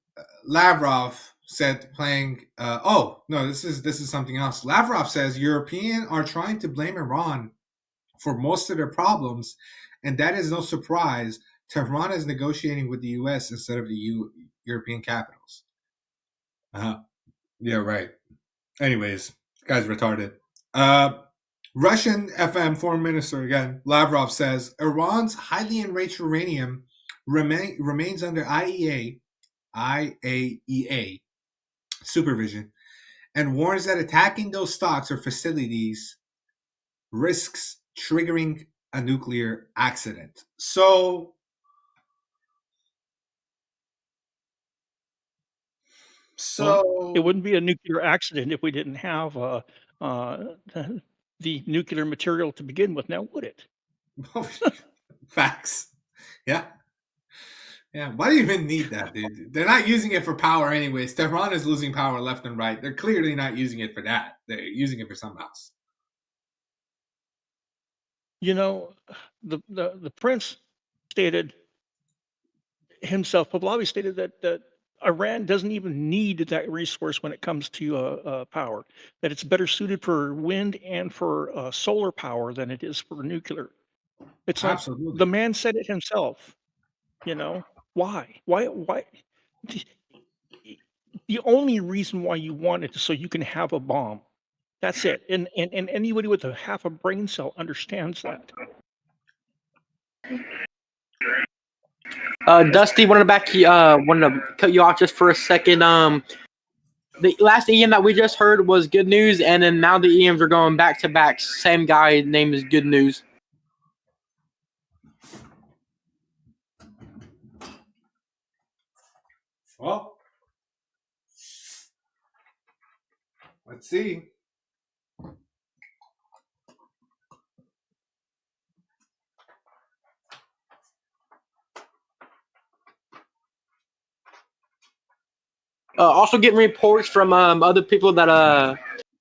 Lavrov said, playing. Oh no, this is something else. Lavrov says Europeans are trying to blame Iran for most of their problems, and that is no surprise. Tehran is negotiating with the U.S. instead of the European capitals. Yeah, right. Anyways, this guy's retarded. Russian FM Foreign Minister again, Lavrov says Iran's highly enriched uranium remains under IAEA supervision, and warns that attacking those stocks or facilities risks triggering a nuclear accident. So Well, it wouldn't be a nuclear accident if we didn't have the nuclear material to begin with, now would it? Facts. Yeah. Yeah. Why do you even need that, dude? They're not using it for power anyways. Tehran is losing power left and right. They're clearly not using it for that. They're using it for something else. You know, the prince stated himself, Pahlavi stated that Iran doesn't even need that resource when it comes to power, that it's better suited for wind and for solar power than it is for nuclear. It's like the man said it himself. You know, why? The only reason why you want it is so you can have a bomb. That's it. And anybody with a half a brain cell understands that. Dusty, wanted to cut you off just for a second. The last EM that we just heard was Good News, and then now the EMs are going back to back. Same guy, name is Good News. Well, let's see. Also getting reports from other people that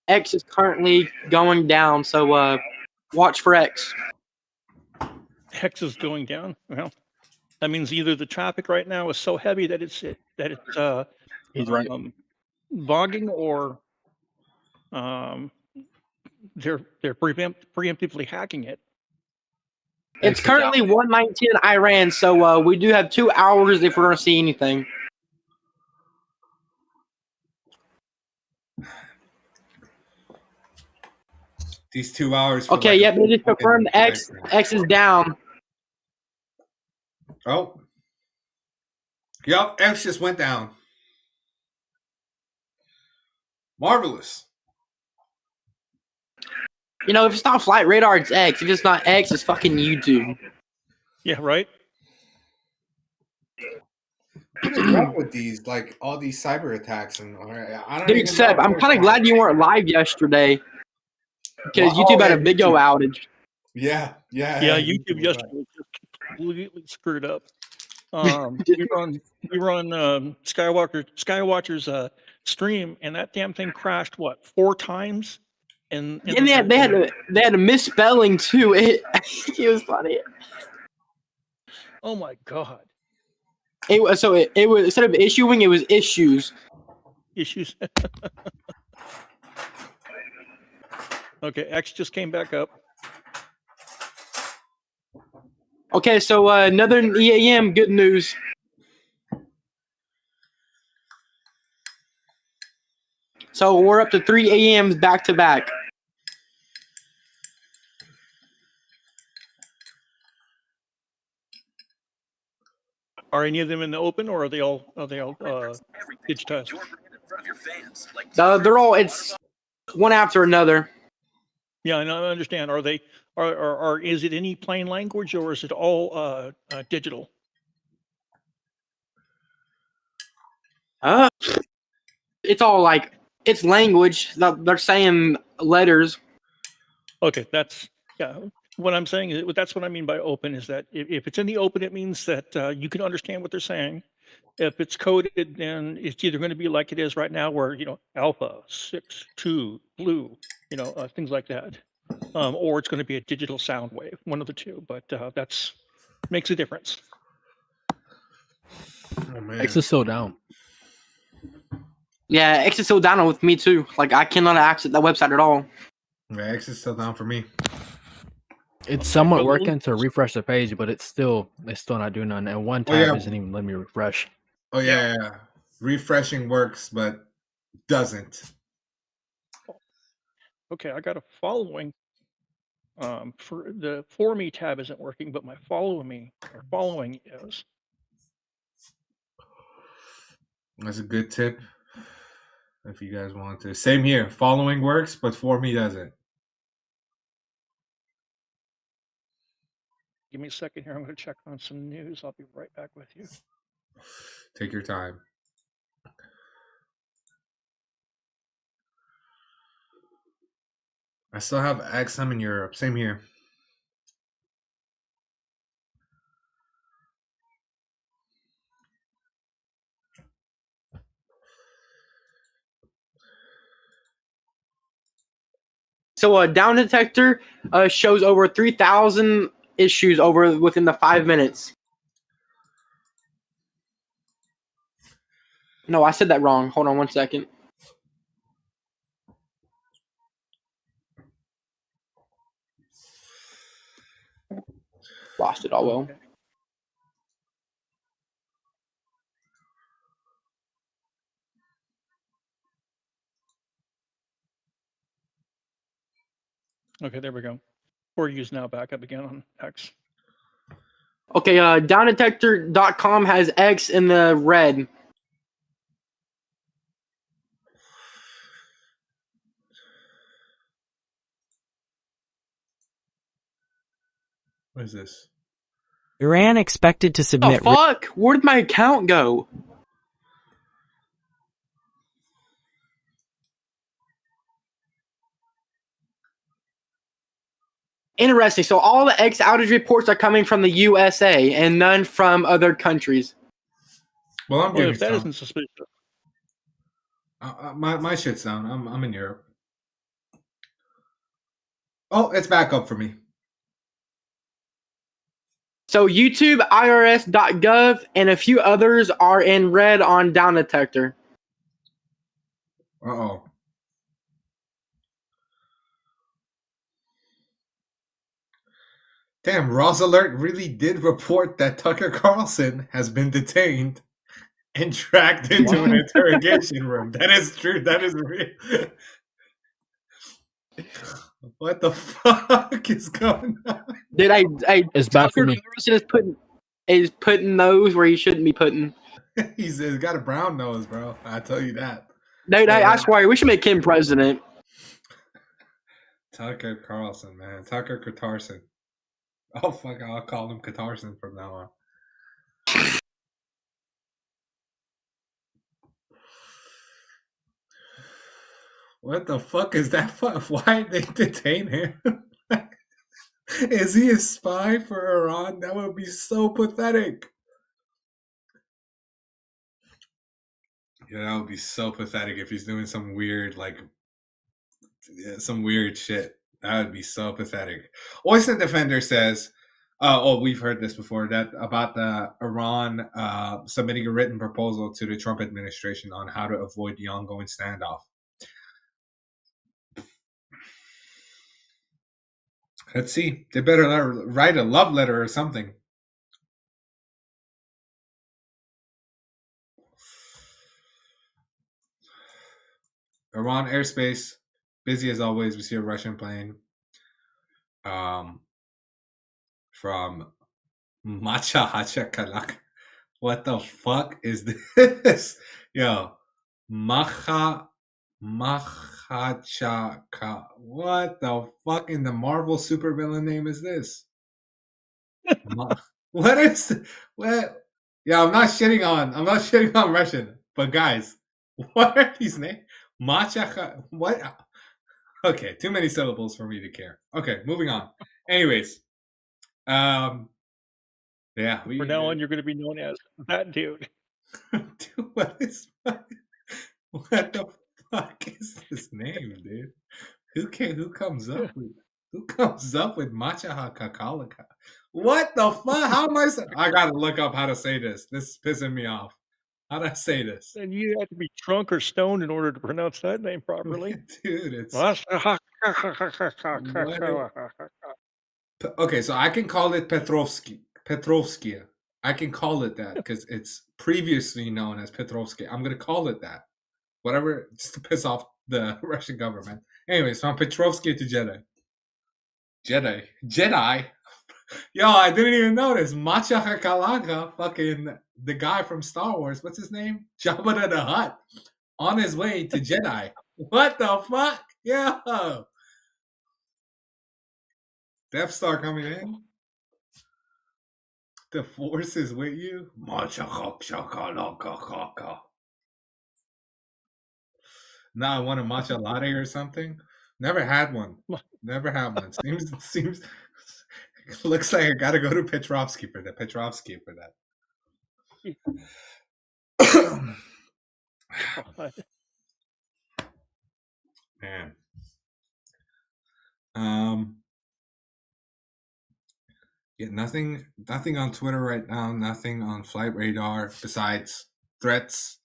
X is currently going down, so watch for X. X is going down. Well, that means either the traffic right now is so heavy that it's He's right. bogging, or they're preemptively hacking it. It's currently 1:19 in Iran, so we do have 2 hours if we're going to see anything. These 2 hours. Okay, yep, they just confirmed X is down. Oh. Yep, X just went down. Marvelous. You know, if it's not Flight Radar, it's X. If it's not X, it's fucking YouTube. Yeah, right? What is up with these, like, all these cyber attacks? And I don't Dude, Seb, I'm kind of glad you weren't live yesterday, because YouTube had a big old outage. Yeah. YouTube yesterday was just completely screwed up. We were on Skywatcher's stream, and that damn thing crashed 4 times. And they had a misspelling too. It was funny. Oh my god! It was instead of issuing, it was issues. Issues. Okay, X just came back up. Okay, so another EAM good news. So we're up to 3 AMs back to back. Are any of them in the open, or are they all digitized? They're all, it's one after another. Yeah, and I understand. Are they are is it any plain language, or is it all digital? It's all like, it's language. They're saying letters. Okay, that's, yeah. What I'm saying is, that's what I mean by open, is that if it's in the open, it means that you can understand what they're saying. If it's coded, then it's either going to be like it is right now, where, alpha 6.2 blue, things like that, or it's going to be a digital sound wave, one of the two. But that's Makes a difference. Oh man. X is still down. Yeah, X is still down with me too. Like I cannot access that website at all. Yeah, X is still down for me. It's somewhat working to refresh the page, but it's still not doing nothing. And one tab isn't even letting me refresh. Oh yeah. Refreshing works, but doesn't. Okay, I got a following. For the For Me tab isn't working, but my following is. That's a good tip. If you guys want to. Same here. Following works, but For Me doesn't. Give me a second here. I'm going to check on some news. I'll be right back with you. Take your time. I still have X. I'm in Europe. Same here. So a down detector shows over 3,000 issues within the 5 minutes. No, I said that wrong. Hold on 1 second. Lost it all. Well. Okay, there we go. Pouria now back up again on X. Okay, downdetector.com has X in the red. What is this? Iran expected to submit. The fuck? Where did my account go? Interesting. So all the X outage reports are coming from the USA and none from other countries. Well, I'm getting if that isn't suspicious. My shit's down. I'm in Europe. Oh, it's back up for me. So YouTube, IRS.gov, and a few others are in red on Down Detector. Uh-oh. Damn, Ross Alert really did report that Tucker Carlson has been detained and dragged into an interrogation room. That is true. That is real. What the fuck is going on? Dude, it's bad for Tucker me. Carlson is putting those where he shouldn't be putting. He's got a brown nose, bro. I tell you that. Dude, I swear, we should make him president. Tucker Carlson, man. Tucker Katarson. Oh, fuck. I'll call him Katarson from now on. What the fuck is that? Why did they detain him? Is he a spy for Iran? That would be so pathetic. Yeah, that would be so pathetic if he's doing some weird, some weird shit. That would be so pathetic. Oyster Defender says, we've heard this before, that about the Iran submitting a written proposal to the Trump administration on how to avoid the ongoing standoff. Let's see. They better write a love letter or something. Iran airspace, busy as always. We see a Russian plane from Macha Hacha Kalak. What the fuck is this? Yo, Macha Mahachaka. What the fuck in the Marvel supervillain name is this? What is what? Yeah, I'm not shitting on Russian, but guys, what are these names? Macha. What? Okay, too many syllables for me to care. Okay, moving on. Anyways, yeah. From now on, you're going to be known as that dude. Dude, what the fuck is this name, dude? Who comes up with Macha Kakalaka? What the fuck? How am I gotta look up how to say this. This is pissing me off. How do I say this? And you have to be drunk or stoned in order to pronounce that name properly. Dude, it's okay, so I can call it Petrovskia. I can call it that because it's previously known as Petrovskia. I'm gonna call it that. Whatever, just to piss off the Russian government. Anyways, from Petrovskia to Jedi. Yo, I didn't even notice. Macha Hakalaga, fucking the guy from Star Wars. What's his name? Jabba the Hutt. On his way to Jedi. What the fuck? Yo. Death Star coming in. The Force is with you. Macha Hakalaga. Now I want a matcha latte or something. Never had one. Never had one. Seems looks like I gotta go to Petrovsky for that. Man. Yeah, nothing on Twitter right now, nothing on Flight Radar besides threats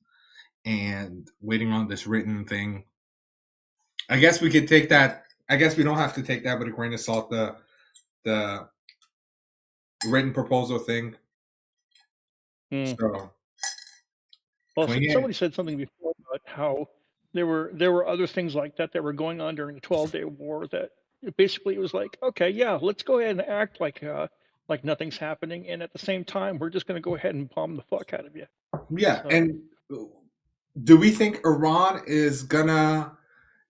and waiting on this written thing. I guess we could take that. I guess we don't have to take that with a grain of salt, the written proposal thing. So, well, somebody said something before about how there were other things like that were going on during the 12-day war that basically it was like, okay, yeah, let's go ahead and act like nothing's happening, and at the same time, we're just going to go ahead and bomb the fuck out of you. Yeah, so. And do we think Iran is gonna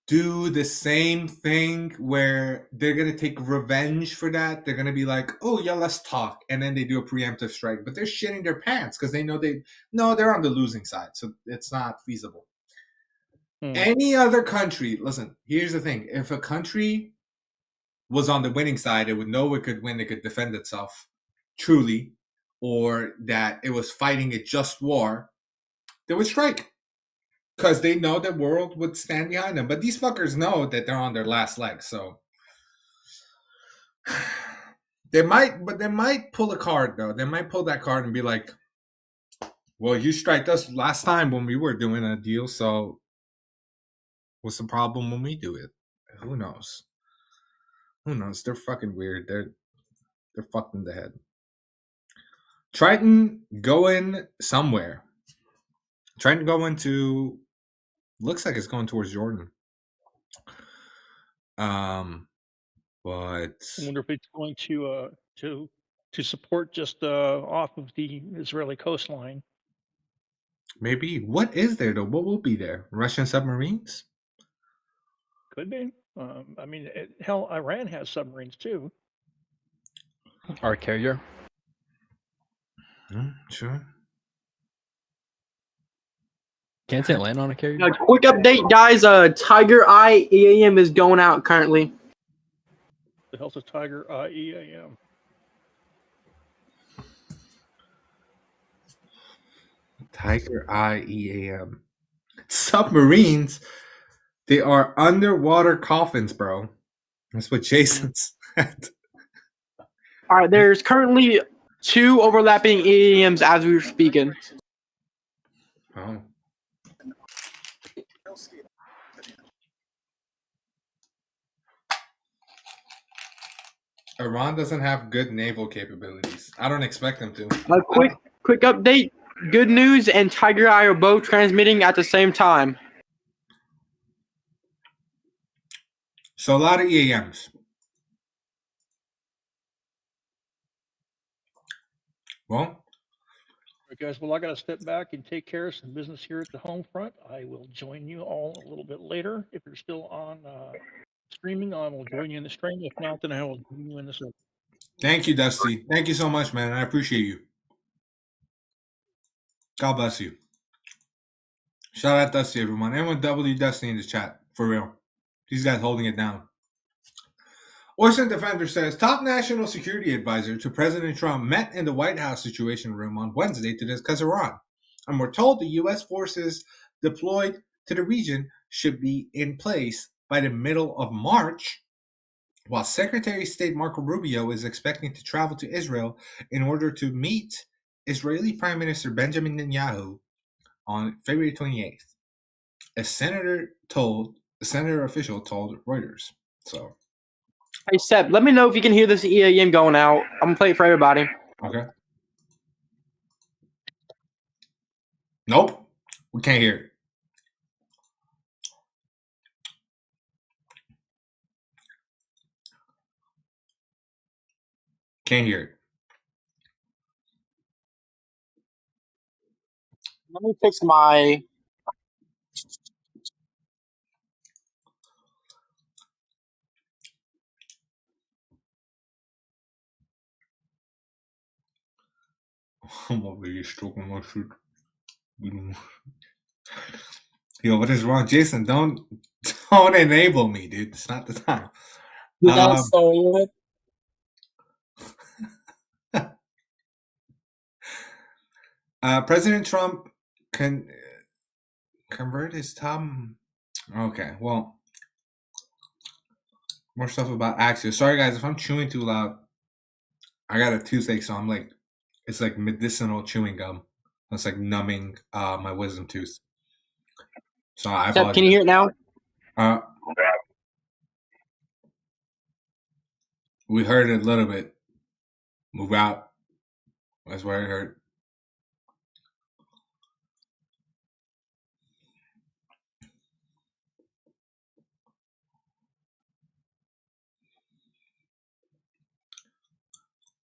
do the same thing where they're gonna take revenge for that? They're gonna be like, oh yeah, let's talk, and then they do a preemptive strike, but they're shitting their pants because they know they're on the losing side, so it's not feasible. Any other country, listen, here's the thing: if a country was on the winning side, it would know it could win, it could defend itself truly, or that it was fighting a just war, they would strike. Because they know the world would stand behind them. But these fuckers know that they're on their last leg. So they might pull a card, though. They might pull that card and be like, well, you striked us last time when we were doing a deal. So what's the problem when we do it? Who knows? They're fucking weird. They're fucked in the head. Triton going somewhere. Triton going to... Looks like it's going towards Jordan. But I wonder if it's going to support just off of the Israeli coastline. Maybe. What is there though? What will be there? Russian submarines? Could be. I mean, hell, Iran has submarines too. Our carrier. Sure. Can't it land on a carrier? Quick update, guys. Tiger Eye EAM is going out currently. The hell's a Tiger Eye EAM? Tiger Eye EAM. Submarines? They are underwater coffins, bro. That's what Jason said. All right, there's currently 2 overlapping EAMs as we were speaking. Oh. Iran doesn't have good naval capabilities. I don't expect them to. A quick update. Good news and Tiger Eye are both transmitting at the same time. So a lot of EAMs. Well, all right, guys. Well, I got to step back and take care of some business here at the home front. I will join you all a little bit later. If you're still on streaming, I will join you in the stream. If not, then I will join you in the server. Thank you, Dusty. Thank you so much, man. I appreciate you. God bless you. Shout out Dusty, everyone. Everyone W Dusty in the chat. For real. These guys holding it down. Orson Defender says, top national security advisor to President Trump met in the White House Situation Room on Wednesday to discuss Iran. And we're told the U.S. forces deployed to the region should be in place by the middle of March. while Secretary of State Marco Rubio is expecting to travel to Israel in order to meet Israeli Prime Minister Benjamin Netanyahu on February 28th. A senator official told Reuters. So, hey Seb, let me know if you can hear this EAM going out. I'm gonna play it for everybody. Okay. Nope, we can't hear it. Can't hear it. Let me fix my. I'm over here stroking my shit. Yo, what is wrong, Jason? Don't enable me, dude. It's not the time. President Trump can convert his thumb. Okay, well, more stuff about Axios. Sorry, guys, if I'm chewing too loud. I got a toothache, so I'm like, it's like medicinal chewing gum. It's like numbing my wisdom tooth. So I Seb, can you hear it now? We heard it a little bit. Move out. That's what I heard.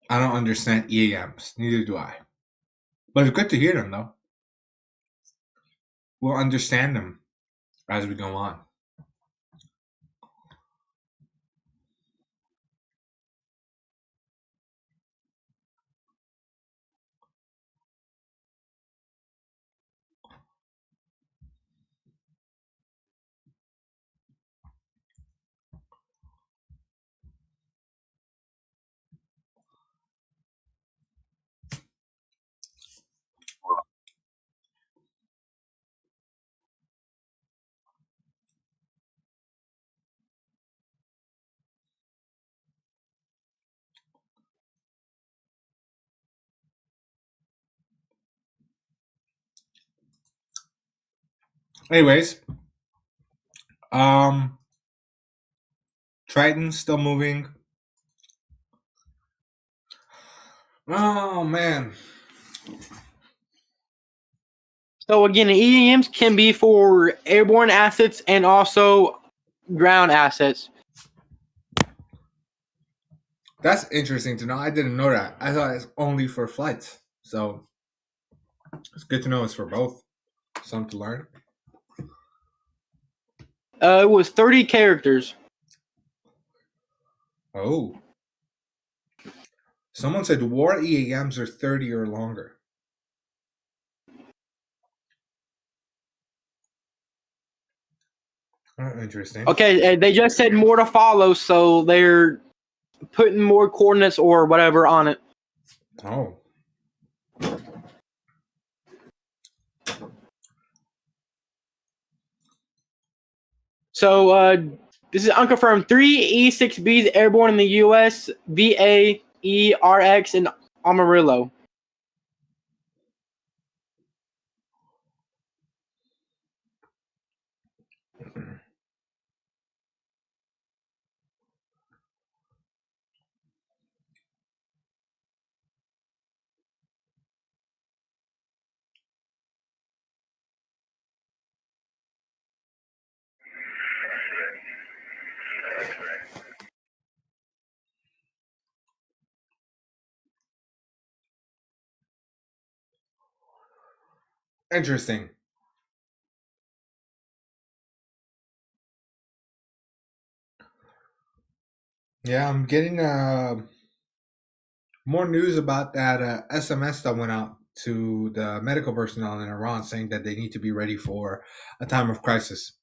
I don't understand EAMs. Neither do I. But it's good to hear them, though. We'll understand them as we go on. Anyways, Triton's still moving. Oh man. So again, EAMs can be for airborne assets and also ground assets. That's interesting to know. I didn't know that. I thought it's only for flights. So it's good to know it's for both. Something to learn. It was 30 characters. Oh. Someone said war EAMs are 30 or longer. Oh, interesting. Okay, they just said more to follow, so they're putting more coordinates or whatever on it. Oh. So this is unconfirmed. 3 E-6Bs airborne in the U.S. VA, ERX, and Amarillo. Interesting. Yeah, I'm getting more news about that SMS that went out to the medical personnel in Iran saying that they need to be ready for a time of crisis.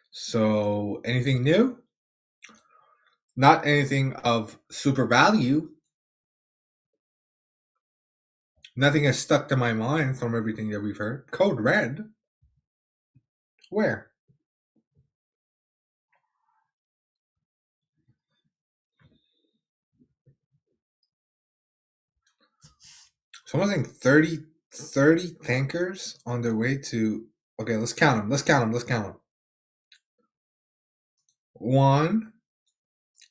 So, anything new? Not anything of super value. Nothing has stuck to my mind from everything that we've heard. Code Red? Where? Someone's saying 30 tankers on their way to... Okay, let's count them. 1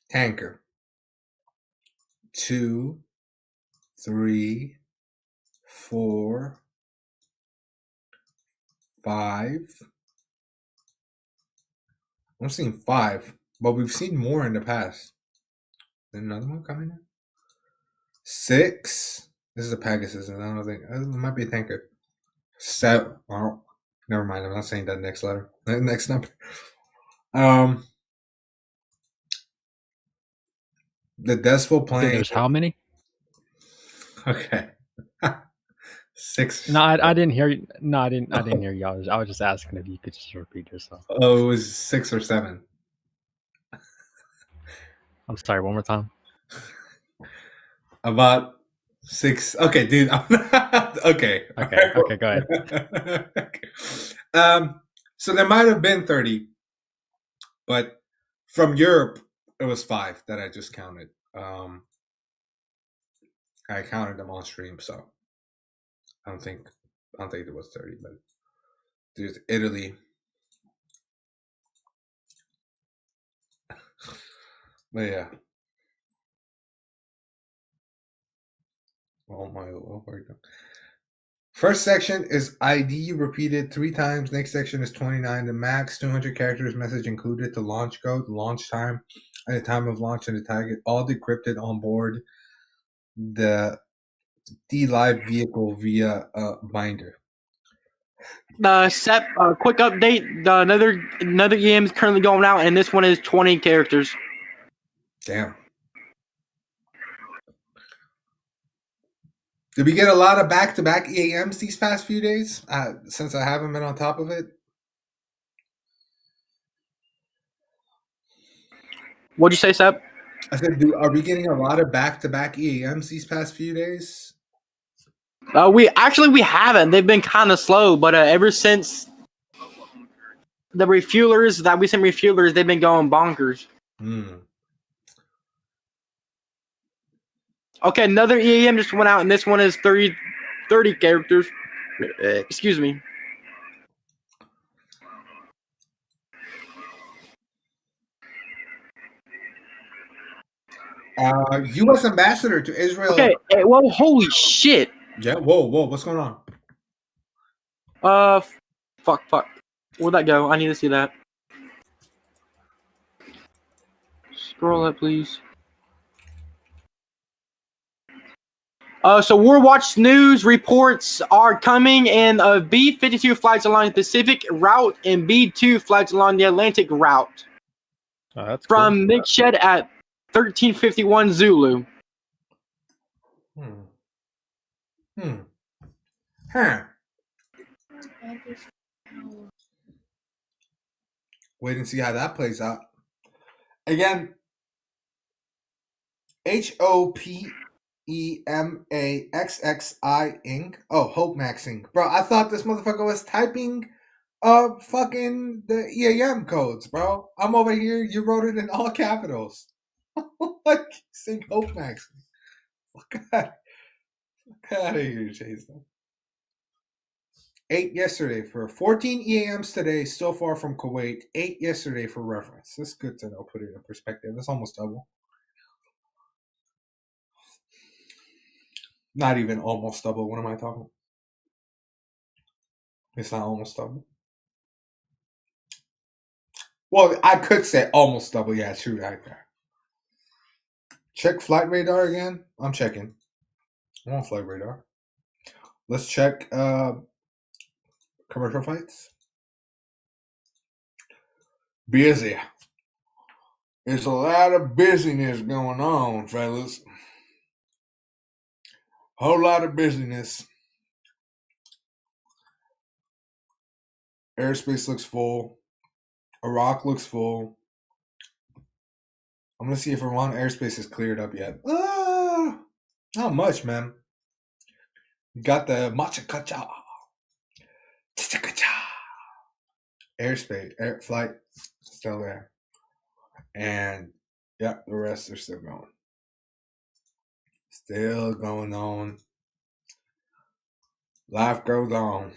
tanker. 2, 3, 4, 5. I'm seeing 5, but we've seen more in the past. There's another one coming in. 6. This is a Pegasus, and I don't think it might be a tanker. 7. Oh, never mind. I'm not saying that next letter. Next number. The Decibel plane. There's how many? Okay. 6. No, I didn't hear you. No, I didn't hear you. I was just asking if you could just repeat yourself. Oh, it was 6 or 7. I'm sorry. One more time. About 6. Okay, dude. Okay. Okay. Go ahead. Okay. So there might have been 30, but from Europe it was 5 that I just counted. I counted them on stream, so I don't think there was 30, but there's Italy. But yeah. Oh my God. First section is ID repeated 3 times. Next section is 29. The max 200 characters message included. The launch code, the launch time, and the time of launch and the target, all decrypted on board the D-Live vehicle via a binder. Sep, quick update. Another EM is currently going out, and this one is 20 characters. Damn. Did we get a lot of back-to-back EAMs these past few days? Since I haven't been on top of it. What'd you say, Sep? I said, are we getting a lot of back-to-back EAMs these past few days? We haven't. They've been kind of slow, but ever since the refuelers that we sent refuelers, they've been going bonkers. Okay, another EAM just went out, and this one is 30 characters. Excuse me. U.S. ambassador to Israel. Okay, well, holy shit. Yeah, whoa, what's going on? Fuck. Where'd that go? I need to see that. Scroll up, please. So Warwatch News reports are coming, and B-52 flights along the Pacific route and B-2 flights along the Atlantic route. Oh, that's from cool. Nick Shed at 1351 Zulu. Huh. Wait and see how that plays out. Again, HOPEMAXXI Inc. Oh, Hope Max Inc. Bro, I thought this motherfucker was typing fucking the EAM codes, bro. I'm over here. You wrote it in all capitals. Like, saying Hope Max. Fuck out of here, Jason. 8 yesterday for 14 EAMs today, so far from Kuwait. 8 yesterday for reference. That's good to know. Put it in perspective. That's almost double. Not even almost double. What am I talking? It's not almost double. Well, I could say almost double. Yeah, true, right there. Check flight radar again. I'm checking. I'm on flight radar. Let's check commercial flights. Busy. There's a lot of busyness going on, fellas. Whole lot of busyness. Airspace looks full. Iraq looks full. I'm going to see if Iran airspace is cleared up yet. Not much, man. Got the Machakacha. Airspace, air flight, still there. And yeah, the rest are still going. Still going on. Life goes on.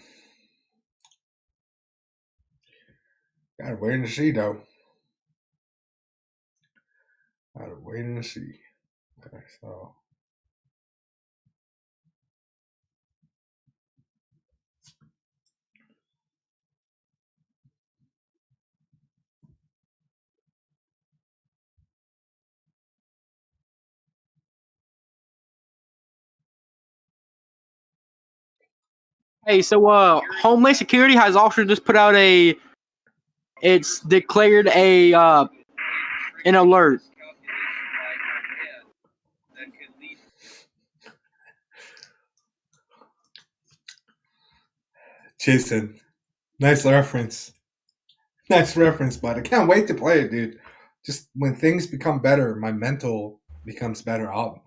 Gotta wait and see though. Gotta wait and see. Okay, so Hey, so Homeland Security has also just put out it's declared an alert. Jason, nice reference. Nice reference, bud. I can't wait to play it, dude. Just when things become better, my mental becomes better. I'll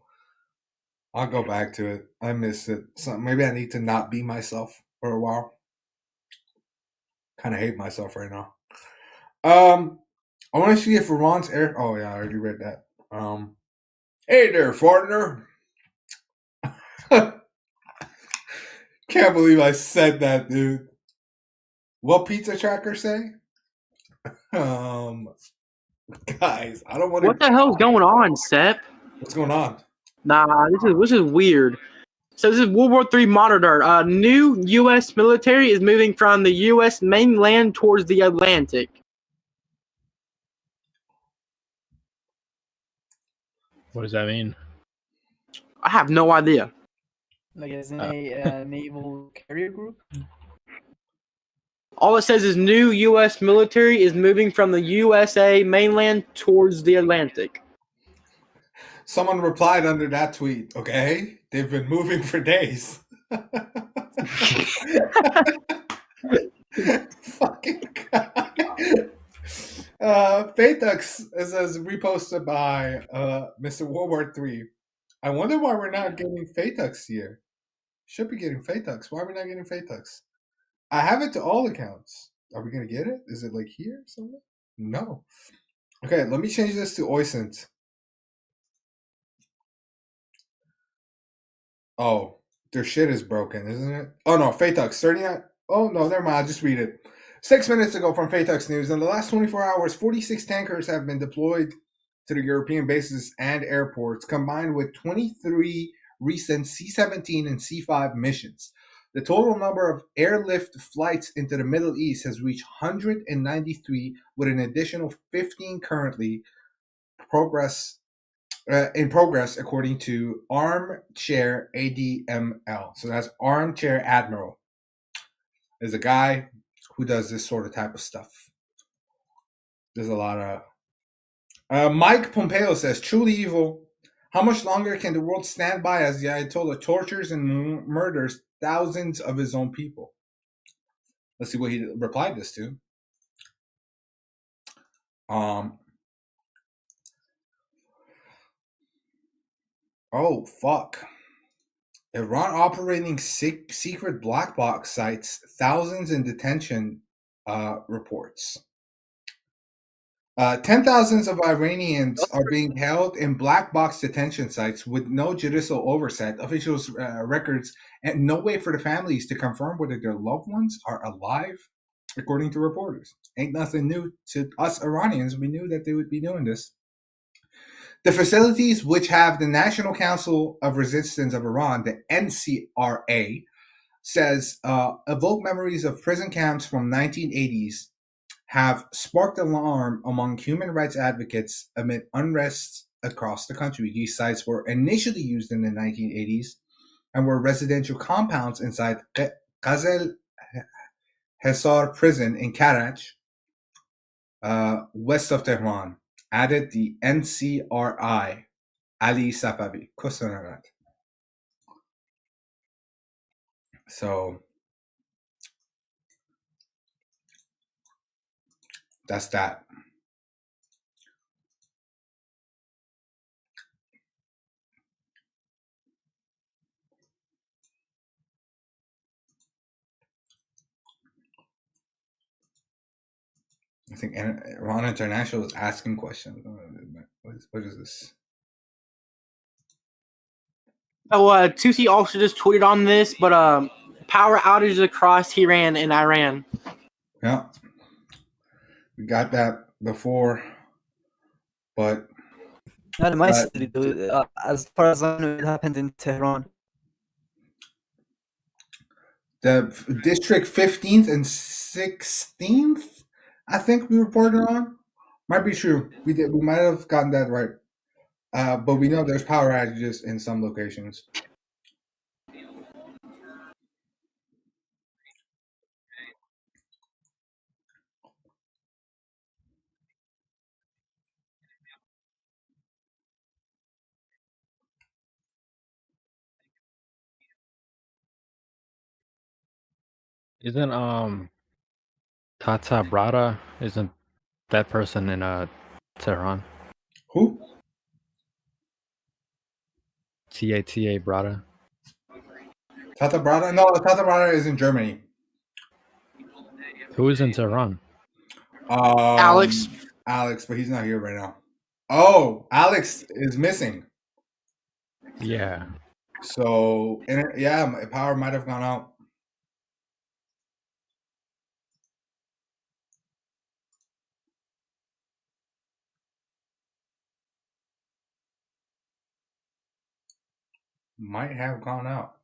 go back to it. I miss it. So maybe I need to not be myself for a while. Kind of hate myself right now. I want to see if Iran's air. Oh yeah, I already read that. Hey there, partner. Can't believe I said that, dude. What pizza tracker say? Guys, I don't want to. What the hell's going on, Sep? What's going on? Nah, this is weird. So this is World War III monitor. New U.S. military is moving from the U.S. mainland towards the Atlantic. What does that mean? I have no idea. Like as in a naval carrier group? All it says is new U.S. military is moving from the USA mainland towards the Atlantic. Someone replied under that tweet, okay? They've been moving for days. Fucking guy. Phaetux is reposted by Mr. World War III. I wonder why we're not getting Phaetux here. Should be getting Phaetux. Why are we not getting Phaetux? I have it to all accounts. Are we going to get it? Is it like here somewhere? No. Okay, let me change this to Oisant. Oh, their shit is broken, isn't it? Oh no, Phaetux 39. Oh no, never mind. I'll just read it. 6 minutes ago from Phaetux News, in the last 24 hours, 46 tankers have been deployed to the European bases and airports, combined with 23 recent C-17 and C-5 missions. The total number of airlift flights into the Middle East has reached 193, with an additional 15 currently in progress, according to Armchair ADML. So that's Armchair Admiral. There's a guy who does this sort of type of stuff. There's a lot of... Mike Pompeo says, truly evil. How much longer can the world stand by as the Ayatollah tortures and murders thousands of his own people? Let's see what he replied this to. Oh, fuck. Iran operating secret black box sites, thousands in detention, reports. 10,000s of Iranians are being held in black box detention sites with no judicial oversight, officials' records, and no way for the families to confirm whether their loved ones are alive, according to reporters. Ain't nothing new to us Iranians. We knew that they would be doing this. The facilities, which have the National Council of Resistance of Iran, the NCRA, says evoke memories of prison camps from 1980s, have sparked alarm among human rights advocates amid unrest across the country. These sites were initially used in the 1980s and were residential compounds inside Qazel Hesar prison in Karaj, west of Tehran, added the NCRI Ali Safavi. So that's that. I think Iran International is asking questions. What is this? Oh, Tusi also just tweeted on this, but power outages across Iran and Iran. Yeah, we got that before, but Not in my city, though. As far as I know, it happened in Tehran. the District 15th and 16th, I think we reported on. Might be true. We might have gotten that right. But we know there's power outages in some locations. Isn't Tata Brada, isn't that person in Tehran? Who? Tata Brada. Tata Brada? No, Tata Brada is in Germany. Who is in Tehran? Alex. Alex, but he's not here right now. Oh, Alex is missing. Yeah. So, yeah, power might have gone out. Might have gone out.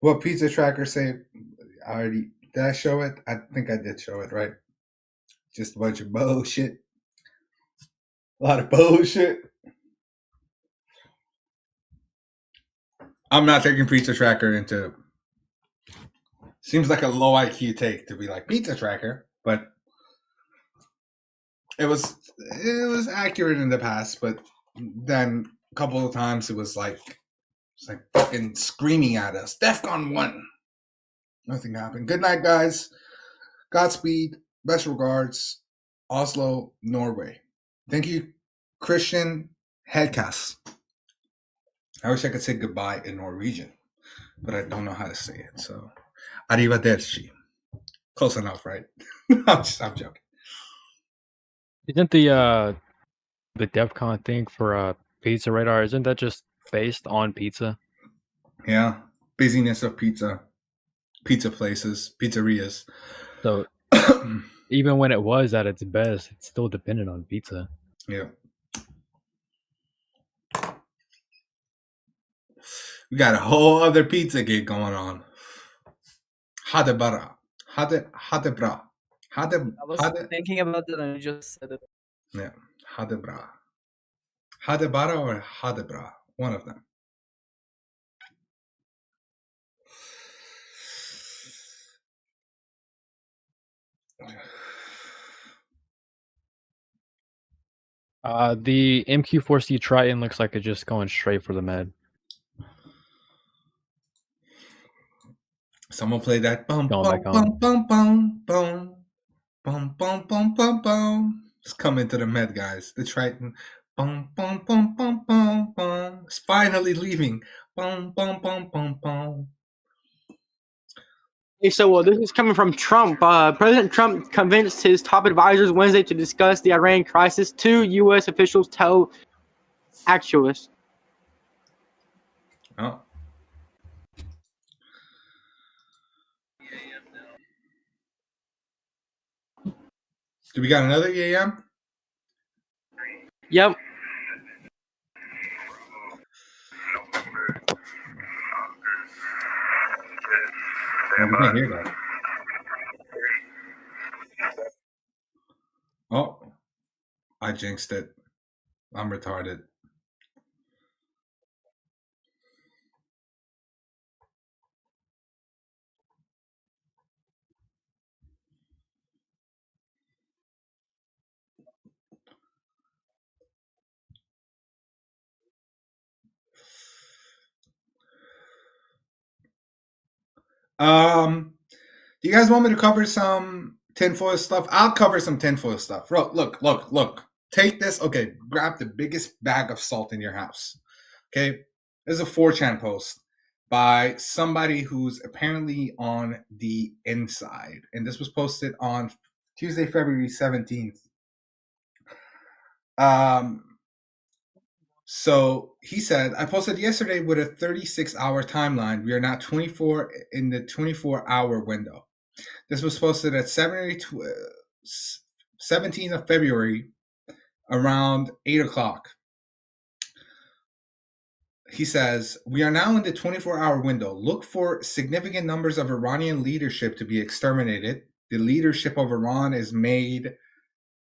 What pizza tracker say? Did I show it? I think I did show it, right? Just a bunch of bullshit. A lot of bullshit. I'm not taking pizza tracker into. Seems like a low IQ take to be like pizza tracker, but it was accurate in the past. But then a couple of times it was like fucking screaming at us. DEFCON 1. Nothing happened. Good night, guys. Godspeed. Best regards. Oslo, Norway. Thank you, Christian Helkas. I wish I could say goodbye in Norwegian, but I don't know how to say it. So, arrivederci. Close enough, right? I'm joking. Isn't the DEFCON thing for Pizza Radar, isn't that just based on pizza? Yeah. Busyness of pizza places, pizzerias. So even when it was at its best, it's still dependent on pizza. Yeah. We got a whole other pizza gig going on. Hadebara. Hadebra. I was thinking about it and you just said it. Yeah. Hadebra. Hadebara or Hadebra. One of them. The MQ4C Triton looks like it's just going straight for the med. Someone play that bum bum bum bum bum bum bum bum bum bum bum. It's coming to the med, guys. The Triton. Bum bum bum bum bum bum. It's finally leaving. Bum bum bum bum bum. Okay, so this is coming from Trump. President Trump convinced his top advisors Wednesday to discuss the Iran crisis. 2 U.S. officials tell Axios. Oh. Do we got another EAM? Yep. Oh, we can't hear that. Oh, I jinxed it. I'm retarded. Do you guys want me to cover some tinfoil stuff? I'll cover some tinfoil stuff. Look. Take this. Okay, grab the biggest bag of salt in your house. Okay, there's a 4chan post by somebody who's apparently on the inside, and this was posted on Tuesday, February 17th. So he said, I posted yesterday with a 36-hour timeline. We are now 24 in the 24-hour window. This was posted at 17th of February around 8 o'clock. He says, we are now in the 24-hour window. Look for significant numbers of Iranian leadership to be exterminated. The leadership of Iran is made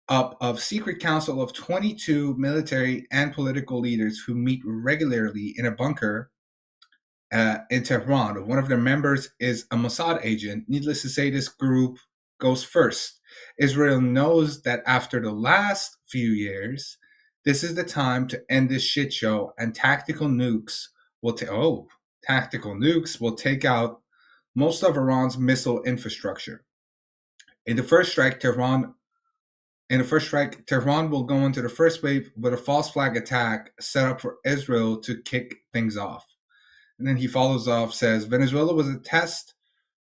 up of secret council of 22 military and political leaders who meet regularly in a bunker in Tehran. One of their members is a Mossad agent. Needless to say, this group goes first. Israel knows that after the last few years, this is the time to end this shit show, and tactical nukes will take out most of Iran's missile infrastructure. In the first strike, Tehran will go into the first wave with a false flag attack set up for Israel to kick things off. And then he follows off, says, Venezuela was a test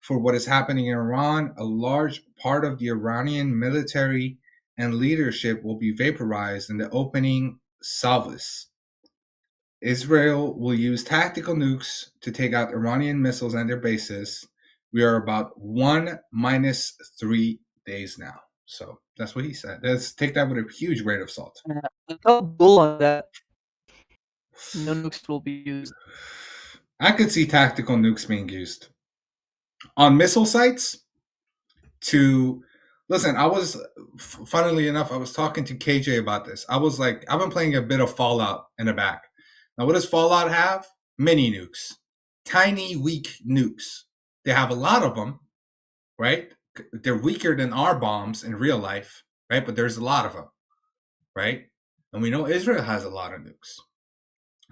for what is happening in Iran. A large part of the Iranian military and leadership will be vaporized in the opening salvos. Israel will use tactical nukes to take out Iranian missiles and their bases. We are about 1 minus 3 days now. So that's what he said. Let's take that with a huge grain of salt. I'll bull on that. No nukes will be used. I could see tactical nukes being used on missile sites to listen. I was, funnily enough, I was talking to KJ about this. I was like, I've been playing a bit of Fallout in the back. Now, what does Fallout have? Mini nukes, tiny, weak nukes. They have a lot of them, right? They're weaker than our bombs in real life, right? But there's a lot of them, right? And we know Israel has a lot of nukes.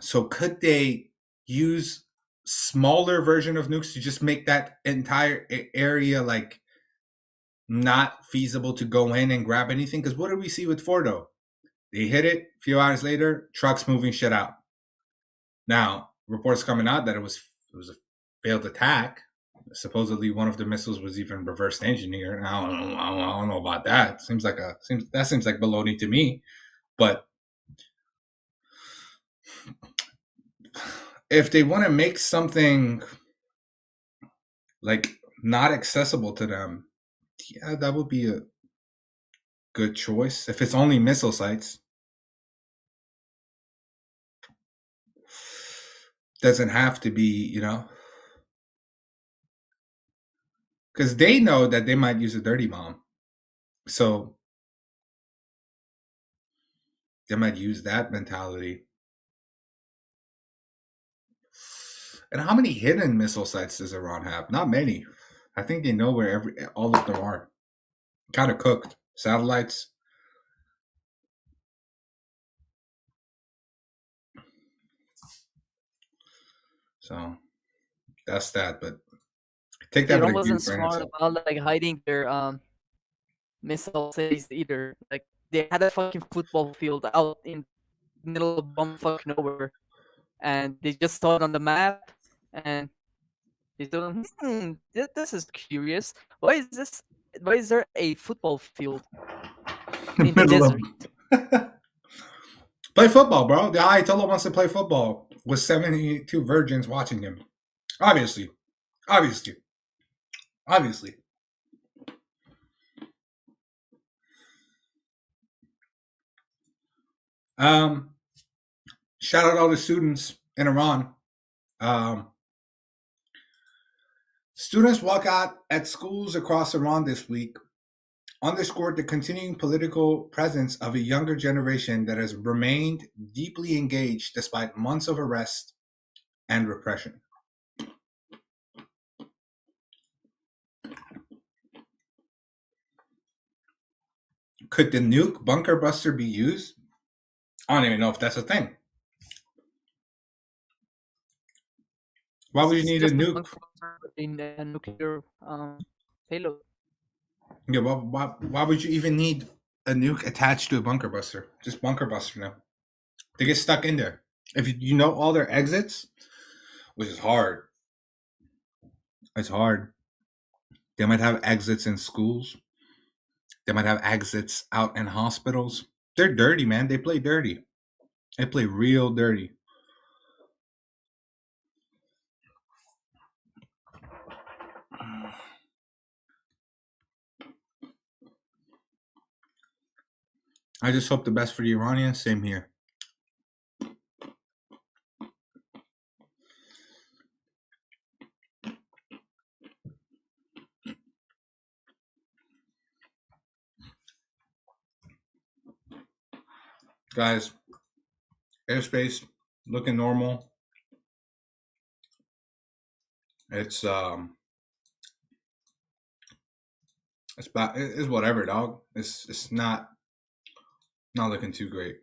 So could they use smaller version of nukes to just make that entire area like not feasible to go in and grab anything? Because what did we see with Fordo? They hit it, a few hours later, trucks moving shit out. Now, reports coming out that it was a failed attack. Supposedly one of the missiles was even reverse engineered. I don't know about that. Seems like baloney to me. But if they want to make something like not accessible to them, yeah, that would be a good choice. If it's only missile sites, doesn't have to be, because they know that they might use a dirty bomb. So they might use that mentality. And how many hidden missile sites does Iran have? Not many. I think they know where all of them are. Kind of cooked. Satellites. So that's that. But take that. Iran wasn't smart about like hiding their missile cities either. Like they had a fucking football field out in the middle of bumfuck nowhere, and they just saw it on the map, and they thought, this is curious. Why is there a football field in the desert? Play football, bro. The Ayatollah wants to play football with 72 virgins watching him. Obviously. Shout out all the students in Iran. Students walk out at schools across Iran this week underscored the continuing political presence of a younger generation that has remained deeply engaged despite months of arrest and repression. Could the nuke bunker buster be used? I don't even know if that's a thing. Why would you It's need a just a nuke? bunker buster in a nuclear payload. Yeah, why would you even need a nuke attached to a bunker buster? Just bunker buster now. They get stuck in there. If you know all their exits, which is hard. It's hard. They might have exits in schools. They might have exits out in hospitals. They're dirty, man. They play dirty. They play real dirty. I just hope the best for the Iranians. Same here. Guys, airspace looking normal. It's it's whatever, dog. It's not looking too great.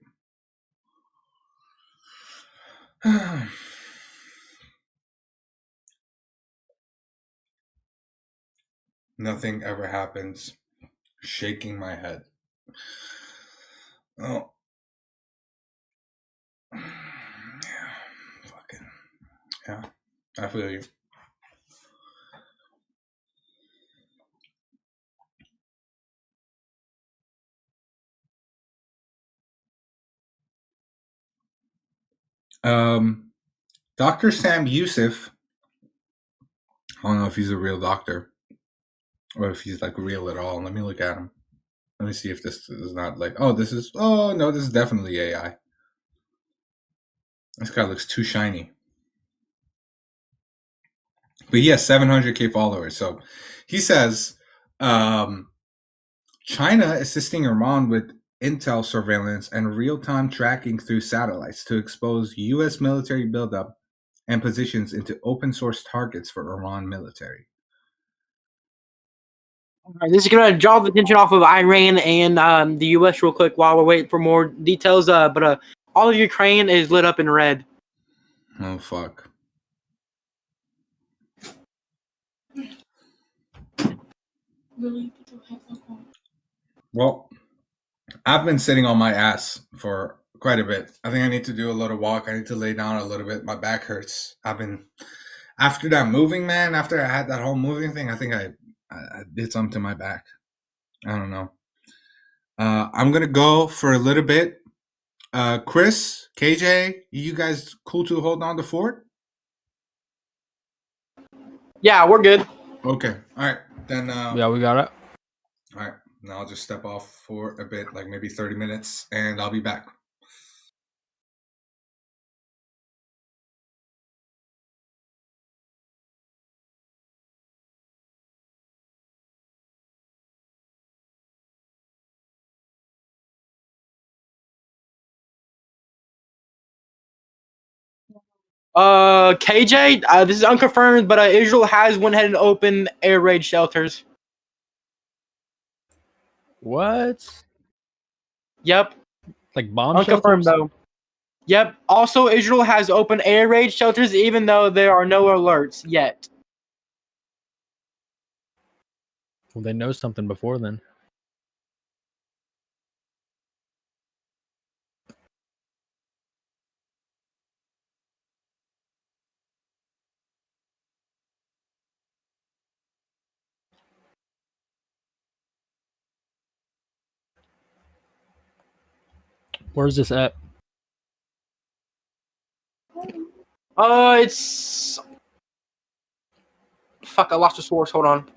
Nothing ever happens. Shaking my head. Oh. Yeah. Fucking. Yeah. I feel you. Dr. Sam Yusuf. I don't know if he's a real doctor or if he's like real at all. Let me look at him. Let me see if this is not like, oh no, this is definitely AI. This guy looks too shiny. But he has 700K followers. So he says China assisting Iran with intel surveillance and real-time tracking through satellites to expose U.S. military buildup and positions into open-source targets for Iran military. All right, this is gonna draw the attention off of Iran and the U.S. real quick while we're waiting for more details. But all of Ukraine is lit up in red. Oh fuck. Well, I've been sitting on my ass for quite a bit. I think I need to do a little walk. I need to lay down a little bit. My back hurts. After that moving, man, after I had that whole moving thing, I think I did something to my back. I don't know. I'm going to go for a little bit. Chris, KJ, you guys cool to hold on the fort? Yeah, we're good. Okay. All right. Then. Yeah, we got it. All right. Now I'll just step off for a bit, like maybe 30 minutes, and I'll be back. KJ, this is unconfirmed, but Israel has went ahead and opened air raid shelters. What? Yep. Like bomb Unconfirmed shelters? though. Yep. Also, Israel has opened air raid shelters, even though there are no alerts yet. Well, they know something before then. Where's this at? It's fuck. I lost the source. Hold on.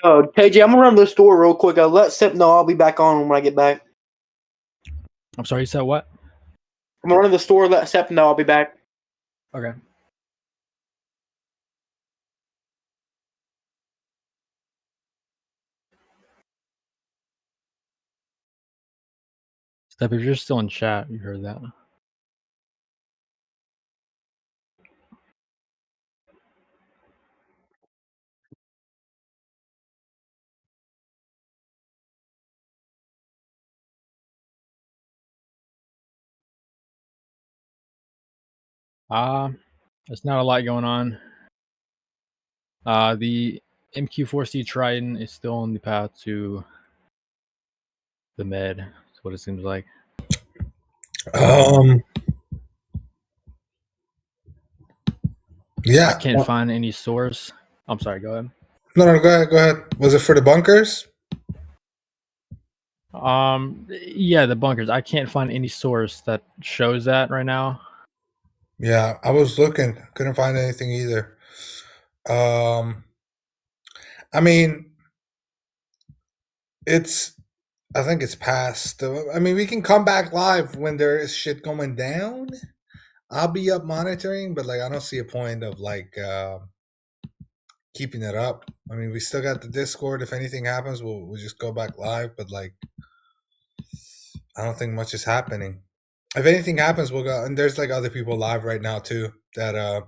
Oh, KJ, I'm gonna run to the store real quick. I'll let Sip know I'll be back on when I get back. I'm sorry, you said what? I'm gonna run to the store, let Sip know I'll be back. Okay. Step, if you're still in chat, you heard that. There's not a lot going on. The MQ4C Triton is still on the path to the med. That's what it seems like. Yeah. I can't find any source. I'm sorry, go ahead. No, go ahead. Was it for the bunkers? Yeah, the bunkers. I can't find any source that shows that right now. Yeah, I was looking, couldn't find anything either. I mean, I think it's past. I mean, we can come back live when there is shit going down. I'll be up monitoring, but like I don't see a point of like keeping it up. I mean, we still got the Discord. If anything happens, we'll just go back live. But like, I don't think much is happening. If anything happens, we'll go. And there's like other people live right now too that are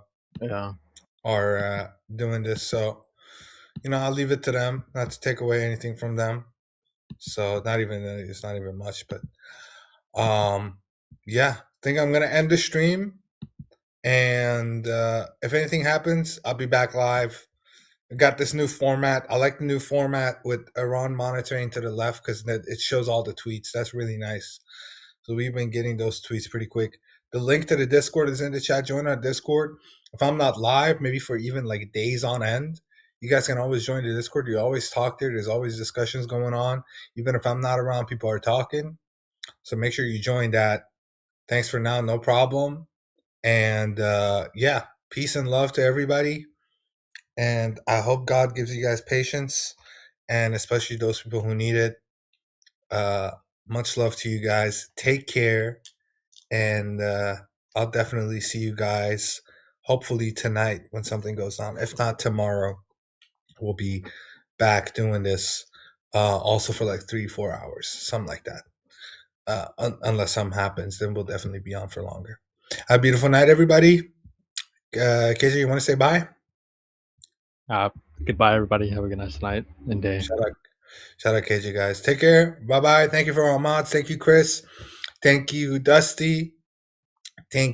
doing this. So I'll leave it to them, not to take away anything from them. So it's not even much, but yeah, I think I'm gonna end the stream. And if anything happens, I'll be back live. I got this new format. I like the new format with Iran monitoring to the left because it shows all the tweets. That's really nice. So we've been getting those tweets pretty quick. The link to the Discord is in the chat. Join our Discord. If I'm not live, maybe for even like days on end, you guys can always join the Discord. You always talk there. There's always discussions going on. Even if I'm not around, people are talking. So make sure you join that. Thanks for now. No problem. And yeah, peace and love to everybody. And I hope God gives you guys patience, and especially those people who need it. Much love to you guys. Take care. And I'll definitely see you guys hopefully tonight when something goes down. If not tomorrow, we'll be back doing this also for like 3-4 hours, something like that. Unless something happens, then we'll definitely be on for longer. Have a beautiful night, everybody. KJ, you want to say bye? Goodbye, everybody. Have a good night and day. Shout out KJ, guys. Take care. Bye-bye. Thank you for all mods. Thank you, Chris. Thank you, Dusty.